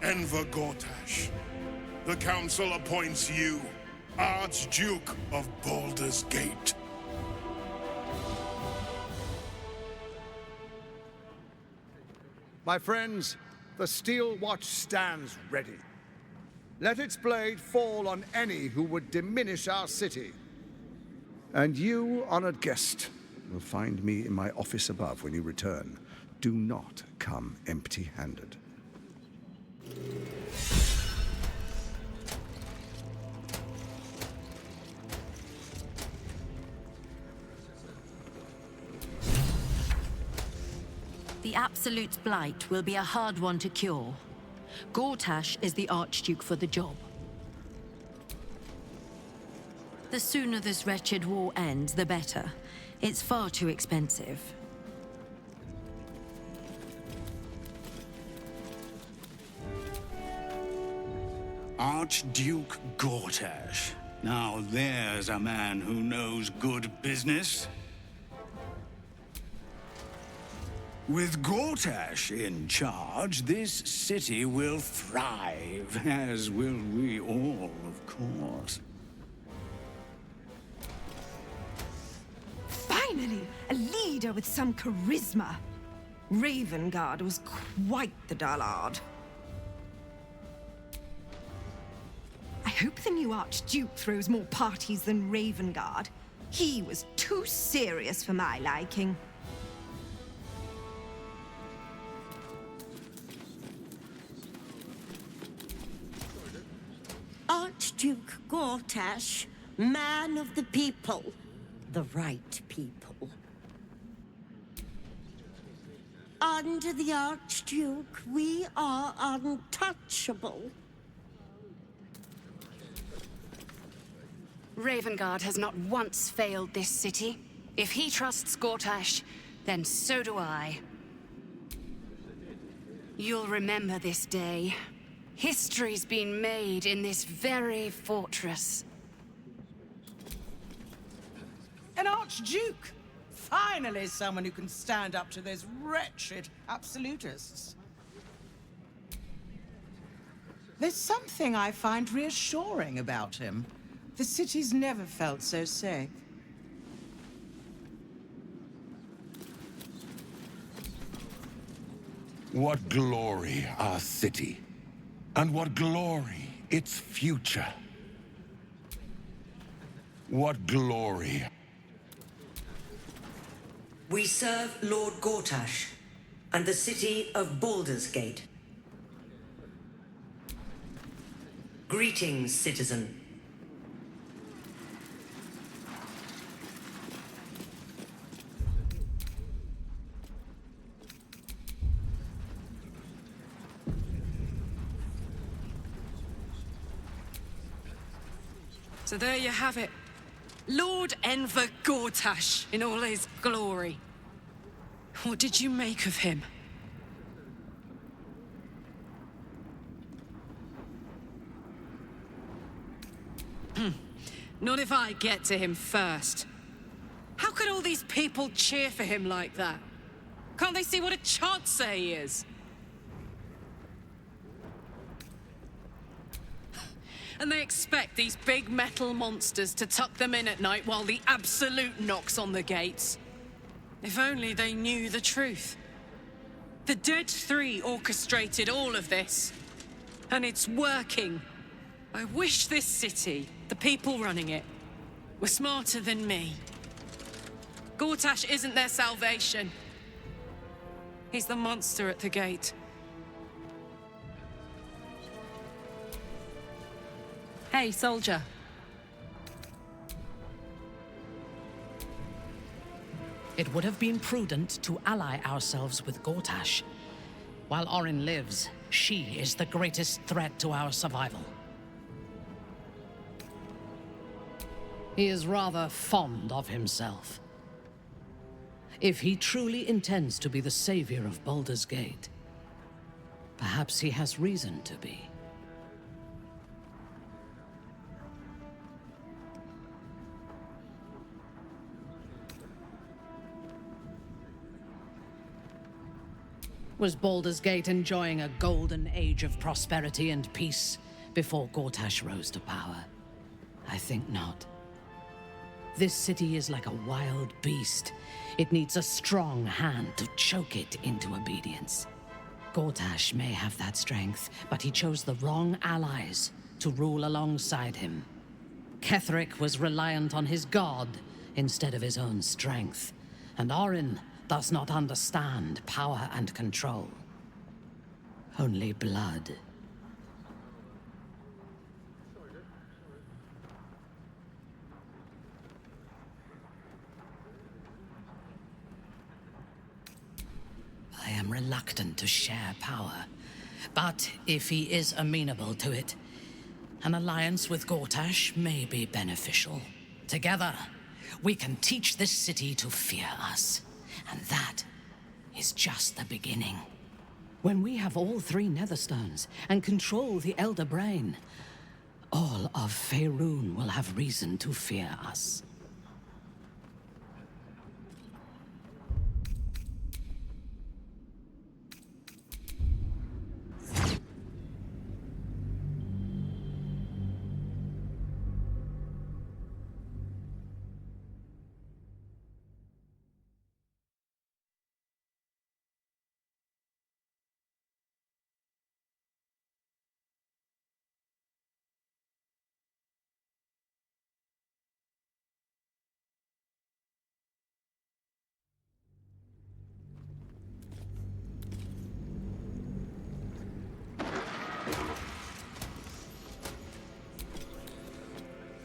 Speaker 11: Enver Gortash, the Council appoints you Archduke of Baldur's Gate.
Speaker 22: My friends, the Steel Watch stands ready. Let its blade fall on any who would diminish our city. And you, honored guest, will find me in my office above when you return. Do not come empty-handed.
Speaker 2: The Absolute's blight will be a hard one to cure. Gortash is the Archduke for the job. The sooner this wretched war ends, the better. It's far too expensive.
Speaker 12: Archduke Gortash. Now there's a man who knows good business. With Gortash in charge, this city will thrive, as will we all, of course.
Speaker 10: Finally, a leader with some charisma. Ravengard was quite the dullard. I hope the new Archduke throws more parties than Ravengard. He was too serious for my liking.
Speaker 23: Archduke Gortash, man of the people. The right people. Under the Archduke, we are untouchable.
Speaker 24: Ravengard has not once failed this city. If he trusts Gortash,
Speaker 13: Then so do I. You'll remember this day. History's been made in this very fortress.
Speaker 16: An Archduke! Finally someone who can stand up to those wretched absolutists. There's something I find reassuring about him. The city's never felt so safe.
Speaker 21: What glory our city, and what glory its future. What glory.
Speaker 1: We serve Lord Gortash and the city of Baldur's Gate. Greetings, citizen.
Speaker 14: So there you have it. Lord Enver Gortash in all his glory. What did you make of him? Not if I get to him first. How could all these people cheer for him like that? Can't they see what a chancer he is? And they expect these big metal monsters to tuck them in at night while the Absolute knocks on the gates. If only they knew the truth. The Dead Three orchestrated all of this. And it's working. I wish this city, the people running it, were smarter than me. Gortash isn't their salvation. He's the monster at the gate. Hey, soldier.
Speaker 20: It would have been prudent to ally ourselves with Gortash. While Orin lives, she is the greatest threat to our survival. He is rather fond of himself. If he truly intends to be the savior of Baldur's Gate, perhaps he has reason to be. Was Baldur's Gate enjoying a golden age of prosperity and peace before Gortash rose to power? I think not. This city is like a wild beast. It needs a strong hand to choke it into obedience. Gortash may have that strength, but he chose the wrong allies to rule alongside him. Ketheric was reliant on his god instead of his own strength, and Orin does not understand power and control. Only blood. I am reluctant to share power, but if he is amenable to it, an alliance with Gortash may be beneficial. Together, we can teach this city to fear us. And that is just the beginning. When we have all three Netherstones and control the Elder Brain, all of Faerun will have reason to fear us.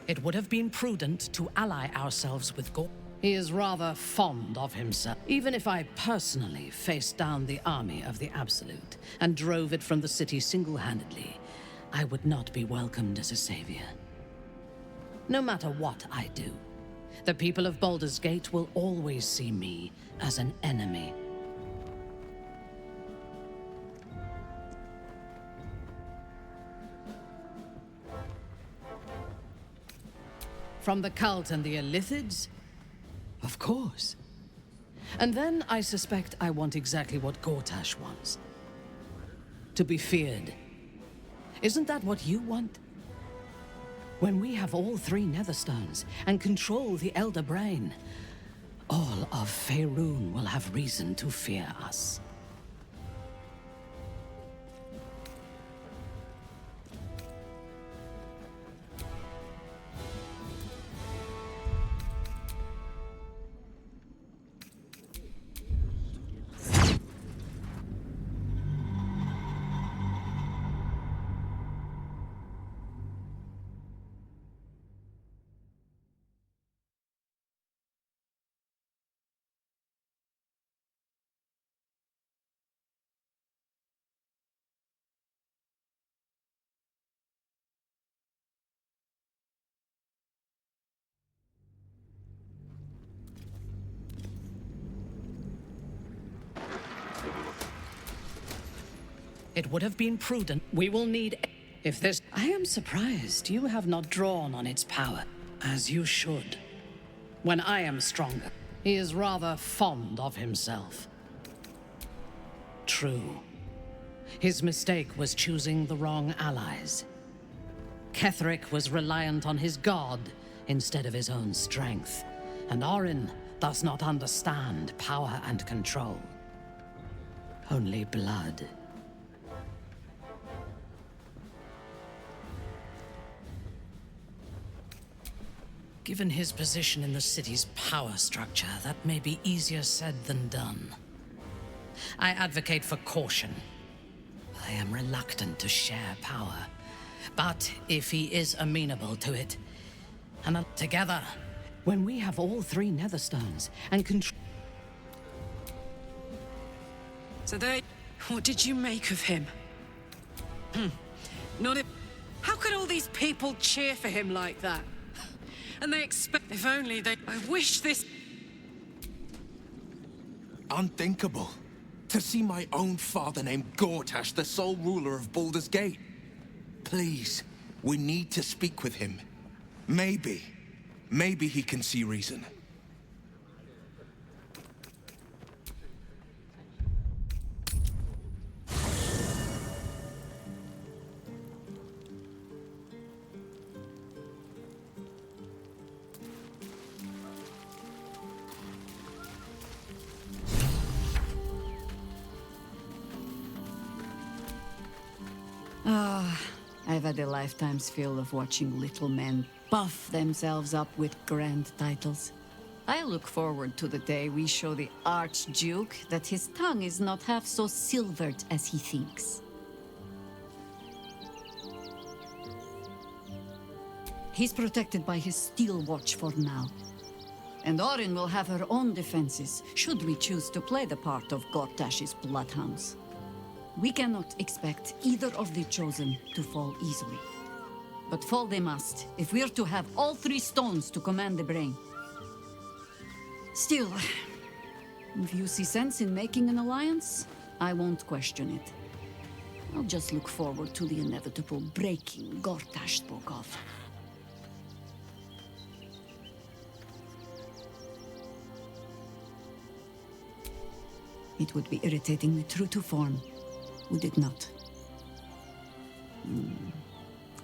Speaker 20: It would have been prudent to ally ourselves with Gortash. He is rather fond of himself. Even if I personally faced down the army of the Absolute and drove it from the city single-handedly, I would not be welcomed as a savior. No matter what I do, The people of Baldur's Gate will always see me as an enemy. From the cult and the Illithids? Of course. And then I suspect I want exactly what Gortash wants. To be feared. Isn't that what you want? When we have all three Netherstones and control the Elder Brain, all of Faerun will have reason to fear us. It would have been prudent. We will need... If this... I am surprised you have not drawn on its power, as you should. When I am stronger, he is rather fond of himself. True. His mistake was choosing the wrong allies. Ketheric was reliant on his god instead of his own strength, and Orin does not understand power and control. Only blood. Given his position in the city's power structure, that may be easier said than done. I advocate for caution. I am reluctant to share power. But if he is amenable to it, and together, when we have all three Netherstones and control...
Speaker 14: So what did you make of him? Not if... How could all these people cheer for him like that? And they expect... If only they... I wish this...
Speaker 9: Unthinkable. To see my own father named Gortash, the sole ruler of Baldur's Gate. Please, we need to speak with him. Maybe he can see reason.
Speaker 5: I've had a lifetime's fill of watching little men buff themselves up with grand titles. I look forward to the day we show the Archduke that his tongue is not half so silvered as he thinks. He's protected by his steel watch for now. And Orin will have her own defenses, should we choose to play the part of Gortash's bloodhounds. We cannot expect either of the Chosen to fall easily. But fall they must, if we're to have all three stones to command the brain. Still, if you see sense in making an alliance, I won't question it. I'll just look forward to the inevitable breaking Gortash spoke of. It would be irritatingly true to form, would it not?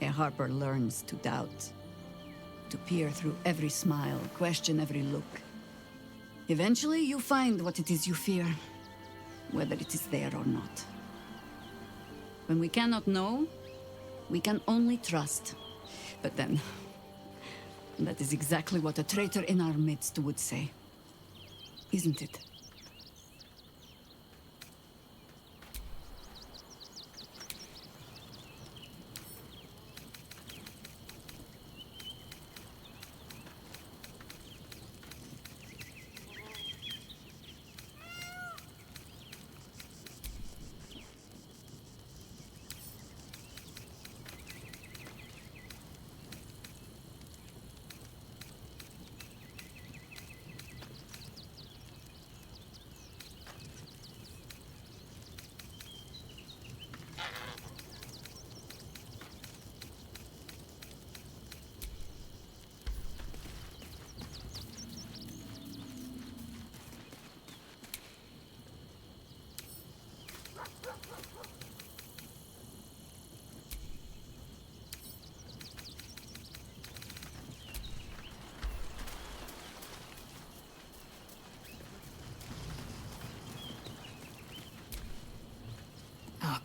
Speaker 5: A harper learns to doubt, to peer through every smile, question every look. Eventually, you find what it is you fear, whether it is there or not. When we cannot know, we can only trust. But then, that is exactly what a traitor in our midst would say. Isn't it?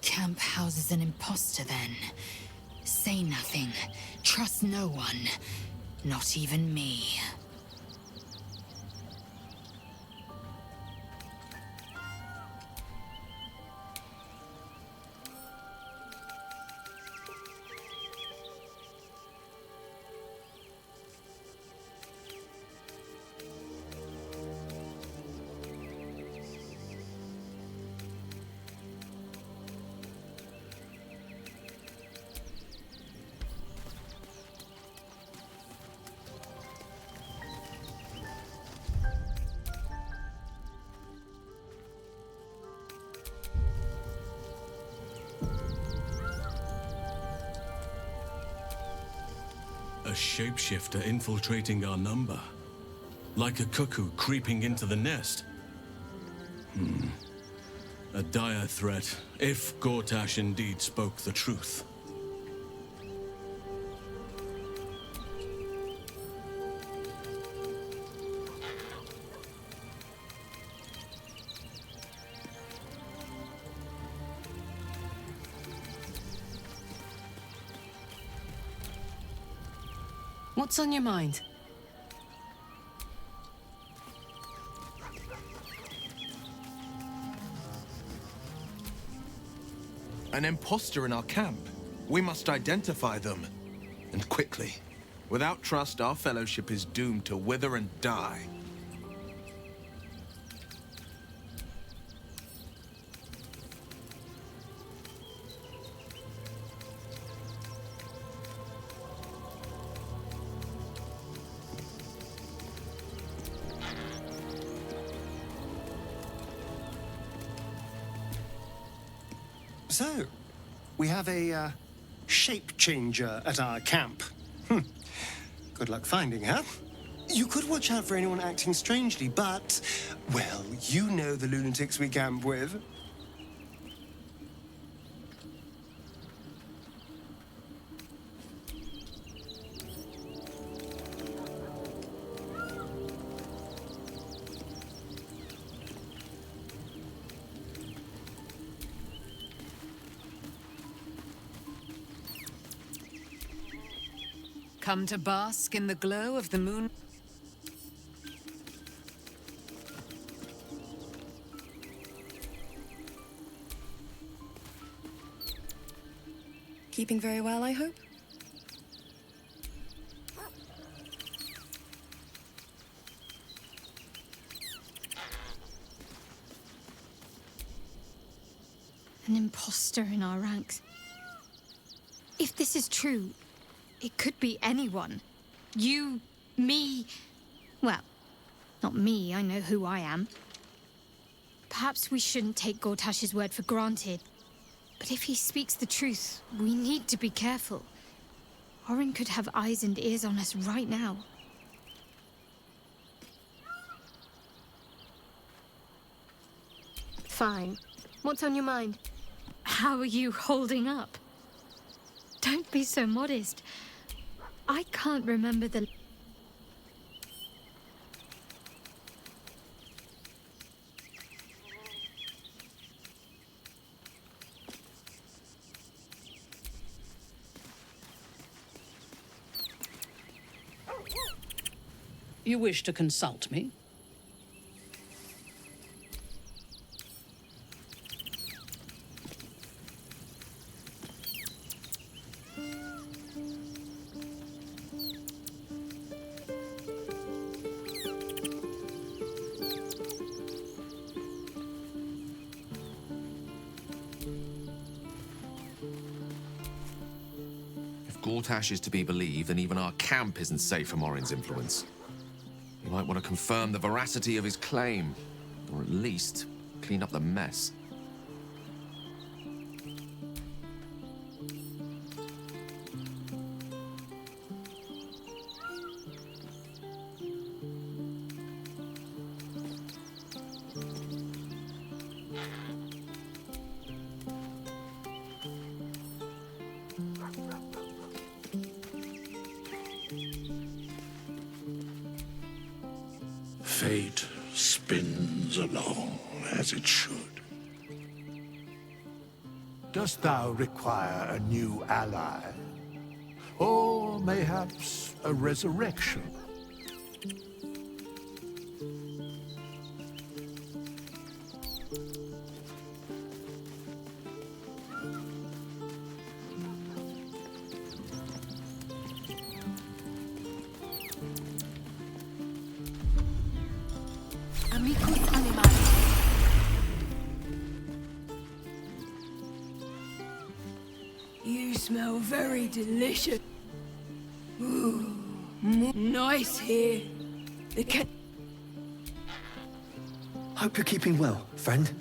Speaker 4: Camp houses an imposter, then. Say nothing. Trust no one. Not even me.
Speaker 3: A shapeshifter infiltrating our number. Like a cuckoo creeping into the nest. A dire threat, if Gortash indeed spoke the truth.
Speaker 14: What's on your mind?
Speaker 9: An imposter in our camp. We must identify them. And quickly. Without trust, our fellowship is doomed to wither and die.
Speaker 15: So, we have a shape changer at our camp. Good luck finding her. You could watch out for anyone acting strangely, but, well, you know the lunatics we camp with.
Speaker 2: Come to bask in the glow of the moon.
Speaker 19: Keeping very well, I hope?
Speaker 8: An imposter in our ranks. If this is true, it could be anyone. You, me... Well, not me, I know who I am. Perhaps we shouldn't take Gortash's word for granted. But if he speaks the truth, we need to be careful. Orin could have eyes and ears on us right now.
Speaker 19: Fine. What's on your mind?
Speaker 8: How are you holding up? Don't be so modest. I can't remember the...
Speaker 20: You wish to consult me?
Speaker 17: Gortash is to be believed, then even our camp isn't safe from Orin's influence. You might want to confirm the veracity of his claim, or at least clean up the mess.
Speaker 11: Fate spins along as it should.
Speaker 6: Dost thou require a new ally? Or mayhaps a resurrection?
Speaker 13: Amicus animalis.
Speaker 7: You smell very delicious. Ooh, nice here. The cat.
Speaker 18: Hope you're keeping well, friend.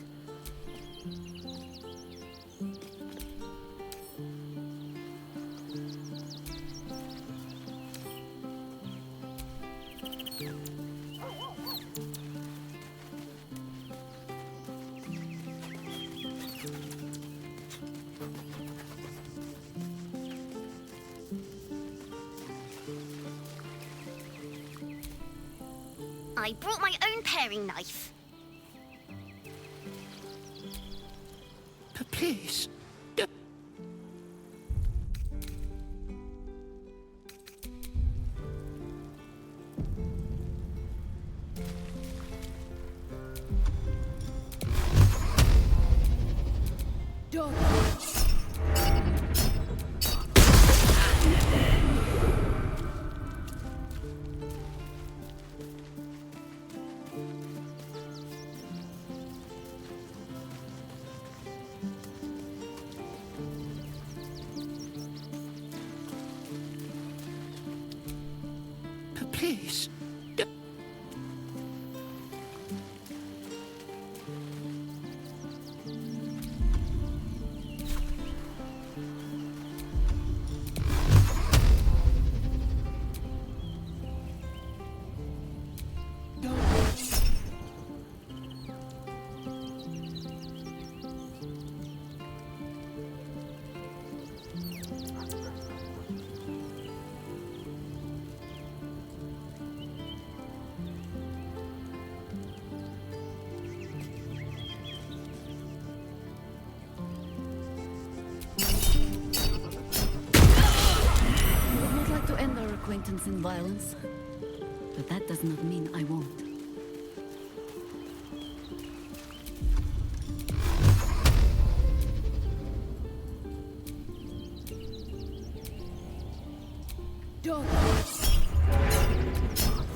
Speaker 24: I brought my own paring knife.
Speaker 6: But please.
Speaker 7: Dog.
Speaker 6: But please.
Speaker 5: I would like to end our acquaintance in violence, but that does not mean I won't.
Speaker 7: Dog.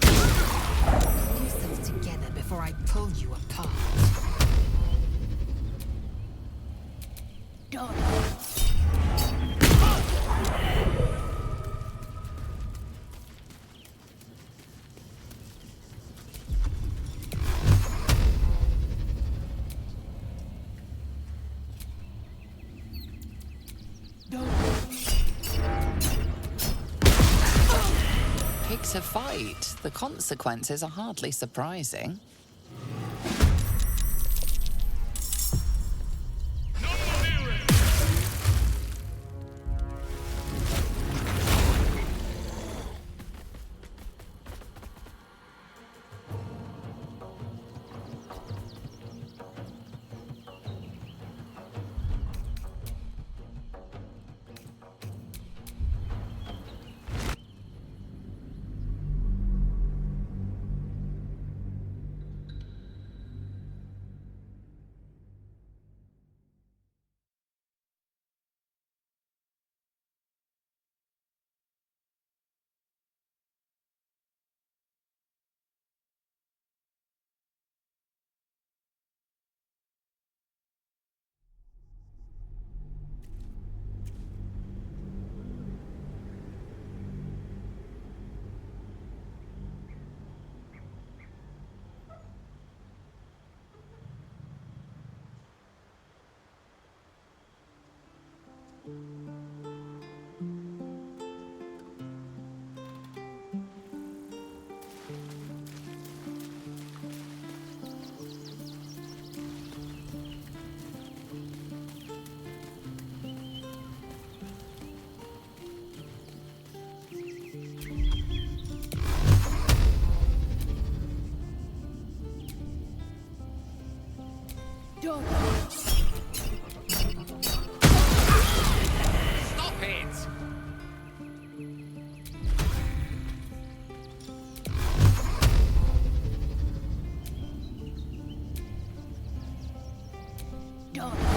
Speaker 4: Get yourself together before I pull you apart.
Speaker 7: Dog.
Speaker 25: Picks a fight. The consequences are hardly surprising.
Speaker 7: Dog. Done.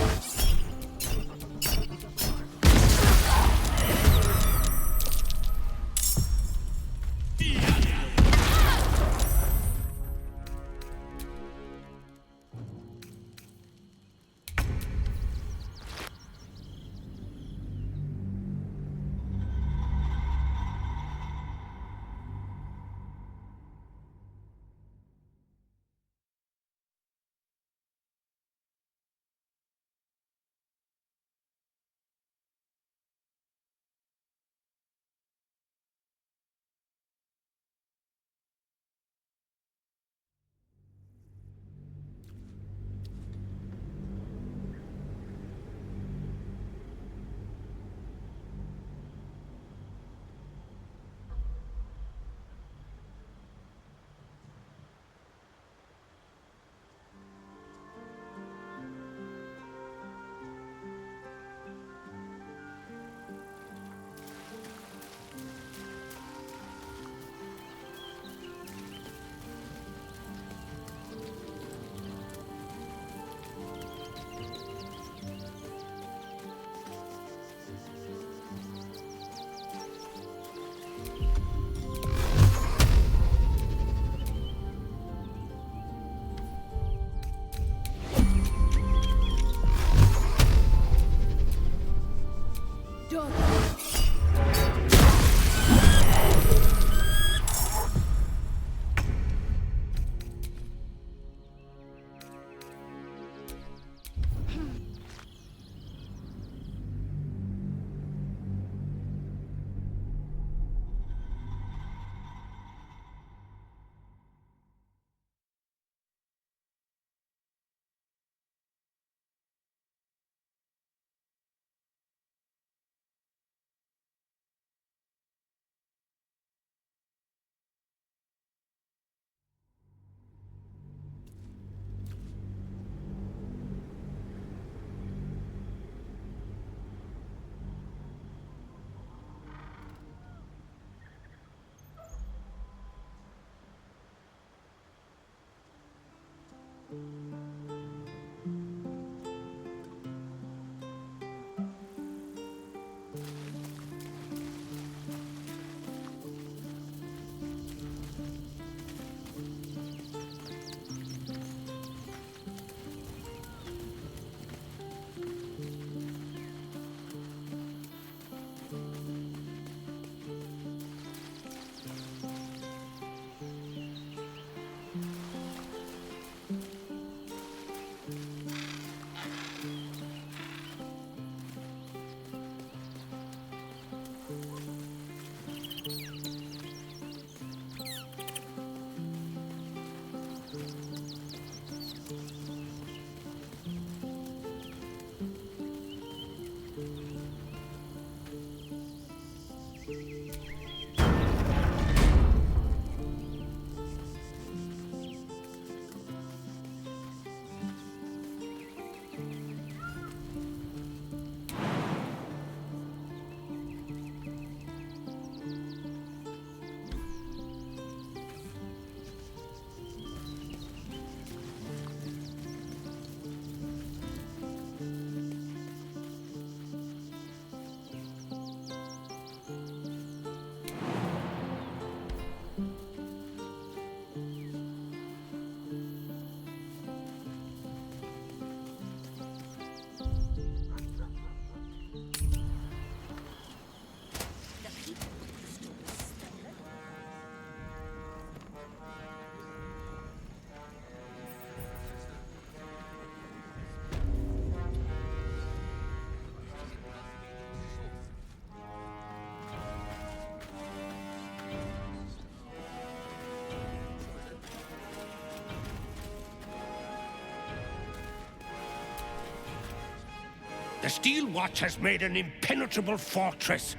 Speaker 6: The Steel Watch has made an impenetrable fortress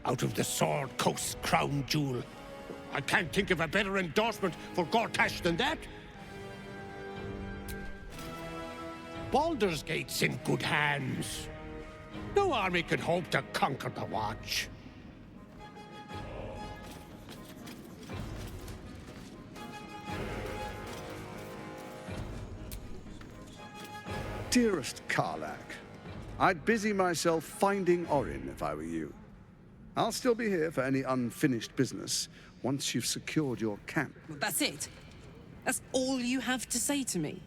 Speaker 6: out of the Sword Coast's crown jewel. I can't think of a better endorsement for Gortash than that. Baldur's Gate's in good hands. No army could hope to conquer the Watch.
Speaker 10: Dearest Karlak, I'd busy myself finding Orin if I were you. I'll still be here for any unfinished business once you've secured your camp.
Speaker 14: That's it? That's all you have to say to me?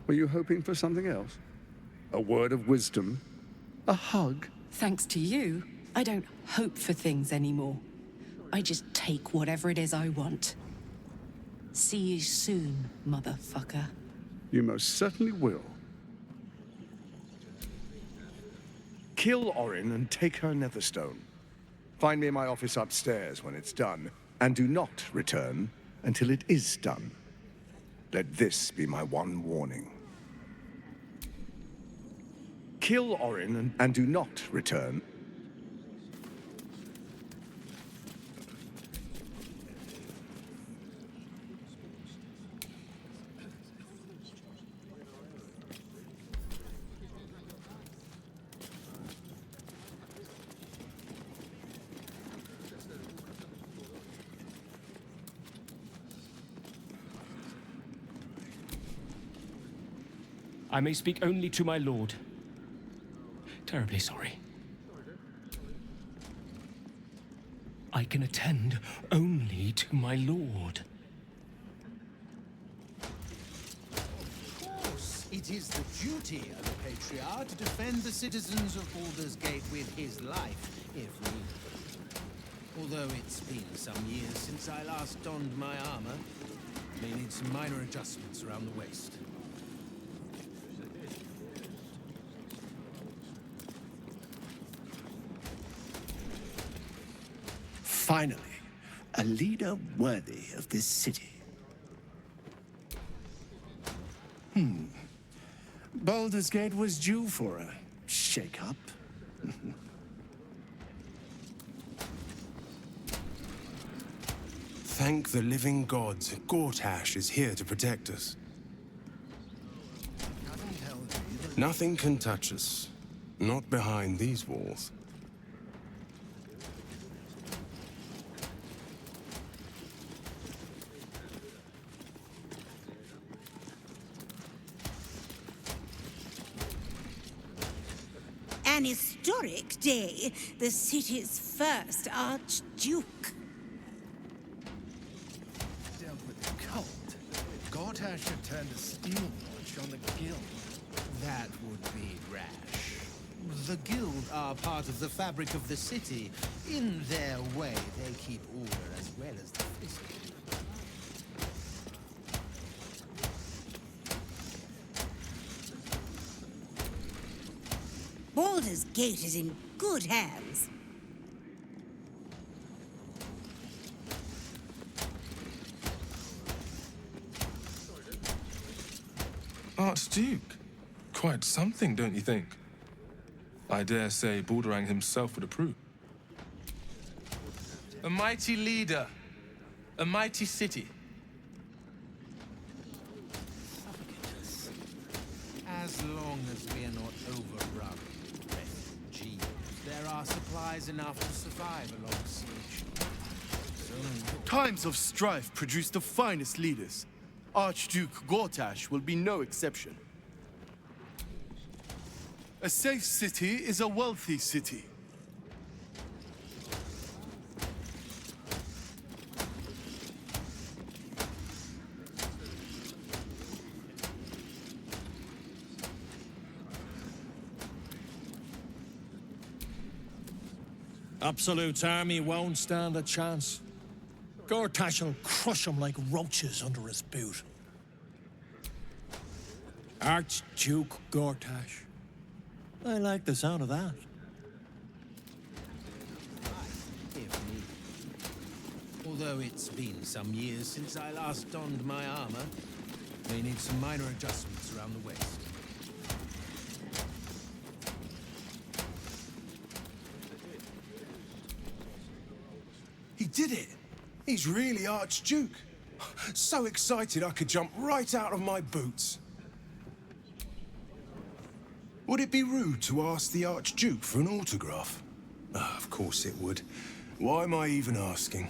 Speaker 10: Were you hoping for something else? A word of wisdom? A hug?
Speaker 14: Thanks to you, I don't hope for things anymore. I just take whatever it is I want. See you soon, motherfucker.
Speaker 10: You most certainly will. Kill Orin and take her Netherstone. Find me in my office upstairs when it's done, and do not return until it is done. Let this be my one warning. Kill Orin and do not return.
Speaker 12: I may speak only to my lord. Terribly sorry. I can attend only to my lord.
Speaker 16: Of course, it is the duty of the Patriarch to defend the citizens of Baldur's Gate with his life, if needed. Although it's been some years since I last donned my armor, may need some minor adjustments around the waist.
Speaker 6: Finally, a leader worthy of this city. Baldur's Gate was due for a shake-up.
Speaker 22: Thank the living gods, Gortash is here to protect us. Nothing can touch us. Not behind these walls.
Speaker 23: An historic day, the city's first Archduke.
Speaker 16: Dealt with the cult. Gortash had turned a steel launch on the guild. That would be rash. The guild are part of the fabric of the city. In their way, they keep order as well as the fiscal.
Speaker 23: Baldur's Gate is in good hands.
Speaker 26: Archduke? Quite something, don't you think? I dare say Baldur himself would approve. A mighty leader. A mighty city.
Speaker 16: As long as we are not overrun with refugees, there are supplies enough to survive a long siege.
Speaker 27: Times of strife produce the finest leaders. Archduke Gortash will be no exception. A safe city is a wealthy city.
Speaker 28: Absolute's army won't stand a chance. Gortash will crush them like roaches under his boot. Archduke Gortash. I like the sound of that.
Speaker 16: Although it's been some years since I last donned my armor, may need some minor adjustments around the waist.
Speaker 22: He did it! He's really Archduke. So excited I could jump right out of my boots. Would it be rude to ask the Archduke for an autograph? Of course it would. Why am I even asking?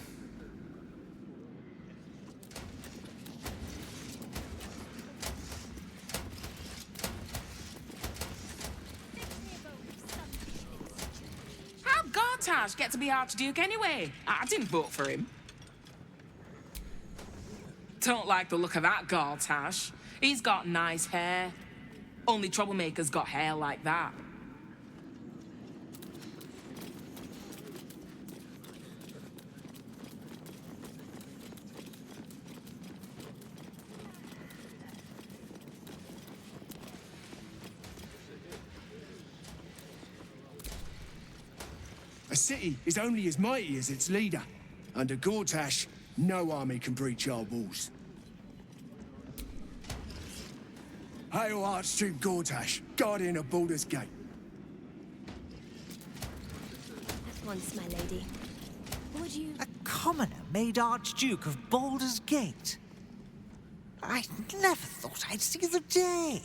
Speaker 1: Gortash get to be Archduke anyway? I didn't vote for him. Don't like the look of that Gortash. He's got nice hair. Only troublemakers got hair like that.
Speaker 2: A city is only as mighty as its leader. Under Gortash, no army can breach our walls. Hail Archduke Gortash, guardian of Baldur's Gate.
Speaker 23: At once, my lady. Would you...
Speaker 3: A commoner made Archduke of Baldur's Gate? I never thought I'd see the day.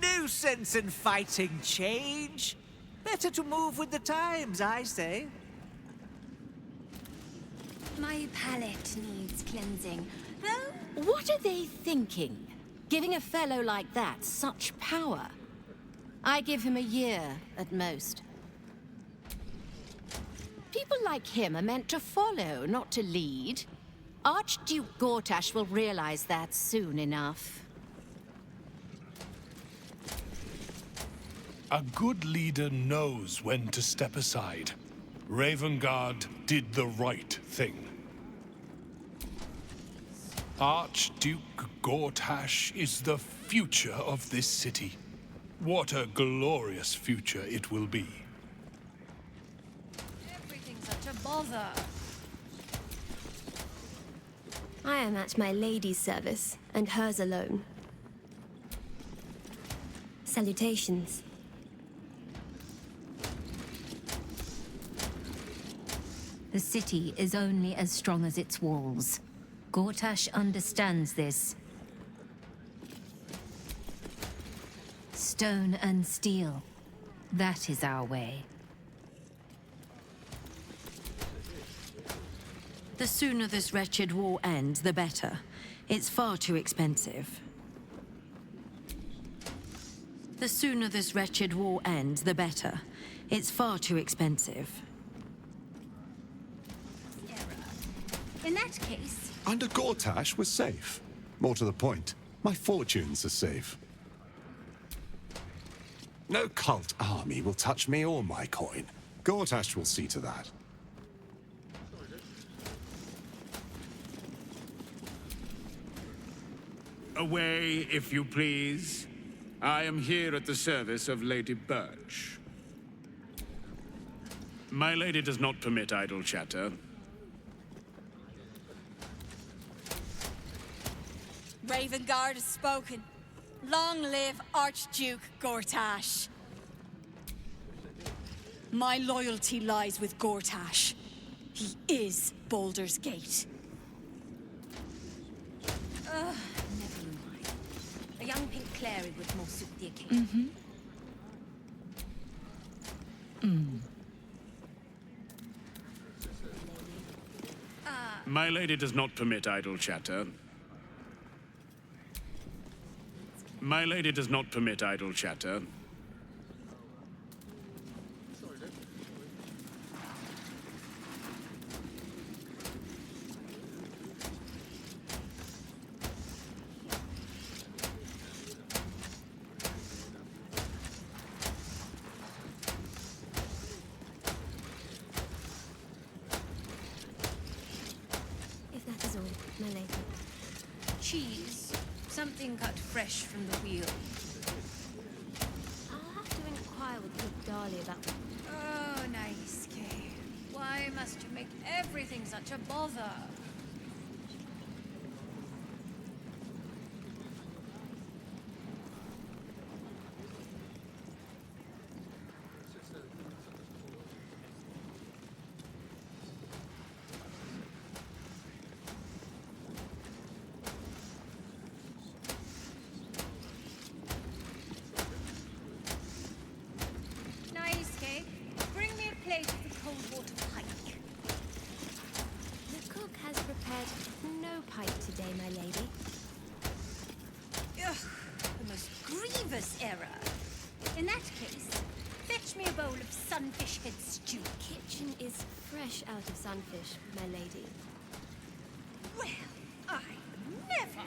Speaker 3: No sense in fighting change. Better to move with the times, I say.
Speaker 23: My palate needs cleansing. Though...
Speaker 8: What are they thinking? Giving a fellow like that such power? I give him a year, at most. People like him are meant to follow, not to lead. Archduke Gortash will realize that soon enough.
Speaker 9: A good leader knows when to step aside. Ravengard did the right thing. Archduke Gortash is the future of this city. What a glorious future it will be.
Speaker 7: Everything's such a bother.
Speaker 23: I am at my lady's service, and hers alone. Salutations.
Speaker 3: The city is only as strong as its walls. Gortash understands this. Stone and steel. That is our way.
Speaker 8: The sooner this wretched war ends, the better. It's far too expensive. The sooner this wretched war ends, the better. It's far too expensive.
Speaker 23: In that case...
Speaker 15: Under Gortash, we're safe. More to the point, my fortunes are safe. No cult army will touch me or my coin. Gortash will see to that.
Speaker 19: Away, if you please. I am here at the service of Lady Birch. My lady does not permit idle chatter.
Speaker 7: Ravengard has spoken. Long live Archduke Gortash. My loyalty lies with Gortash. He is Baldur's Gate.
Speaker 23: Never mind. A young pink Clary would more suit the occasion.
Speaker 19: My lady does not permit idle chatter. My lady does not permit idle chatter.
Speaker 23: If that is all, my lady.
Speaker 7: Cheese. Something cut fresh from the wheel.
Speaker 23: I'll have to inquire with good Darley about...
Speaker 7: Oh, nice, Kay. Why must you make everything such a bother? Nice, Kay. Bring me a plate of the cold water pike.
Speaker 23: The cook has prepared no pike today, my lady.
Speaker 7: Ugh, the most grievous error. In that case, fetch
Speaker 23: Fetch me a bowl of sunfish head stew.
Speaker 5: Kitchen is fresh out of sunfish, my lady.
Speaker 23: Well, I never!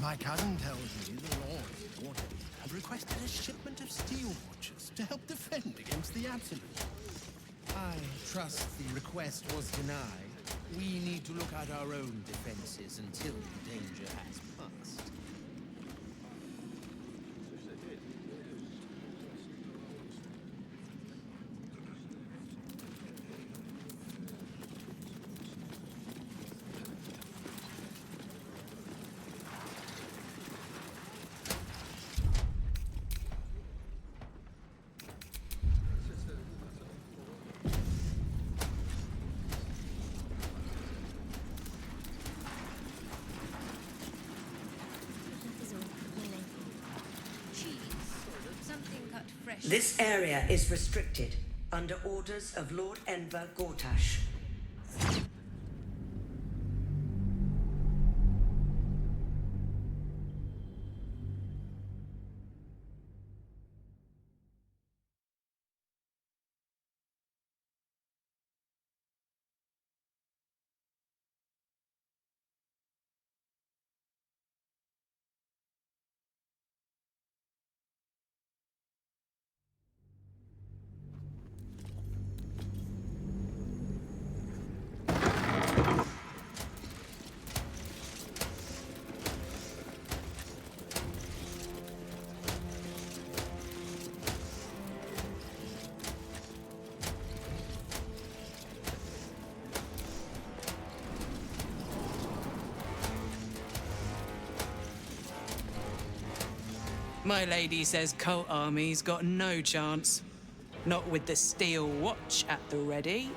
Speaker 16: My cousin tells me the Lord of Water had requested a shipment of steel watchers to help defend against the Absolute. I trust the request was denied. We need to look at our own defenses until the danger has passed.
Speaker 11: This area is restricted under orders of Lord Enver Gortash.
Speaker 14: My lady says Cult Army's got no chance. Not with the steel watch at the ready.